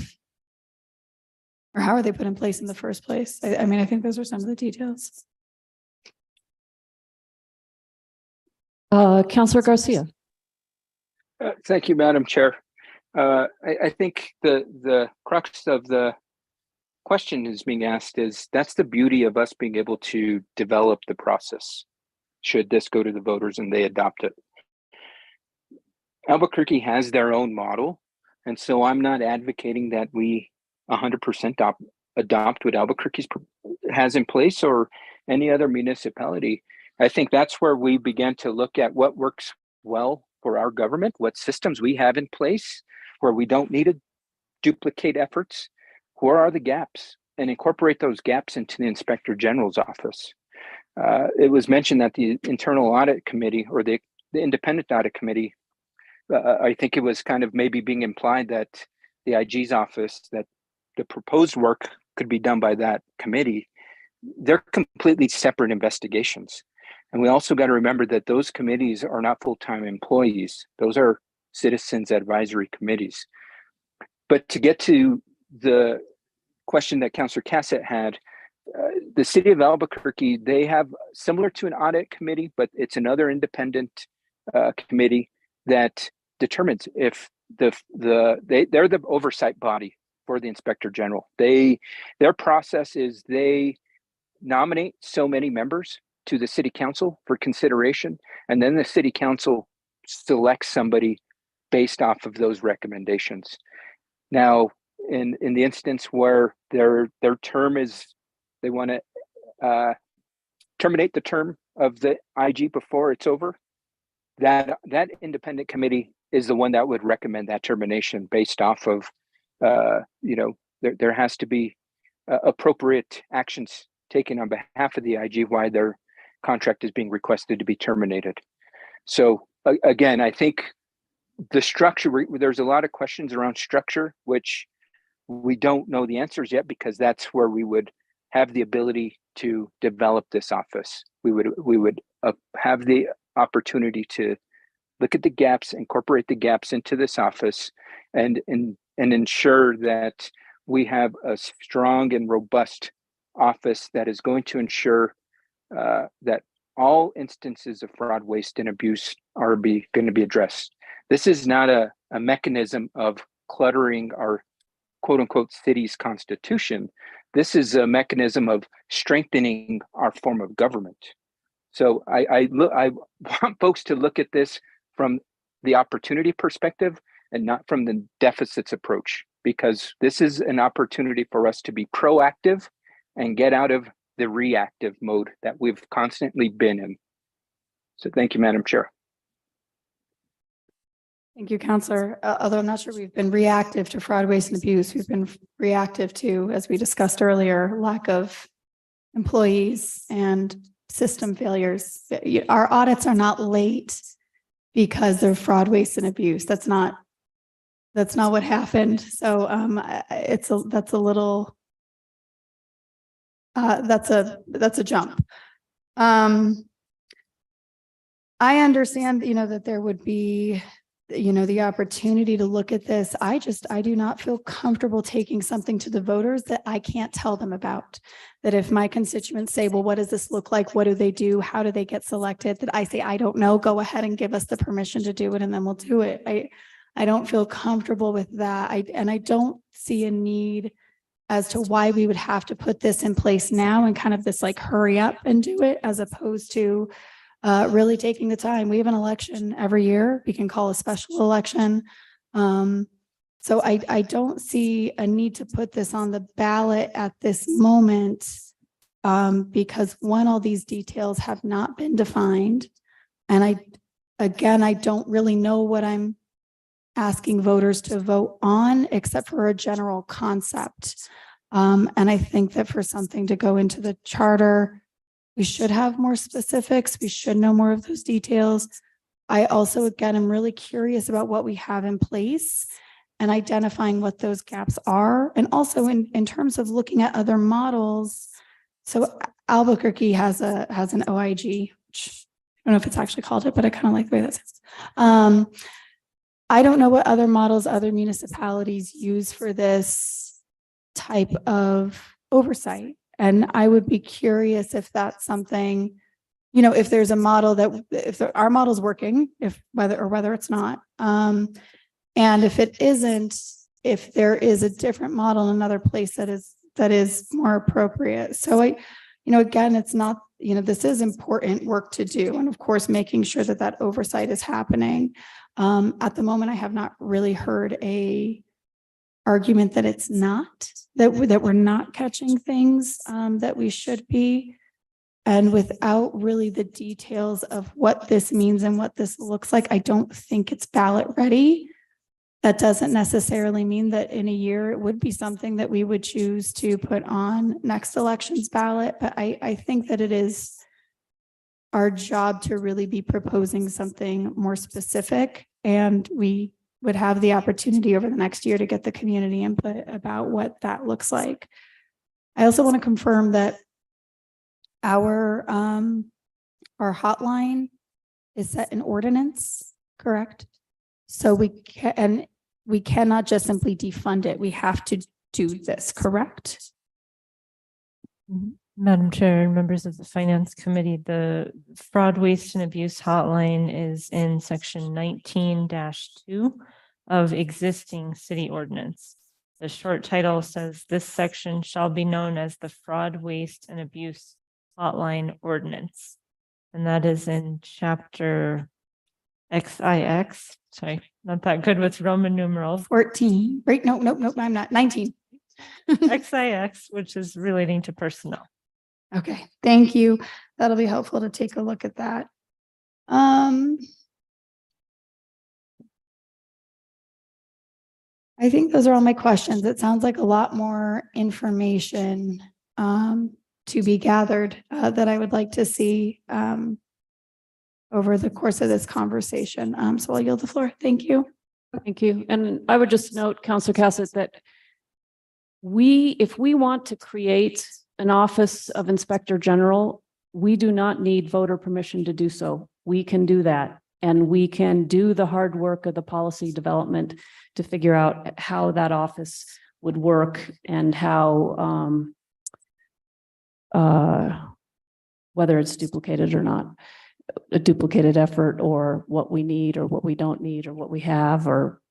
[SPEAKER 8] Or how are they put in place in the first place? I mean, I think those are some of the details.
[SPEAKER 2] Councilor Garcia.
[SPEAKER 11] Thank you, Madam Chair. I think the crux of the question is being asked is, that's the beauty of us being able to develop the process should this go to the voters and they adopt it. Albuquerque has their own model, and so I'm not advocating that we 100% adopt what Albuquerque has in place or any other municipality. I think that's where we began to look at what works well for our government, what systems we have in place where we don't need to duplicate efforts, where are the gaps, and incorporate those gaps into the Inspector General's office. It was mentioned that the Internal Audit Committee or the Independent Audit Committee, I think it was kind of maybe being implied that the IG's office, that the proposed work could be done by that committee. They're completely separate investigations. And we also got to remember that those committees are not full-time employees. Those are citizens advisory committees. But to get to the question that Councilor Cassett had, the city of Albuquerque, they have similar to an audit committee, but it's another independent committee that determines if they're the oversight body for the Inspector General. Their process is they nominate so many members to the city council for consideration, and then the city council selects somebody based off of those recommendations. Now, in the instance where their term is, they want to terminate the term of the IG before it's over, that independent committee is the one that would recommend that termination based off of, there has to be appropriate actions taken on behalf of the IG why their contract is being requested to be terminated. So again, I think the structure, there's a lot of questions around structure, which we don't know the answers yet, because that's where we would have the ability to develop this office. We would have the opportunity to look at the gaps, incorporate the gaps into this office, and ensure that we have a strong and robust office that is going to ensure that all instances of fraud, waste, and abuse are going to be addressed. This is not a mechanism of cluttering our quote unquote city's constitution. This is a mechanism of strengthening our form of government. So I want folks to look at this from the opportunity perspective and not from the deficits approach, because this is an opportunity for us to be proactive and get out of the reactive mode that we've constantly been in. So thank you, Madam Chair.
[SPEAKER 8] Thank you, Councilor. Although I'm not sure we've been reactive to fraud, waste, and abuse, we've been reactive to, as we discussed earlier, lack of employees and system failures. Our audits are not late because of fraud, waste, and abuse. That's not what happened. So that's a jump. I understand, that there would be, the opportunity to look at this. I do not feel comfortable taking something to the voters that I can't tell them about. That if my constituents say, well, what does this look like? What do they do? How do they get selected? That I say, I don't know, go ahead and give us the permission to do it and then we'll do it. I don't feel comfortable with that. I don't see a need as to why we would have to put this in place now and kind of this like hurry up and do it as opposed to really taking the time. We have an election every year. We can call a special election. So I don't see a need to put this on the ballot at this moment because one, all these details have not been defined. And I don't really know what I'm asking voters to vote on except for a general concept. And I think that for something to go into the charter, we should have more specifics. We should know more of those details. I also, again, am really curious about what we have in place and identifying what those gaps are. And also in terms of looking at other models. So Albuquerque has an OIG, which I don't know if it's actually called it, but I kind of like the way that sounds. I don't know what other models other municipalities use for this type of oversight. And I would be curious if that's something, if there's a model that, if our model's working, whether it's not. And if it isn't, if there is a different model in another place that is more appropriate. So again, it's not, this is important work to do. And of course, making sure that oversight is happening. At the moment, I have not really heard a argument that it's not, that we're not catching things that we should be. And without really the details of what this means and what this looks like, I don't think it's ballot ready. That doesn't necessarily mean that in a year it would be something that we would choose to put on next election's ballot. But I think that it is our job to really be proposing something more specific, and we would have the opportunity over the next year to get the community input about what that looks like. I also want to confirm that our hotline is set in ordinance, correct? So we cannot just simply defund it. We have to do this, correct?
[SPEAKER 4] Madam Chair and members of the Finance Committee, the fraud, waste and abuse hotline is in section 19-2 of existing city ordinance. The short title says this section shall be known as the fraud, waste and abuse hotline ordinance. And that is in chapter XIX. Sorry, not that good with Roman numerals.
[SPEAKER 8] 14, right? No, I'm not. 19.
[SPEAKER 4] XIX, which is relating to personnel.
[SPEAKER 8] Okay, thank you. That'll be helpful to take a look at that. I think those are all my questions. It sounds like a lot more information to be gathered that I would like to see over the course of this conversation. So I'll yield the floor. Thank you.
[SPEAKER 2] Thank you. And I would just note, Councilor Cassett, that if we want to create an office of Inspector General, we do not need voter permission to do so. We can do that. And we can do the hard work of the policy development to figure out how that office would work and how, whether it's duplicated or not, a duplicated effort, or what we need or what we don't need or what we have, or,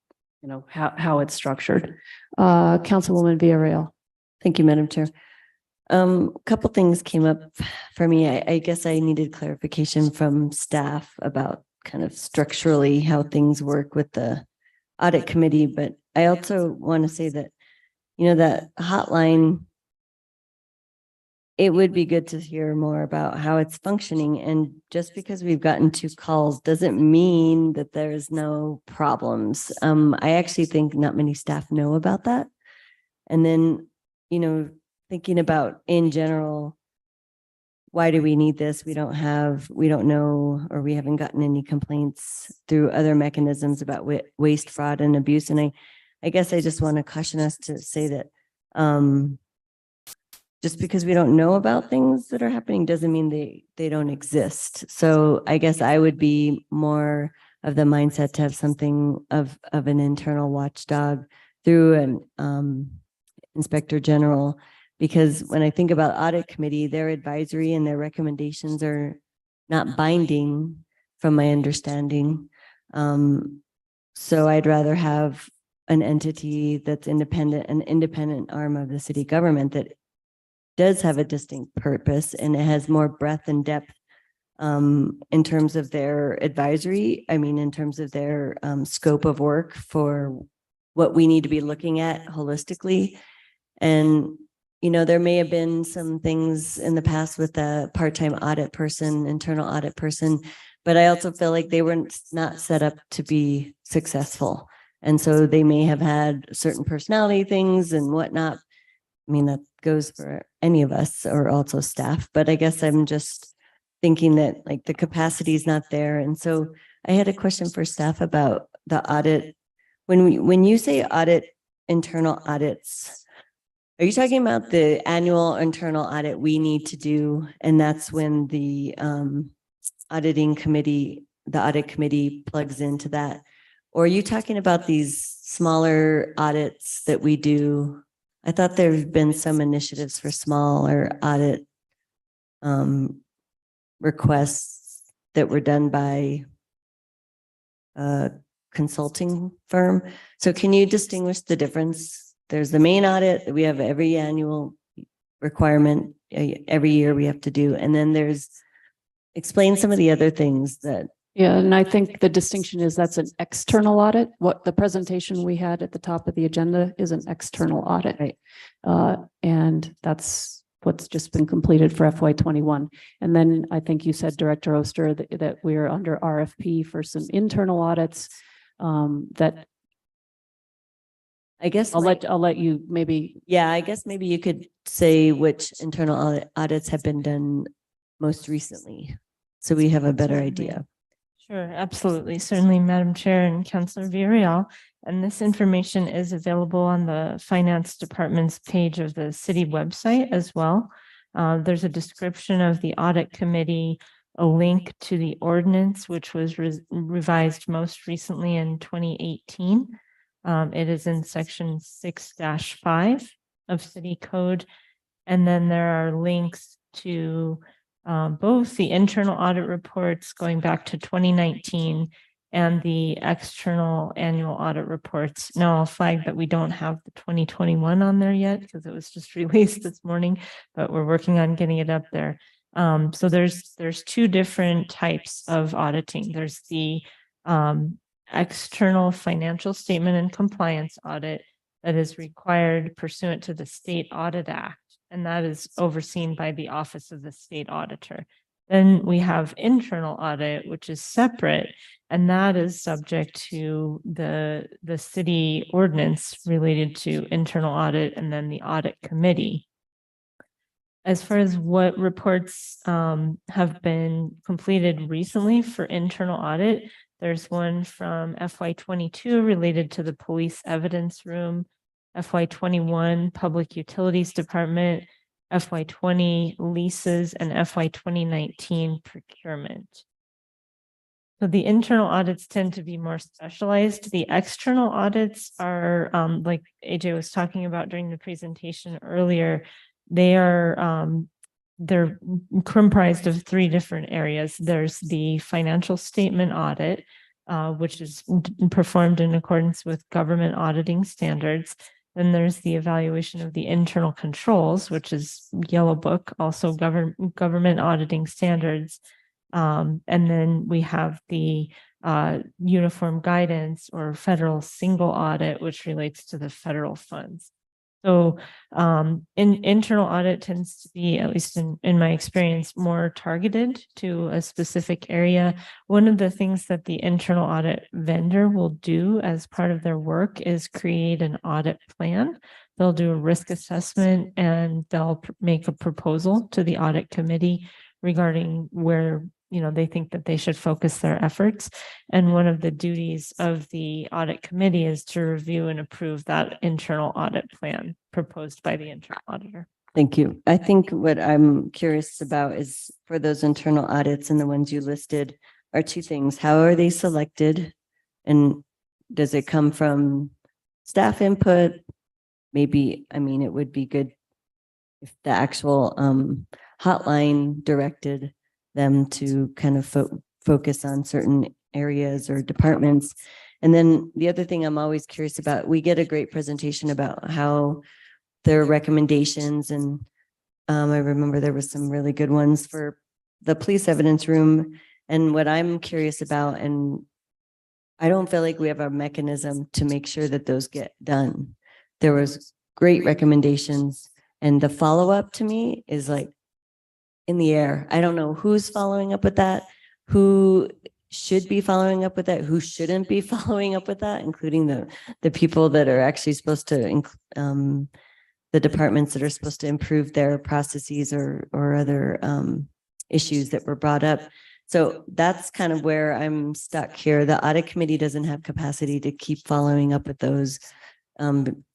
[SPEAKER 2] how it's structured. Councilwoman Villarreal.
[SPEAKER 5] Thank you, Madam Chair. A couple things came up for me. I guess I needed clarification from staff about kind of structurally how things work with the audit committee. But I also want to say that, that hotline, it would be good to hear more about how it's functioning. And just because we've gotten 2 calls doesn't mean that there's no problems. I actually think not many staff know about that. And then, thinking about in general, why do we need this? We don't know, or we haven't gotten any complaints through other mechanisms about waste, fraud, and abuse. And I guess I just want to caution us to say that just because we don't know about things that are happening doesn't mean they don't exist. So I guess I would be more of the mindset to have something of an internal watchdog through an inspector general. Because when I think about audit committee, their advisory and their recommendations are not binding from my understanding. So I'd rather have an entity that's independent, an independent arm of the city government that does have a distinct purpose and it has more breadth and depth in terms of their advisory. I mean, in terms of their scope of work for what we need to be looking at holistically. And, you know, there may have been some things in the past with a part-time audit person, internal audit person, but I also feel like they were not set up to be successful. And so they may have had certain personality things and whatnot. I mean, that goes for any of us or also staff, but I guess I'm just thinking that like the capacity is not there. And so I had a question for staff about the audit. When you say audit, internal audits, are you talking about the annual internal audit we need to do? And that's when the auditing committee, the audit committee plugs into that? Or are you talking about these smaller audits that we do? I thought there have been some initiatives for smaller audit requests that were done by a consulting firm. So can you distinguish the difference? There's the main audit that we have every annual requirement, every year we have to do. And then there's, explain some of the other things that.
[SPEAKER 2] Yeah, and I think the distinction is that's an external audit. What the presentation we had at the top of the agenda is an external audit.
[SPEAKER 5] Right.
[SPEAKER 2] And that's what's just been completed for FY21. And then I think you said, Director Oster, that we are under RFP for some internal audits that
[SPEAKER 5] I guess
[SPEAKER 2] I'll let you maybe.
[SPEAKER 5] Yeah, I guess maybe you could say which internal audits have been done most recently, so we have a better
[SPEAKER 4] Certainly.
[SPEAKER 5] idea.
[SPEAKER 4] Sure, absolutely. Certainly, Madam Chair and Councillor Villarreal. And this information is available on the Finance Department's page of the city website as well. There's a description of the audit committee, a link to the ordinance, which was revised most recently in 2018. It is in section 6-5 of city code. And then there are links to both the internal audit reports going back to 2019 and the external annual audit reports. Now I'll flag that we don't have the 2021 on there yet because it was just released this morning, but we're working on getting it up there. So there's two different types of auditing. There's the external financial statement and compliance audit that is required pursuant to the State Audit Act, and that is overseen by the Office of the State Auditor. Then we have internal audit, which is separate, and that is subject to the city ordinance related to internal audit and then the audit committee. As far as what reports have been completed recently for internal audit, there's one from FY22 related to the police evidence room, FY21 Public Utilities Department, FY20 leases, and FY 2019 procurement. So the internal audits tend to be more specialized. The external audits are, like AJ was talking about during the presentation earlier, they are they're comprised of three different areas. There's the financial statement audit, which is performed in accordance with government auditing standards. Then there's the evaluation of the internal controls, which is Yellow Book, also government auditing standards. And then we have the uniform guidance or federal single audit, which relates to the federal funds. So internal audit tends to be, at least in my experience, more targeted to a specific area. One of the things that the internal audit vendor will do as part of their work is create an audit plan. They'll do a risk assessment and they'll make a proposal to the audit committee regarding where they think that they should focus their efforts. And one of the duties of the audit committee is to review and approve that internal audit plan proposed by the internal auditor.
[SPEAKER 5] Thank you. I think what I'm curious about is for those internal audits and the ones you listed are two things. How are they selected? And does it come from staff input? Maybe, I mean, it would be good if the actual hotline directed them to kind of focus on certain areas or departments. And then the other thing I'm always curious about, we get a great presentation about how their recommendations and I remember there was some really good ones for the police evidence room. And what I'm curious about, and I don't feel like we have a mechanism to make sure that those get done. There was great recommendations and the follow-up to me is like in the air. I don't know who's following up with that, who should be following up with that, who shouldn't be following up with that, including the people that are actually supposed to, the departments that are supposed to improve their processes or other issues that were brought up. So that's kind of where I'm stuck here. The audit committee doesn't have capacity to keep following up with those.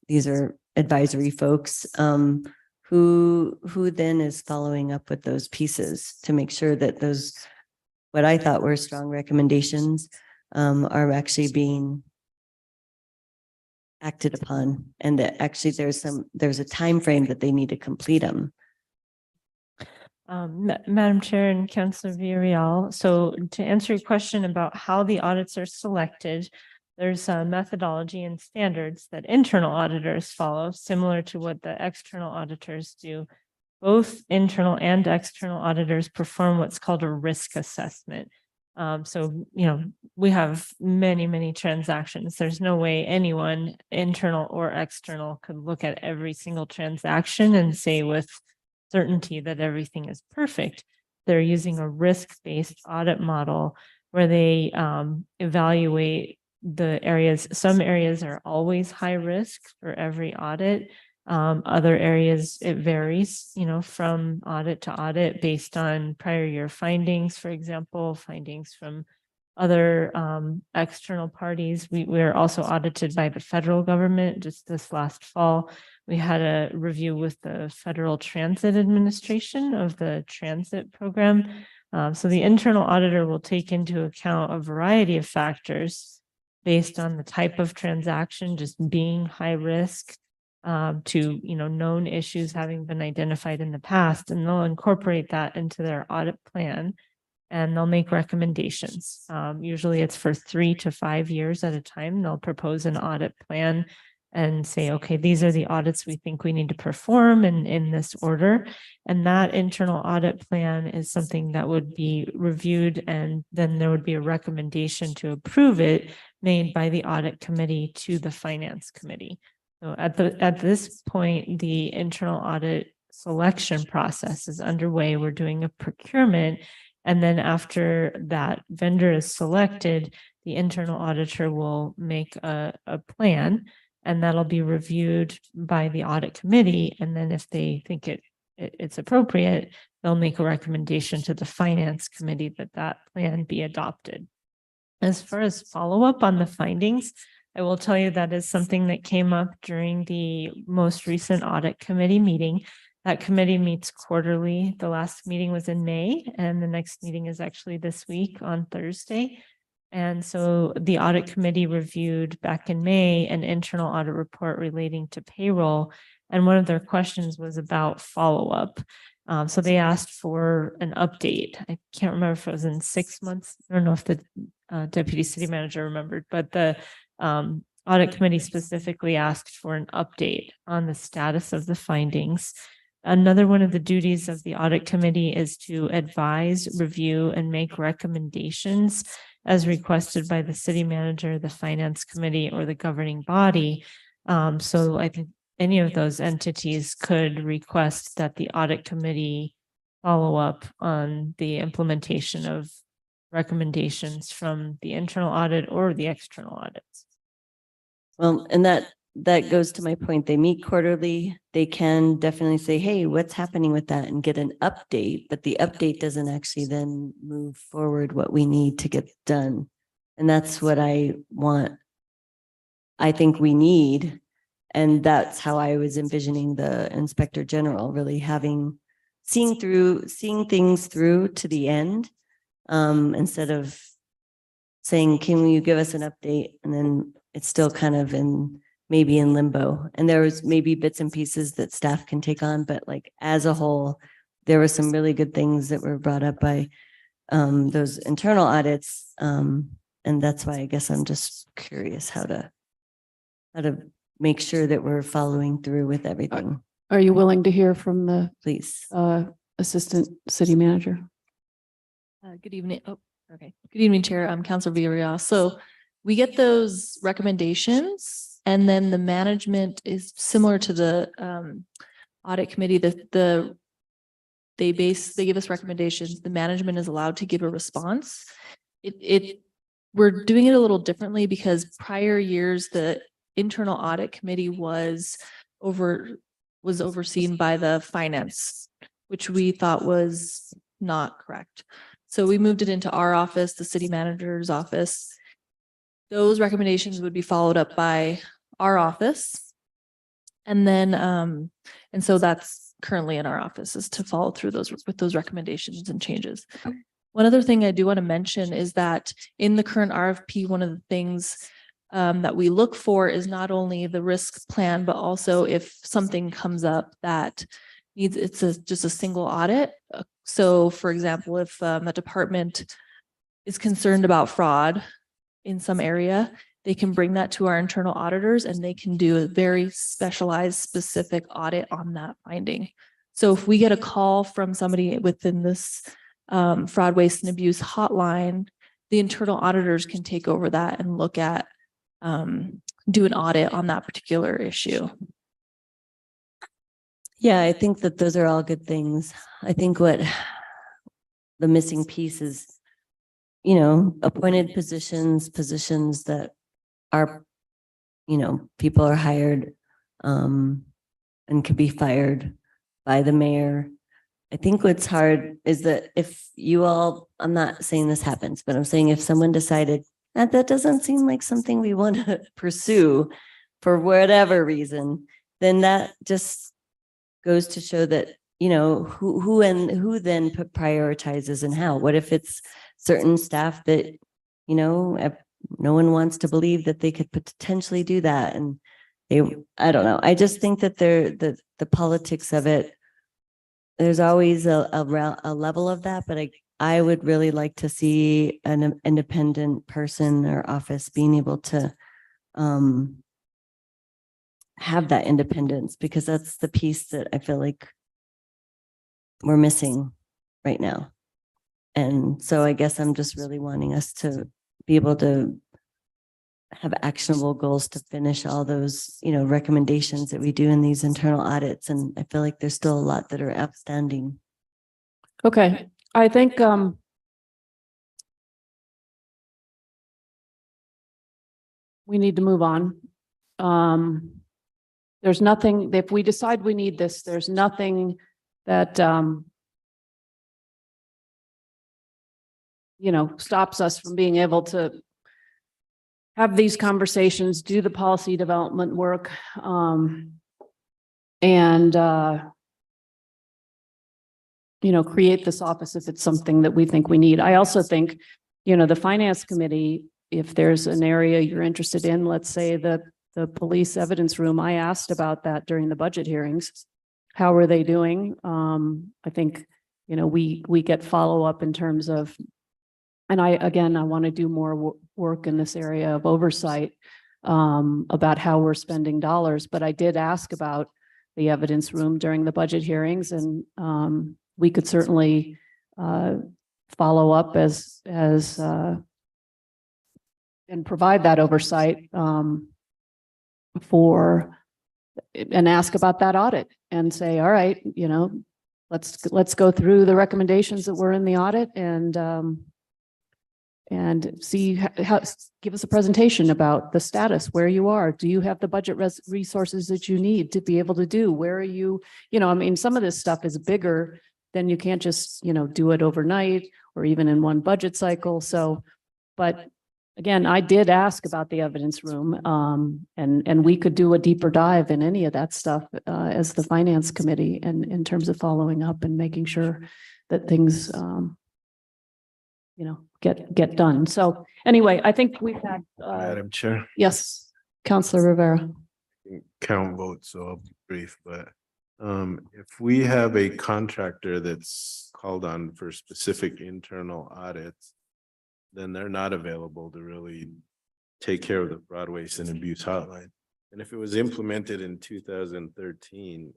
[SPEAKER 5] These are advisory folks. Who then is following up with those pieces to make sure that those, what I thought were strong recommendations, are actually being acted upon, and that actually there's a time frame that they need to complete them.
[SPEAKER 4] Madam Chair and Councilor Villarreal, so to answer your question about how the audits are selected, there's a methodology and standards that internal auditors follow, similar to what the external auditors do. Both internal and external auditors perform what's called a risk assessment. So, you know, we have many transactions. There's no way anyone, internal or external, could look at every single transaction and say with certainty that everything is perfect. They're using a risk-based audit model where they evaluate the areas. Some areas are always high risk for every audit. Other areas, it varies, you know, from audit to audit based on prior year findings, for example, findings from other external parties. We're also audited by the federal government. Just this last fall, we had a review with the Federal Transit Administration of the transit program. So the internal auditor will take into account a variety of factors based on the type of transaction, just being high risk, to, you know, known issues having been identified in the past, and they'll incorporate that into their audit plan and they'll make recommendations. Usually it's for 3 to 5 years at a time. They'll propose an audit plan and say, okay, these are the audits we think we need to perform in this order. And that internal audit plan is something that would be reviewed, and then there would be a recommendation to approve it made by the audit committee to the finance committee. So at this point, the internal audit selection process is underway. We're doing a procurement. And then after that vendor is selected, the internal auditor will make a plan, and that'll be reviewed by the audit committee. And then if they think it's appropriate, they'll make a recommendation to the finance committee that plan be adopted. As far as follow-up on the findings, I will tell you that is something that came up during the most recent audit committee meeting. That committee meets quarterly. The last meeting was in May, and the next meeting is actually this week on Thursday. And so the audit committee reviewed back in May an internal audit report relating to payroll. And one of their questions was about follow-up. So they asked for an update. I can't remember if it was in 6 months. I don't know if the deputy city manager remembered, but the audit committee specifically asked for an update on the status of the findings. Another one of the duties of the audit committee is to advise, review, and make recommendations as requested by the city manager, the finance committee, or the governing body. So I think any of those entities could request that the audit committee follow up on the implementation of recommendations from the internal audit or the external audits.
[SPEAKER 5] Well, and that goes to my point. They meet quarterly. They can definitely say, hey, what's happening with that, and get an update, but the update doesn't actually then move forward what we need to get done. And that's what I want. I think we need, And that's how I was envisioning the Inspector General really seeing things through to the end. Instead of saying, can you give us an update? And then it's still kind of maybe in limbo. And there was maybe bits and pieces that staff can take on, but like as a whole, there were some really good things that were brought up by those internal audits. And that's why I guess I'm just curious how to make sure that we're following through with everything,
[SPEAKER 2] Are you willing to hear from the
[SPEAKER 5] please.
[SPEAKER 2] Assistant City Manager?
[SPEAKER 12] Good evening. Oh, okay. Good evening, Chair. I'm Councilor Villarreal. So we get those recommendations and then the management is similar to the audit committee. They give us recommendations. The management is allowed to give a response. We're doing it a little differently because prior years, the internal audit committee was overseen by the finance, which we thought was not correct. So we moved it into our office, the city manager's office. Those recommendations would be followed up by our office. And then, and so that's currently in our office, is to follow through with those recommendations and changes. One other thing I do want to mention is that in the current RFP, one of the things that we look for is not only the risk plan, but also if something comes up that needs, just a single audit. So for example, if a department is concerned about fraud in some area, they can bring that to our internal auditors and they can do a very specialized, specific audit on that finding. So if we get a call from somebody within this fraud, waste, and abuse hotline, the internal auditors can take over that and look at, do an audit on that particular issue.
[SPEAKER 5] Yeah, I think that those are all good things. I think what the missing piece is, appointed positions that are, people are hired and can be fired by the mayor. I think what's hard is that if I'm not saying this happens, but I'm saying if someone decided that doesn't seem like something we want to pursue for whatever reason, then that just goes to show that, who then prioritizes and how. What if it's certain staff that, no one wants to believe that they could potentially do that. And I don't know. I just think that the politics of it, there's always a level of that, but I would really like to see an independent person or office being able to have that independence, because that's the piece that I feel like we're missing right now. And so I guess I'm just really wanting us to be able to have actionable goals to finish all those, recommendations that we do in these internal audits. And I feel like there's still a lot that are outstanding.
[SPEAKER 2] Okay, I think we need to move on. There's nothing, if we decide we need this, there's nothing that stops us from being able to have these conversations, do the policy development work, and create this office if it's something that we think we need. I also think, the finance committee, if there's an area you're interested in, let's say the police evidence room, I asked about that during the budget hearings. How are they doing? I think, we get follow-up in terms of, and I want to do more work in this area of oversight about how we're spending dollars. But I did ask about the evidence room during the budget hearings, and we could certainly follow up as and provide that oversight and ask about that audit and say, all right, let's go through the recommendations that were in the audit and see give us a presentation about the status, where you are. Do you have the budget resources that you need to be able to do? Where are you? Some of this stuff is bigger than you can't just, do it overnight or even in one budget cycle. So, but again, I did ask about the evidence room, and we could do a deeper dive in any of that stuff, as the finance committee and in terms of following up and making sure that things, get done. So anyway, I think we've had,
[SPEAKER 6] Madam Chair,
[SPEAKER 2] yes, Counselor Rivera.
[SPEAKER 6] count votes, so I'll be brief, but if we have a contractor that's called on for specific internal audits, then they're not available to really take care of the fraud, waste and abuse hotline. And if it was implemented in 2013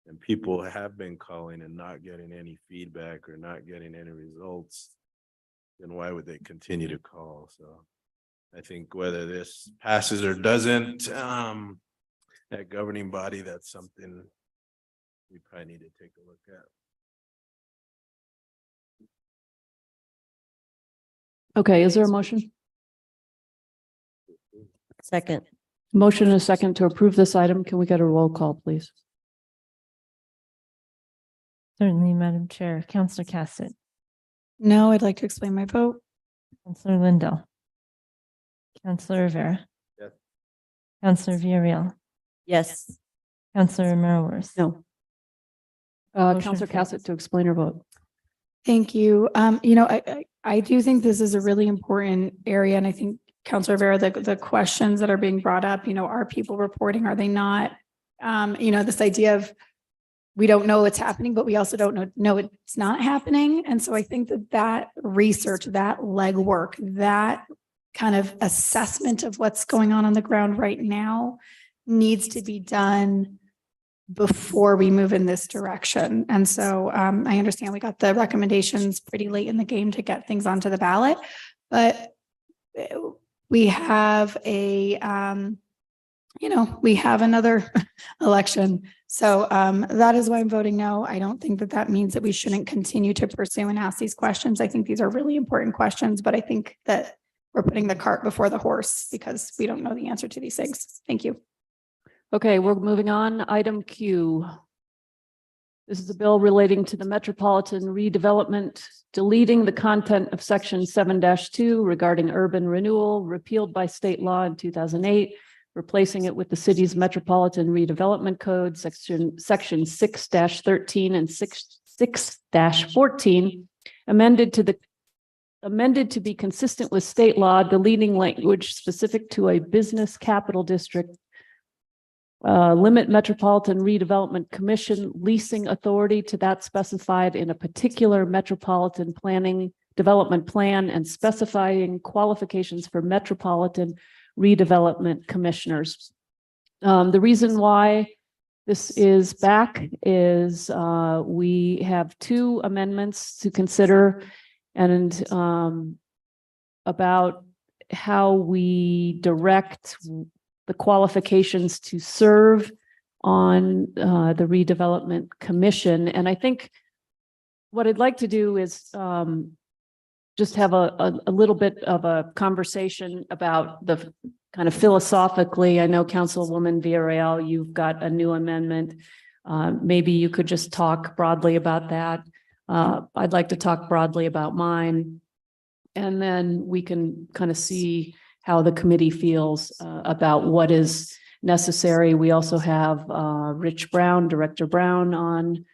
[SPEAKER 6] and people have been calling and not getting any feedback or not getting any results, then why would they continue to call? So I think whether this passes or doesn't, that governing body, that's something we probably need to take a look at.
[SPEAKER 2] Okay, is there a motion?
[SPEAKER 5] Second,
[SPEAKER 2] Motion and a second to approve this item. Can we get a roll call, please?
[SPEAKER 4] Certainly, Madam Chair. Counselor Cassidy,
[SPEAKER 8] No, I'd like to explain my vote.
[SPEAKER 4] Counselor Lindell, Counselor Rivera.
[SPEAKER 6] Yes.
[SPEAKER 4] Counselor Villarreal,
[SPEAKER 5] yes.
[SPEAKER 4] Counselor Romero Worth.
[SPEAKER 2] No.
[SPEAKER 4] Motion
[SPEAKER 2] Counselor
[SPEAKER 4] fails.
[SPEAKER 2] Cassett to explain her vote.
[SPEAKER 8] Thank you. I do think this is a really important area, and I think Counselor Vera, the questions that are being brought up, are people reporting, are they not? This idea of we don't know what's happening, but we also don't know it's not happening. And so I think that research, that legwork, that kind of assessment of what's going on the ground right now needs to be done before we move in this direction. And so I understand we got the recommendations pretty late in the game to get things onto the ballot, but we have we have another election. So that is why I'm voting no. I don't think that means that we shouldn't continue to pursue and ask these questions. I think these are really important questions, but I think that we're putting the cart before the horse because we don't know the answer to these things. Thank you.
[SPEAKER 2] Okay, we're moving on. Item Q. This is a bill relating to the metropolitan redevelopment, deleting the content of section 7-2 regarding urban renewal repealed by state law in 2008, replacing it with the city's metropolitan redevelopment code, section 6-13 and 6-14, amended to be consistent with state law, deleting language specific to a business capital district, limit Metropolitan Redevelopment Commission leasing authority to that specified in a particular metropolitan planning development plan, and specifying qualifications for metropolitan redevelopment commissioners. The reason why this is back is we have two amendments to consider, and about how we direct the qualifications to serve on the redevelopment commission. And I think what I'd like to do is just have a little bit of a conversation about the kind of philosophically. I know Councilwoman Villarreal, you've got a new amendment. Maybe you could just talk broadly about that. I'd like to talk broadly about mine. And then we can kind of see how the committee feels about what is necessary. We also have Rich Brown, Director Brown on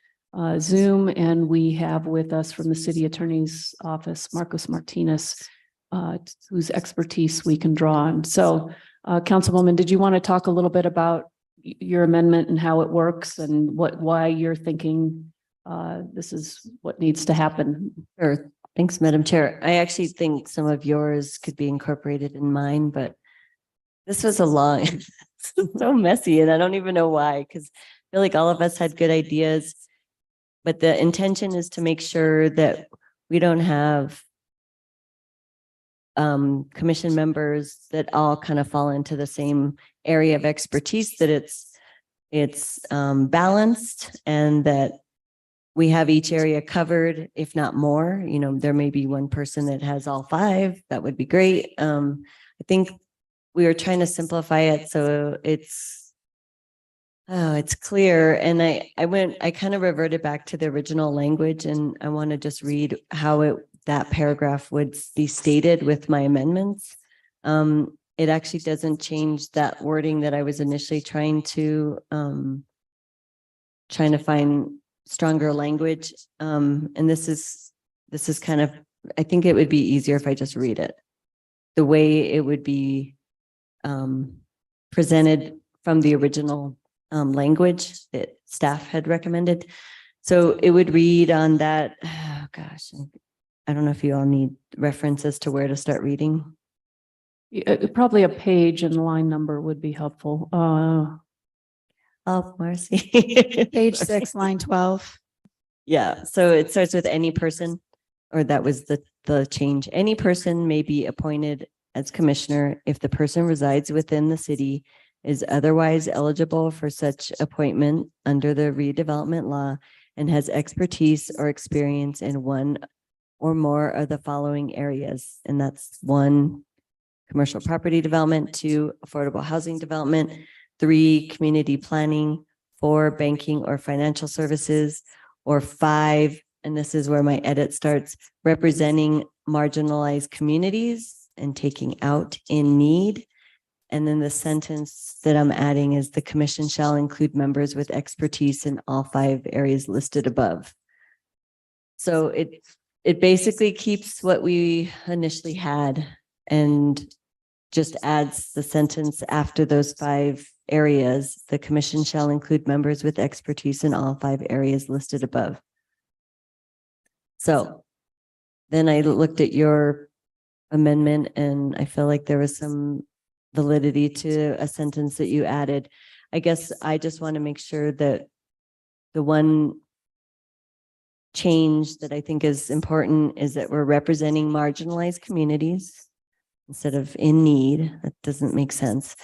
[SPEAKER 2] Zoom, and we have with us from the City Attorney's Office, Marcos Martinez, whose expertise we can draw on. So, Councilwoman, did you want to talk a little bit about your amendment and how it works and why you're thinking this is what needs to happen?
[SPEAKER 5] Sure. Thanks, Madam Chair. I actually think some of yours could be incorporated in mine, but this was a long, so messy, and I don't even know why, because I feel like all of us had good ideas, but the intention is to make sure that we don't have commission members that all kind of fall into the same area of expertise, that it's balanced, and that we have each area covered, if not more. There may be one person that has all five. That would be great. I think we are trying to simplify it so it's clear. And I kind of reverted back to the original language, and I want to just read how that paragraph would be stated with my amendments. It actually doesn't change that wording that I was initially trying to find stronger language. And this is kind of, I think it would be easier if I just read it. The way it would be presented from the original language that staff had recommended. So it would read on that, oh gosh, I don't know if you all need references to where to start reading.
[SPEAKER 2] Probably a page and line number would be helpful.
[SPEAKER 5] Oh, Marcy.
[SPEAKER 8] Page 6, line 12.
[SPEAKER 5] Yeah, so it starts with any person, or that was the change. Any person may be appointed as commissioner if the person resides within the city, is otherwise eligible for such appointment under the redevelopment law, and has expertise or experience in one or more of the following areas. And that's 1, commercial property development, 2, affordable housing development, 3, community planning, 4, banking or financial services, or 5, and this is where my edit starts, representing marginalized communities and taking out in need. And then the sentence that I'm adding is the commission shall include members with expertise in all 5 areas listed above. So it basically keeps what we initially had and just adds the sentence after those 5 areas. The commission shall include members with expertise in all 5 areas listed above. So then I looked at your amendment and I feel like there was some validity to a sentence that you added. I guess I just want to make sure that the one change that I think is important is that we're representing marginalized communities instead of in need. That doesn't make sense.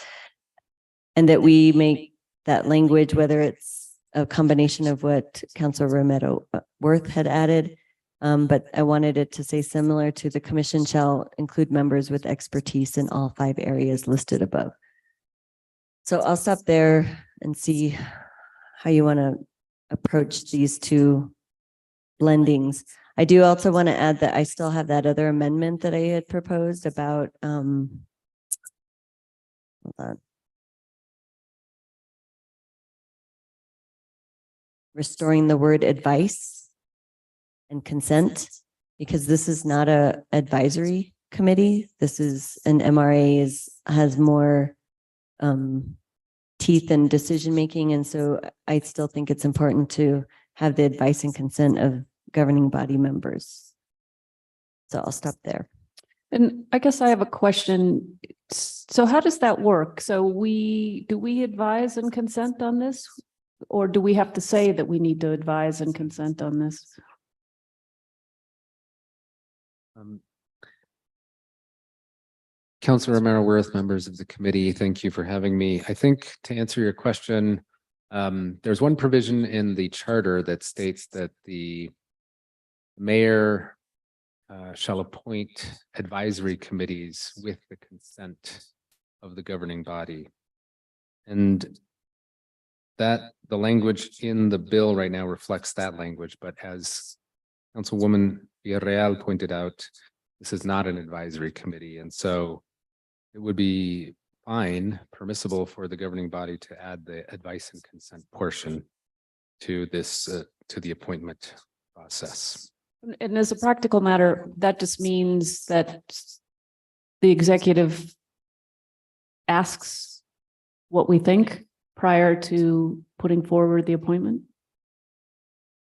[SPEAKER 5] And that we make that language, whether it's a combination of what Councilor Romero Worth had added, but I wanted it to say similar to the commission shall include members with expertise in all 5 areas listed above. So I'll stop there and see how you want to approach these 2 blendings. I do also want to add that I still have that other amendment that I had proposed about, hold on. Restoring the word advice and consent, because this is not a advisory committee. This is an MRA has more teeth and decision making. And so I still think it's important to have the advice and consent of governing body members. So I'll stop there.
[SPEAKER 2] And I guess I have a question. So how does that work? So do we advise and consent on this? Or do we have to say that we need to advise and consent on this?
[SPEAKER 13] Councilor Romero Worth, members of the committee, thank you for having me. I think to answer your question, there's one provision in the charter that states that the mayor shall appoint advisory committees with the consent of the governing body. And that the language in the bill right now reflects that language, but as Councilwoman Villarreal pointed out, this is not an advisory committee. And so it would be fine, permissible for the governing body to add the advice and consent portion to this, to the appointment process.
[SPEAKER 2] And as a practical matter, that just means that the executive asks what we think prior to putting forward the appointment?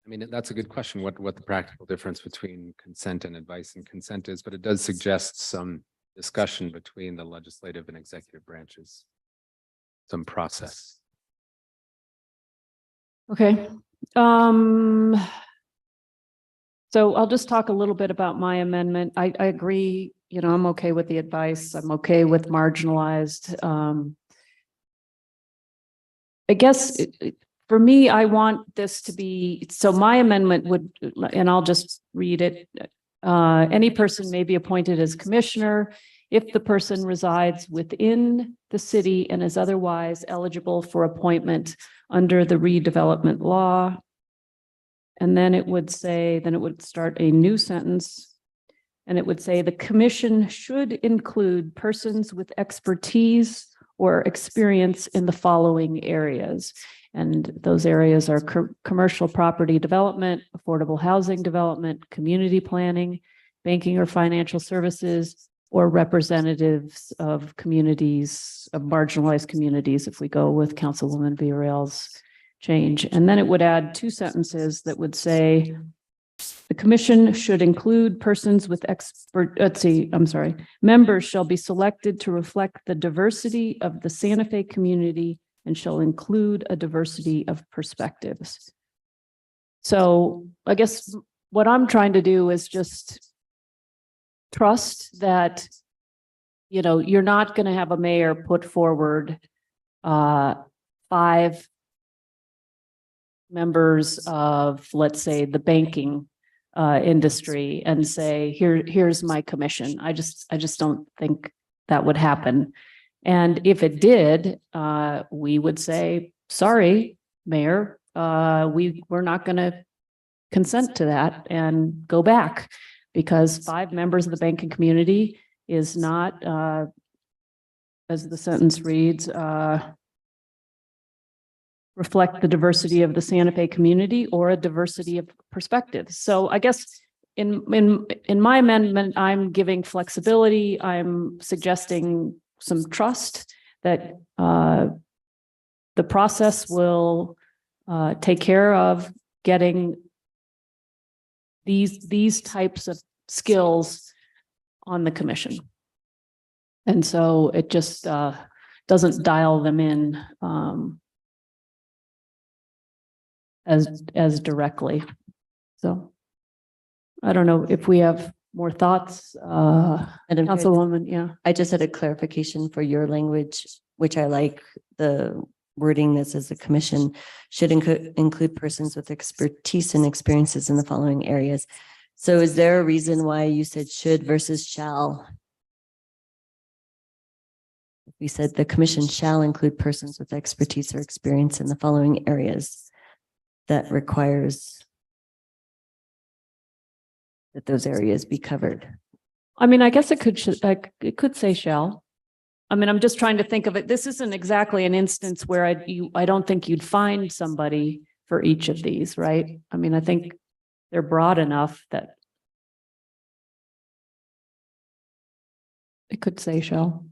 [SPEAKER 13] I mean, that's a good question, what the practical difference between consent and advice and consent is, but it does suggest some discussion between the legislative and executive branches, some process.
[SPEAKER 2] Okay. So I'll just talk a little bit about my amendment. I agree, you know, I'm okay with the advice. I'm okay with marginalized. I guess for me, I want this to be, so my amendment would, and I'll just read it. Any person may be appointed as commissioner if the person resides within the city and is otherwise eligible for appointment under the redevelopment law. And then it would say, then it would start a new sentence. And it would say the commission should include persons with expertise or experience in the following areas. And those areas are commercial property development, affordable housing development, community planning, banking or financial services, or representatives of communities, of marginalized communities, if we go with Councilwoman Villarreal's change. And then it would add 2 sentences that would say, the commission should include persons with members shall be selected to reflect the diversity of the Santa Fe community and shall include a diversity of perspectives. So I guess what I'm trying to do is just trust that, you know, you're not going to have a mayor put forward 5 members of, let's say, the banking industry and say, here's my commission. I just don't think that would happen. And if it did, we would say, sorry, Mayor, we're not going to consent to that and go back, because 5 members of the banking community is not, as the sentence reads, reflect the diversity of the Santa Fe community or a diversity of perspectives. So I guess in my amendment, I'm giving flexibility. I'm suggesting some trust that the process will take care of getting these types of skills on the commission. And so it just doesn't dial them in as directly. So I don't know if we have more thoughts,
[SPEAKER 5] Madam Chair,
[SPEAKER 2] Councilwoman, yeah.
[SPEAKER 5] I just had a clarification for your language, which I like the wording that says the commission should include persons with expertise and experiences in the following areas. So is there a reason why you said should versus shall? We said the commission shall include persons with expertise or experience in the following areas. That requires that those areas be covered.
[SPEAKER 2] I mean, I guess it could say shall. I mean, I'm just trying to think of it. This isn't exactly an instance where I don't think you'd find somebody for each of these, right? I mean, I think they're broad enough that it could say shall.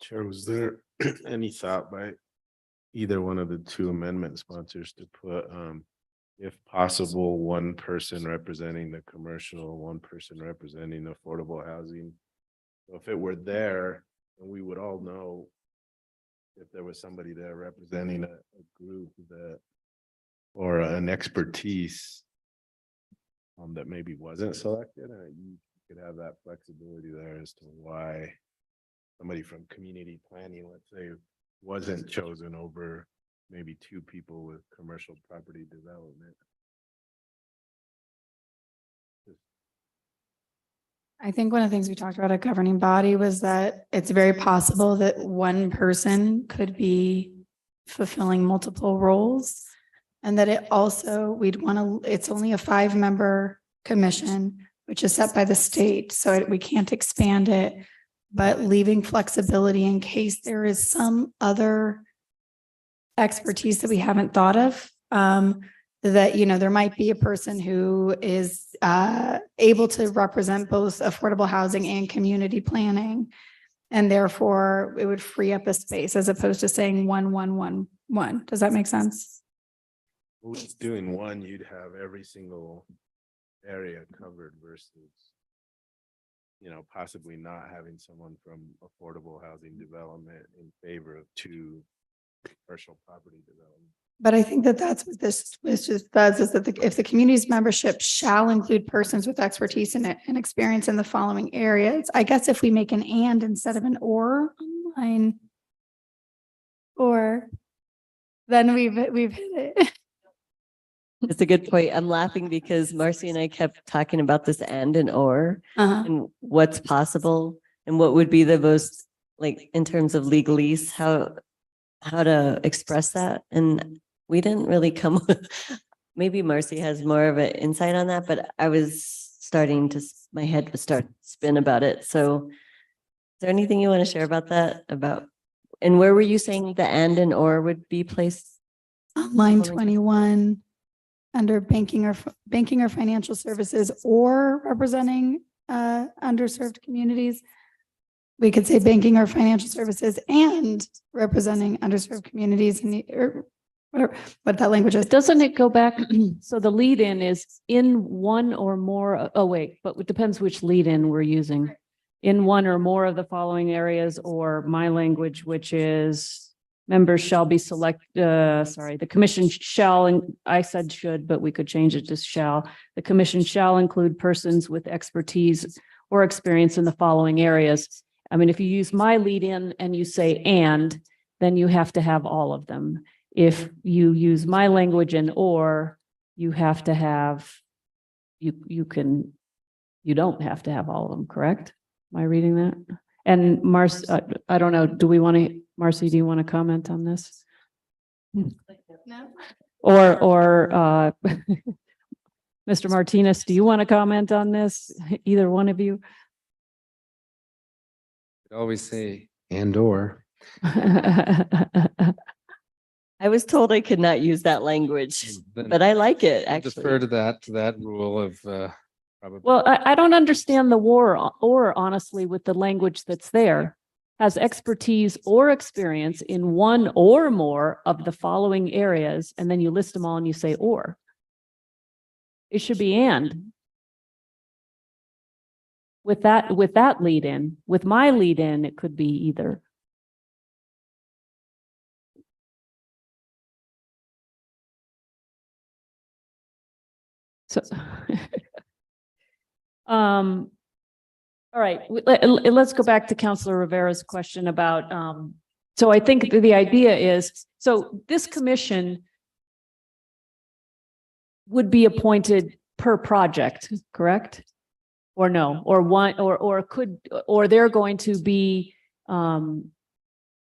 [SPEAKER 6] Chair, was there any thought by either one of the 2 amendment sponsors to put, if possible, 1 person representing the commercial, 1 person representing affordable housing? So if it were there, and we would all know if there was somebody there representing a group that, or an expertise that maybe wasn't selected, you could have that flexibility there as to why somebody from community planning, let's say, wasn't chosen over maybe 2 people with commercial property development.
[SPEAKER 8] I think one of the things we talked about at governing body was that it's very possible that 1 person could be fulfilling multiple roles. And that it also, it's only a 5-member commission, which is set by the state. So we can't expand it, but leaving flexibility in case there is some other expertise that we haven't thought of. That, you know, there might be a person who is able to represent both affordable housing and community planning. And therefore it would free up a space as opposed to saying 1, 1, 1, 1. Does that make sense?
[SPEAKER 6] Well, with doing 1, you'd have every single area covered versus, you know, possibly not having someone from affordable housing development in favor of 2 commercial property development.
[SPEAKER 8] But I think that that's what this just does, is that if the community's membership shall include persons with expertise and experience in the following areas, I guess if we make an and instead of an or online, or then we've hit it.
[SPEAKER 5] It's a good point. I'm laughing because Marcy and I kept talking about this and or and what's possible and what would be the most, like, in terms of legalese, how to express that. And we didn't really come, maybe Marcy has more of an insight on that, but I was starting to, my head was starting to spin about it. So is there anything you want to share about that? And where were you saying the and or would be placed?
[SPEAKER 8] On line
[SPEAKER 5] Volunteer.
[SPEAKER 8] 21, under banking or financial services or representing underserved communities. We could say banking or financial services and representing underserved communities or whatever, what that language is.
[SPEAKER 2] Doesn't it go back? So the lead in is in one or more, oh wait, but it depends which lead in we're using. In one or more of the following areas, or my language, which is members shall be the commission shall, and I said should, but we could change it to shall. The commission shall include persons with expertise or experience in the following areas. I mean, if you use my lead in and you say and, then you have to have all of them. If you use my language and or, you have to have, you don't have to have all of them, correct? Am I reading that? And I don't know, Marcy, do you want to comment on this?
[SPEAKER 8] No.
[SPEAKER 2] Or Mr. Martinez, do you want to comment on this? Either one of you?
[SPEAKER 13] Always say and or.
[SPEAKER 5] I was told I could not use that language,
[SPEAKER 13] Then
[SPEAKER 5] but I like it
[SPEAKER 13] I'll defer
[SPEAKER 5] actually.
[SPEAKER 13] to that rule of probably.
[SPEAKER 2] Well, I don't understand the or honestly with the language that's there. Has expertise or experience in one or more of the following areas, and then you list them all and you say or. It should be and. With that lead in, with my lead in, it could be either. So, all right, let's go back to Councilor Rivera's question about, so I think the idea is, so this commission would be appointed per project, correct? Or no, or one, or they're going to be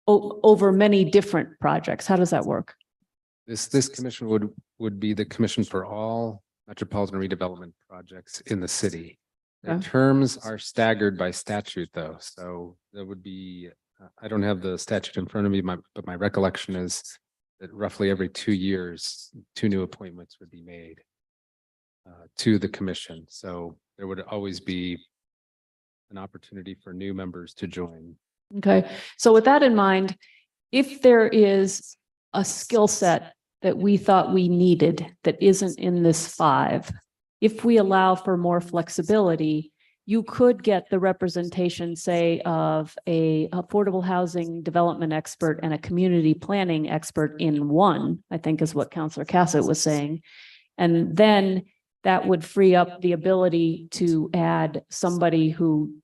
[SPEAKER 2] over many different projects. How does that work?
[SPEAKER 13] This commission would be the commission for all metropolitan redevelopment projects in the city. Their
[SPEAKER 2] Okay.
[SPEAKER 13] terms are staggered by statute though, so there would be, I don't have the statute in front of me, but my recollection is that roughly every 2 years, 2 new appointments would be made to the commission. So there would always be an opportunity for new members to join.
[SPEAKER 2] Okay, so with that in mind, if there is a skill set that we thought we needed that isn't in this 5, if we allow for more flexibility, you could get the representation, say, of a affordable housing development expert and a community planning expert in one, I think is what Councilor Cassett was saying. And then that would free up the ability to add somebody who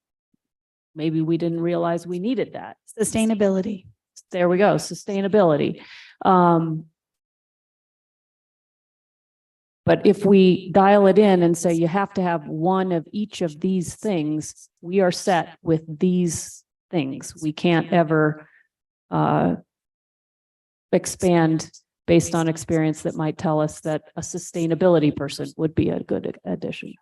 [SPEAKER 2] maybe we didn't realize we needed that.
[SPEAKER 8] Sustainability.
[SPEAKER 2] There we go, sustainability. But if we dial it in and say you have to have one of each of these things, we are set with these things. We can't ever expand based on experience that might tell us that a sustainability person would be a good addition.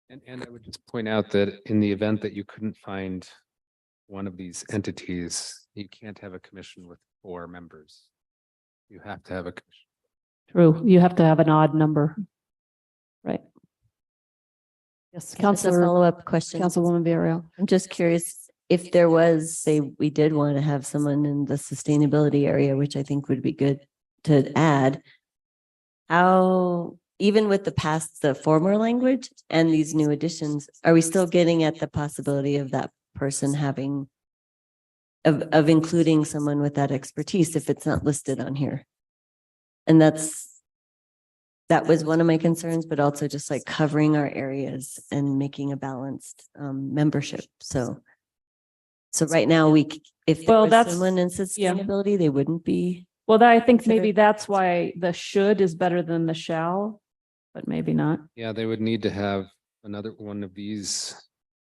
[SPEAKER 13] And I would just point out that in the event that you couldn't find one of these entities, you can't have a commission with 4 members. You have to have a commission.
[SPEAKER 2] True, you have to have an odd number. Right. Yes,
[SPEAKER 5] That's a
[SPEAKER 2] Councilor,
[SPEAKER 5] follow-up question.
[SPEAKER 2] Councilwoman Villarreal.
[SPEAKER 5] I'm just curious if there was, say, we did want to have someone in the sustainability area, which I think would be good to add. How, even with the former language and these new additions, are we still getting at the possibility of that person having, of including someone with that expertise if it's not listed on here? And that was one of my concerns, but also just like covering our areas and making a balanced membership. So right now if there
[SPEAKER 2] Well,
[SPEAKER 5] was
[SPEAKER 2] that's-
[SPEAKER 5] someone in
[SPEAKER 2] yeah.
[SPEAKER 5] sustainability, they wouldn't be.
[SPEAKER 2] Well, I think maybe
[SPEAKER 5] Consider-
[SPEAKER 2] that's why the should is better than the shall, but maybe not.
[SPEAKER 13] Yeah, they would need to have another one of these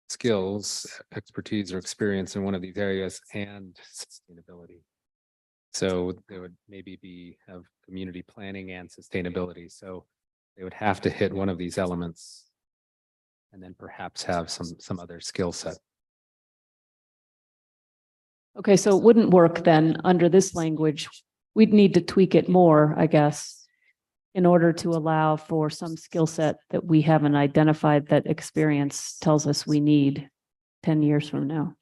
[SPEAKER 13] skills, expertise or experience in one of these areas and sustainability. So they would have community planning and sustainability. So they would have to hit one of these elements and then perhaps have some other skill set.
[SPEAKER 2] Okay, so it wouldn't work then under this language. We'd need to tweak it more, I guess, in order to allow for some skill set that we haven't identified that experience tells us we need 10 years from now.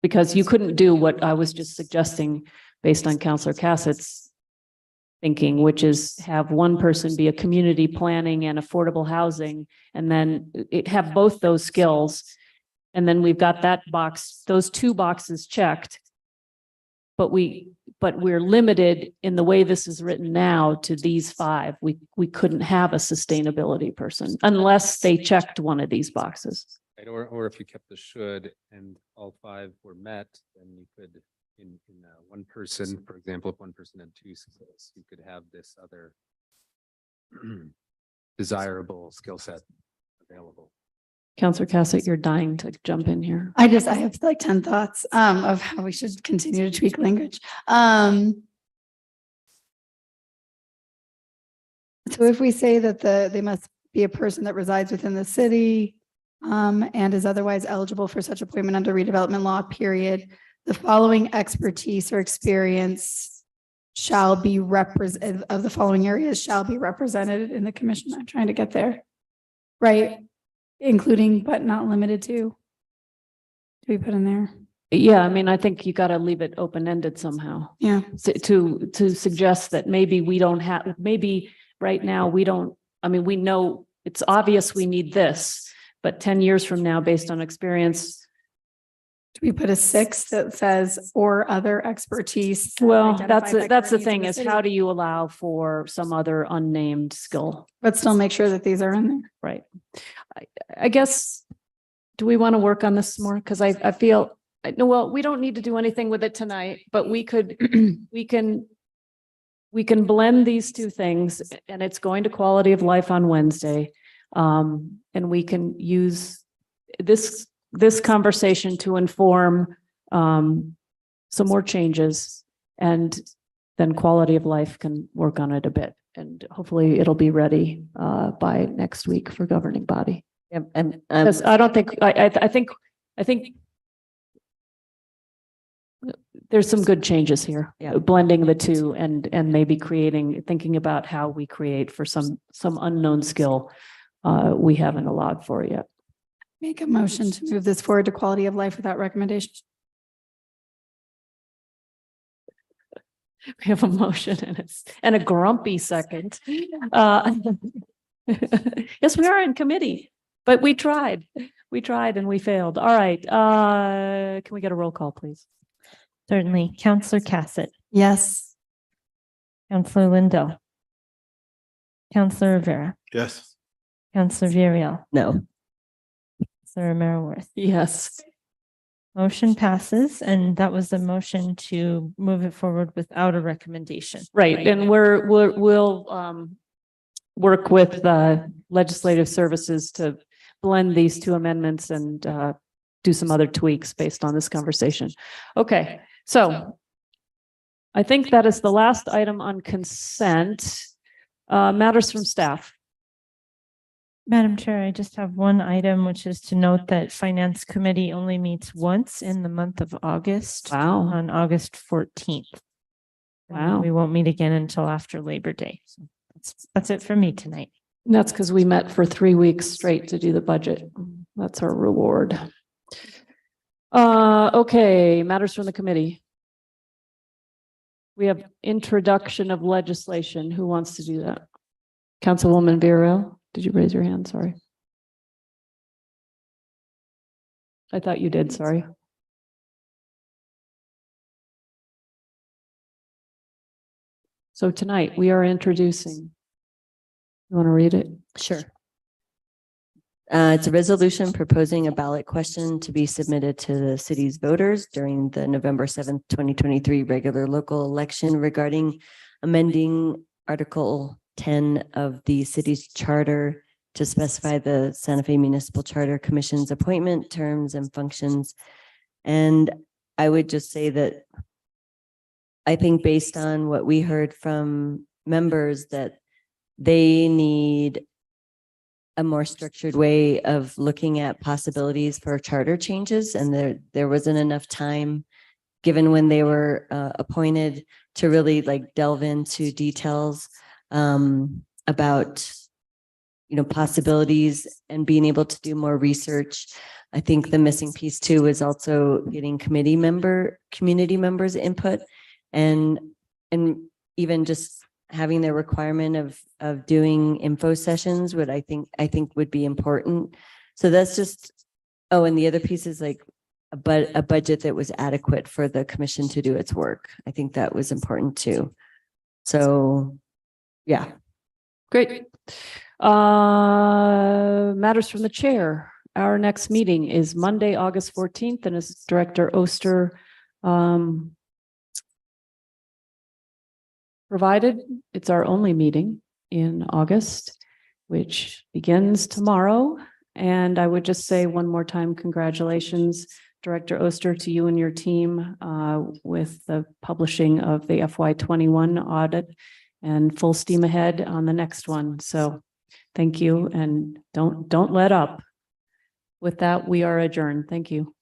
[SPEAKER 2] Because you couldn't do what I was just suggesting based on Counselor Cassett's thinking, which is have one person be a community planning and affordable housing, and then have both those skills. And then we've got that box, those two boxes checked. But we're limited in the way this is written now to these 5. We couldn't have a sustainability person unless they checked one of these boxes.
[SPEAKER 13] Right, or if you kept the should and all 5 were met, then you could, in one person, for example, if one person had 2 skills, you could have this other desirable skill set available.
[SPEAKER 2] Counselor Cassett, you're dying to jump in here.
[SPEAKER 8] I have like 10 thoughts of how we should continue to tweak language. So if we say that they must be a person that resides within the city and is otherwise eligible for such appointment under redevelopment law, period, the following expertise or experience shall be of the following areas shall be represented in the commission. I'm trying to get there. Right. Including but not limited to. Do we put in there?
[SPEAKER 2] Yeah, I mean, I think you got to leave it open-ended somehow.
[SPEAKER 8] Yeah.
[SPEAKER 2] To suggest that maybe we don't have, maybe right now we don't, I mean, we know it's obvious we need this, but 10 years from now, based on experience.
[SPEAKER 8] Do we put a 6 that says or other expertise?
[SPEAKER 2] Well,
[SPEAKER 8] identified by
[SPEAKER 2] that's the
[SPEAKER 8] Kearney
[SPEAKER 2] thing
[SPEAKER 8] to the
[SPEAKER 2] is
[SPEAKER 8] city?
[SPEAKER 2] how do you allow for some other unnamed skill?
[SPEAKER 8] But still make sure that these are in there.
[SPEAKER 2] Right. I guess, do we want to work on this more? Because I feel, no, well, we don't need to do anything with it tonight, but we could, we can blend these two things, and it's going to quality of life on Wednesday. And we can use this conversation to inform some more changes, and then quality of life can work on it a bit. And hopefully it'll be ready by next week for governing body.
[SPEAKER 5] Yep, and
[SPEAKER 2] Because I don't think, I think there's some good changes here.
[SPEAKER 5] Yeah.
[SPEAKER 2] Blending the two and maybe thinking about how we create for some unknown skill we haven't allowed for yet.
[SPEAKER 8] Make a motion to move this forward to quality of life without recommendation.
[SPEAKER 2] We have a motion and a grumpy second. Yes, we are in committee, but we tried and we failed. All right. Can we get a roll call, please?
[SPEAKER 4] Certainly. Counselor Cassett,
[SPEAKER 8] Yes.
[SPEAKER 4] Counselor Lindell, Counselor Rivera,
[SPEAKER 6] Yes.
[SPEAKER 4] Counselor Virial,
[SPEAKER 5] No.
[SPEAKER 4] Counselor Romero Worth.
[SPEAKER 2] Yes.
[SPEAKER 4] Motion passes, and that was the motion to move it forward without a recommendation.
[SPEAKER 2] Right. And we'll work with legislative services to blend these two amendments and do some other tweaks based on this conversation. Okay, so I think that is the last item on consent. Matters from staff.
[SPEAKER 4] Madam Chair, I just have one item, which is to note that Finance Committee only meets once in the month of August.
[SPEAKER 2] Wow.
[SPEAKER 4] On August 14th.
[SPEAKER 2] Wow.
[SPEAKER 4] We won't meet again until after Labor Day. So that's it for me tonight.
[SPEAKER 2] And that's because we met for 3 weeks straight to do the budget. That's our reward. Okay, matters from the committee. We have introduction of legislation. Who wants to do that? Councilwoman Vero, did you raise your hand? Sorry. I thought you did, sorry. So tonight we are introducing. You want to read it?
[SPEAKER 5] Sure. It's a resolution proposing a ballot question to be submitted to the city's voters during the November 7th, 2023 regular local election regarding amending Article 10 of the city's charter to specify the Santa Fe Municipal Charter Commission's appointment terms and functions. And I would just say that I think based on what we heard from members that they need a more structured way of looking at possibilities for charter changes, and there wasn't enough time given when they were appointed to really like delve into details about possibilities and being able to do more research. I think the missing piece too is also getting community members' input and even just having the requirement of doing info sessions would I think would be important. So that's just, oh, and the other piece is like a budget that was adequate for the commission to do its work. I think that was important too. So, yeah.
[SPEAKER 2] Great. Matters from the chair. Our next meeting is Monday, August 14th, and as Director Oster provided, it's our only meeting in August, which begins tomorrow. And I would just say one more time, congratulations, Director Oster, to you and your team with the publishing of the FY21 audit, and full steam ahead on the next one. So thank you, and don't let up. With that, we are adjourned. Thank you.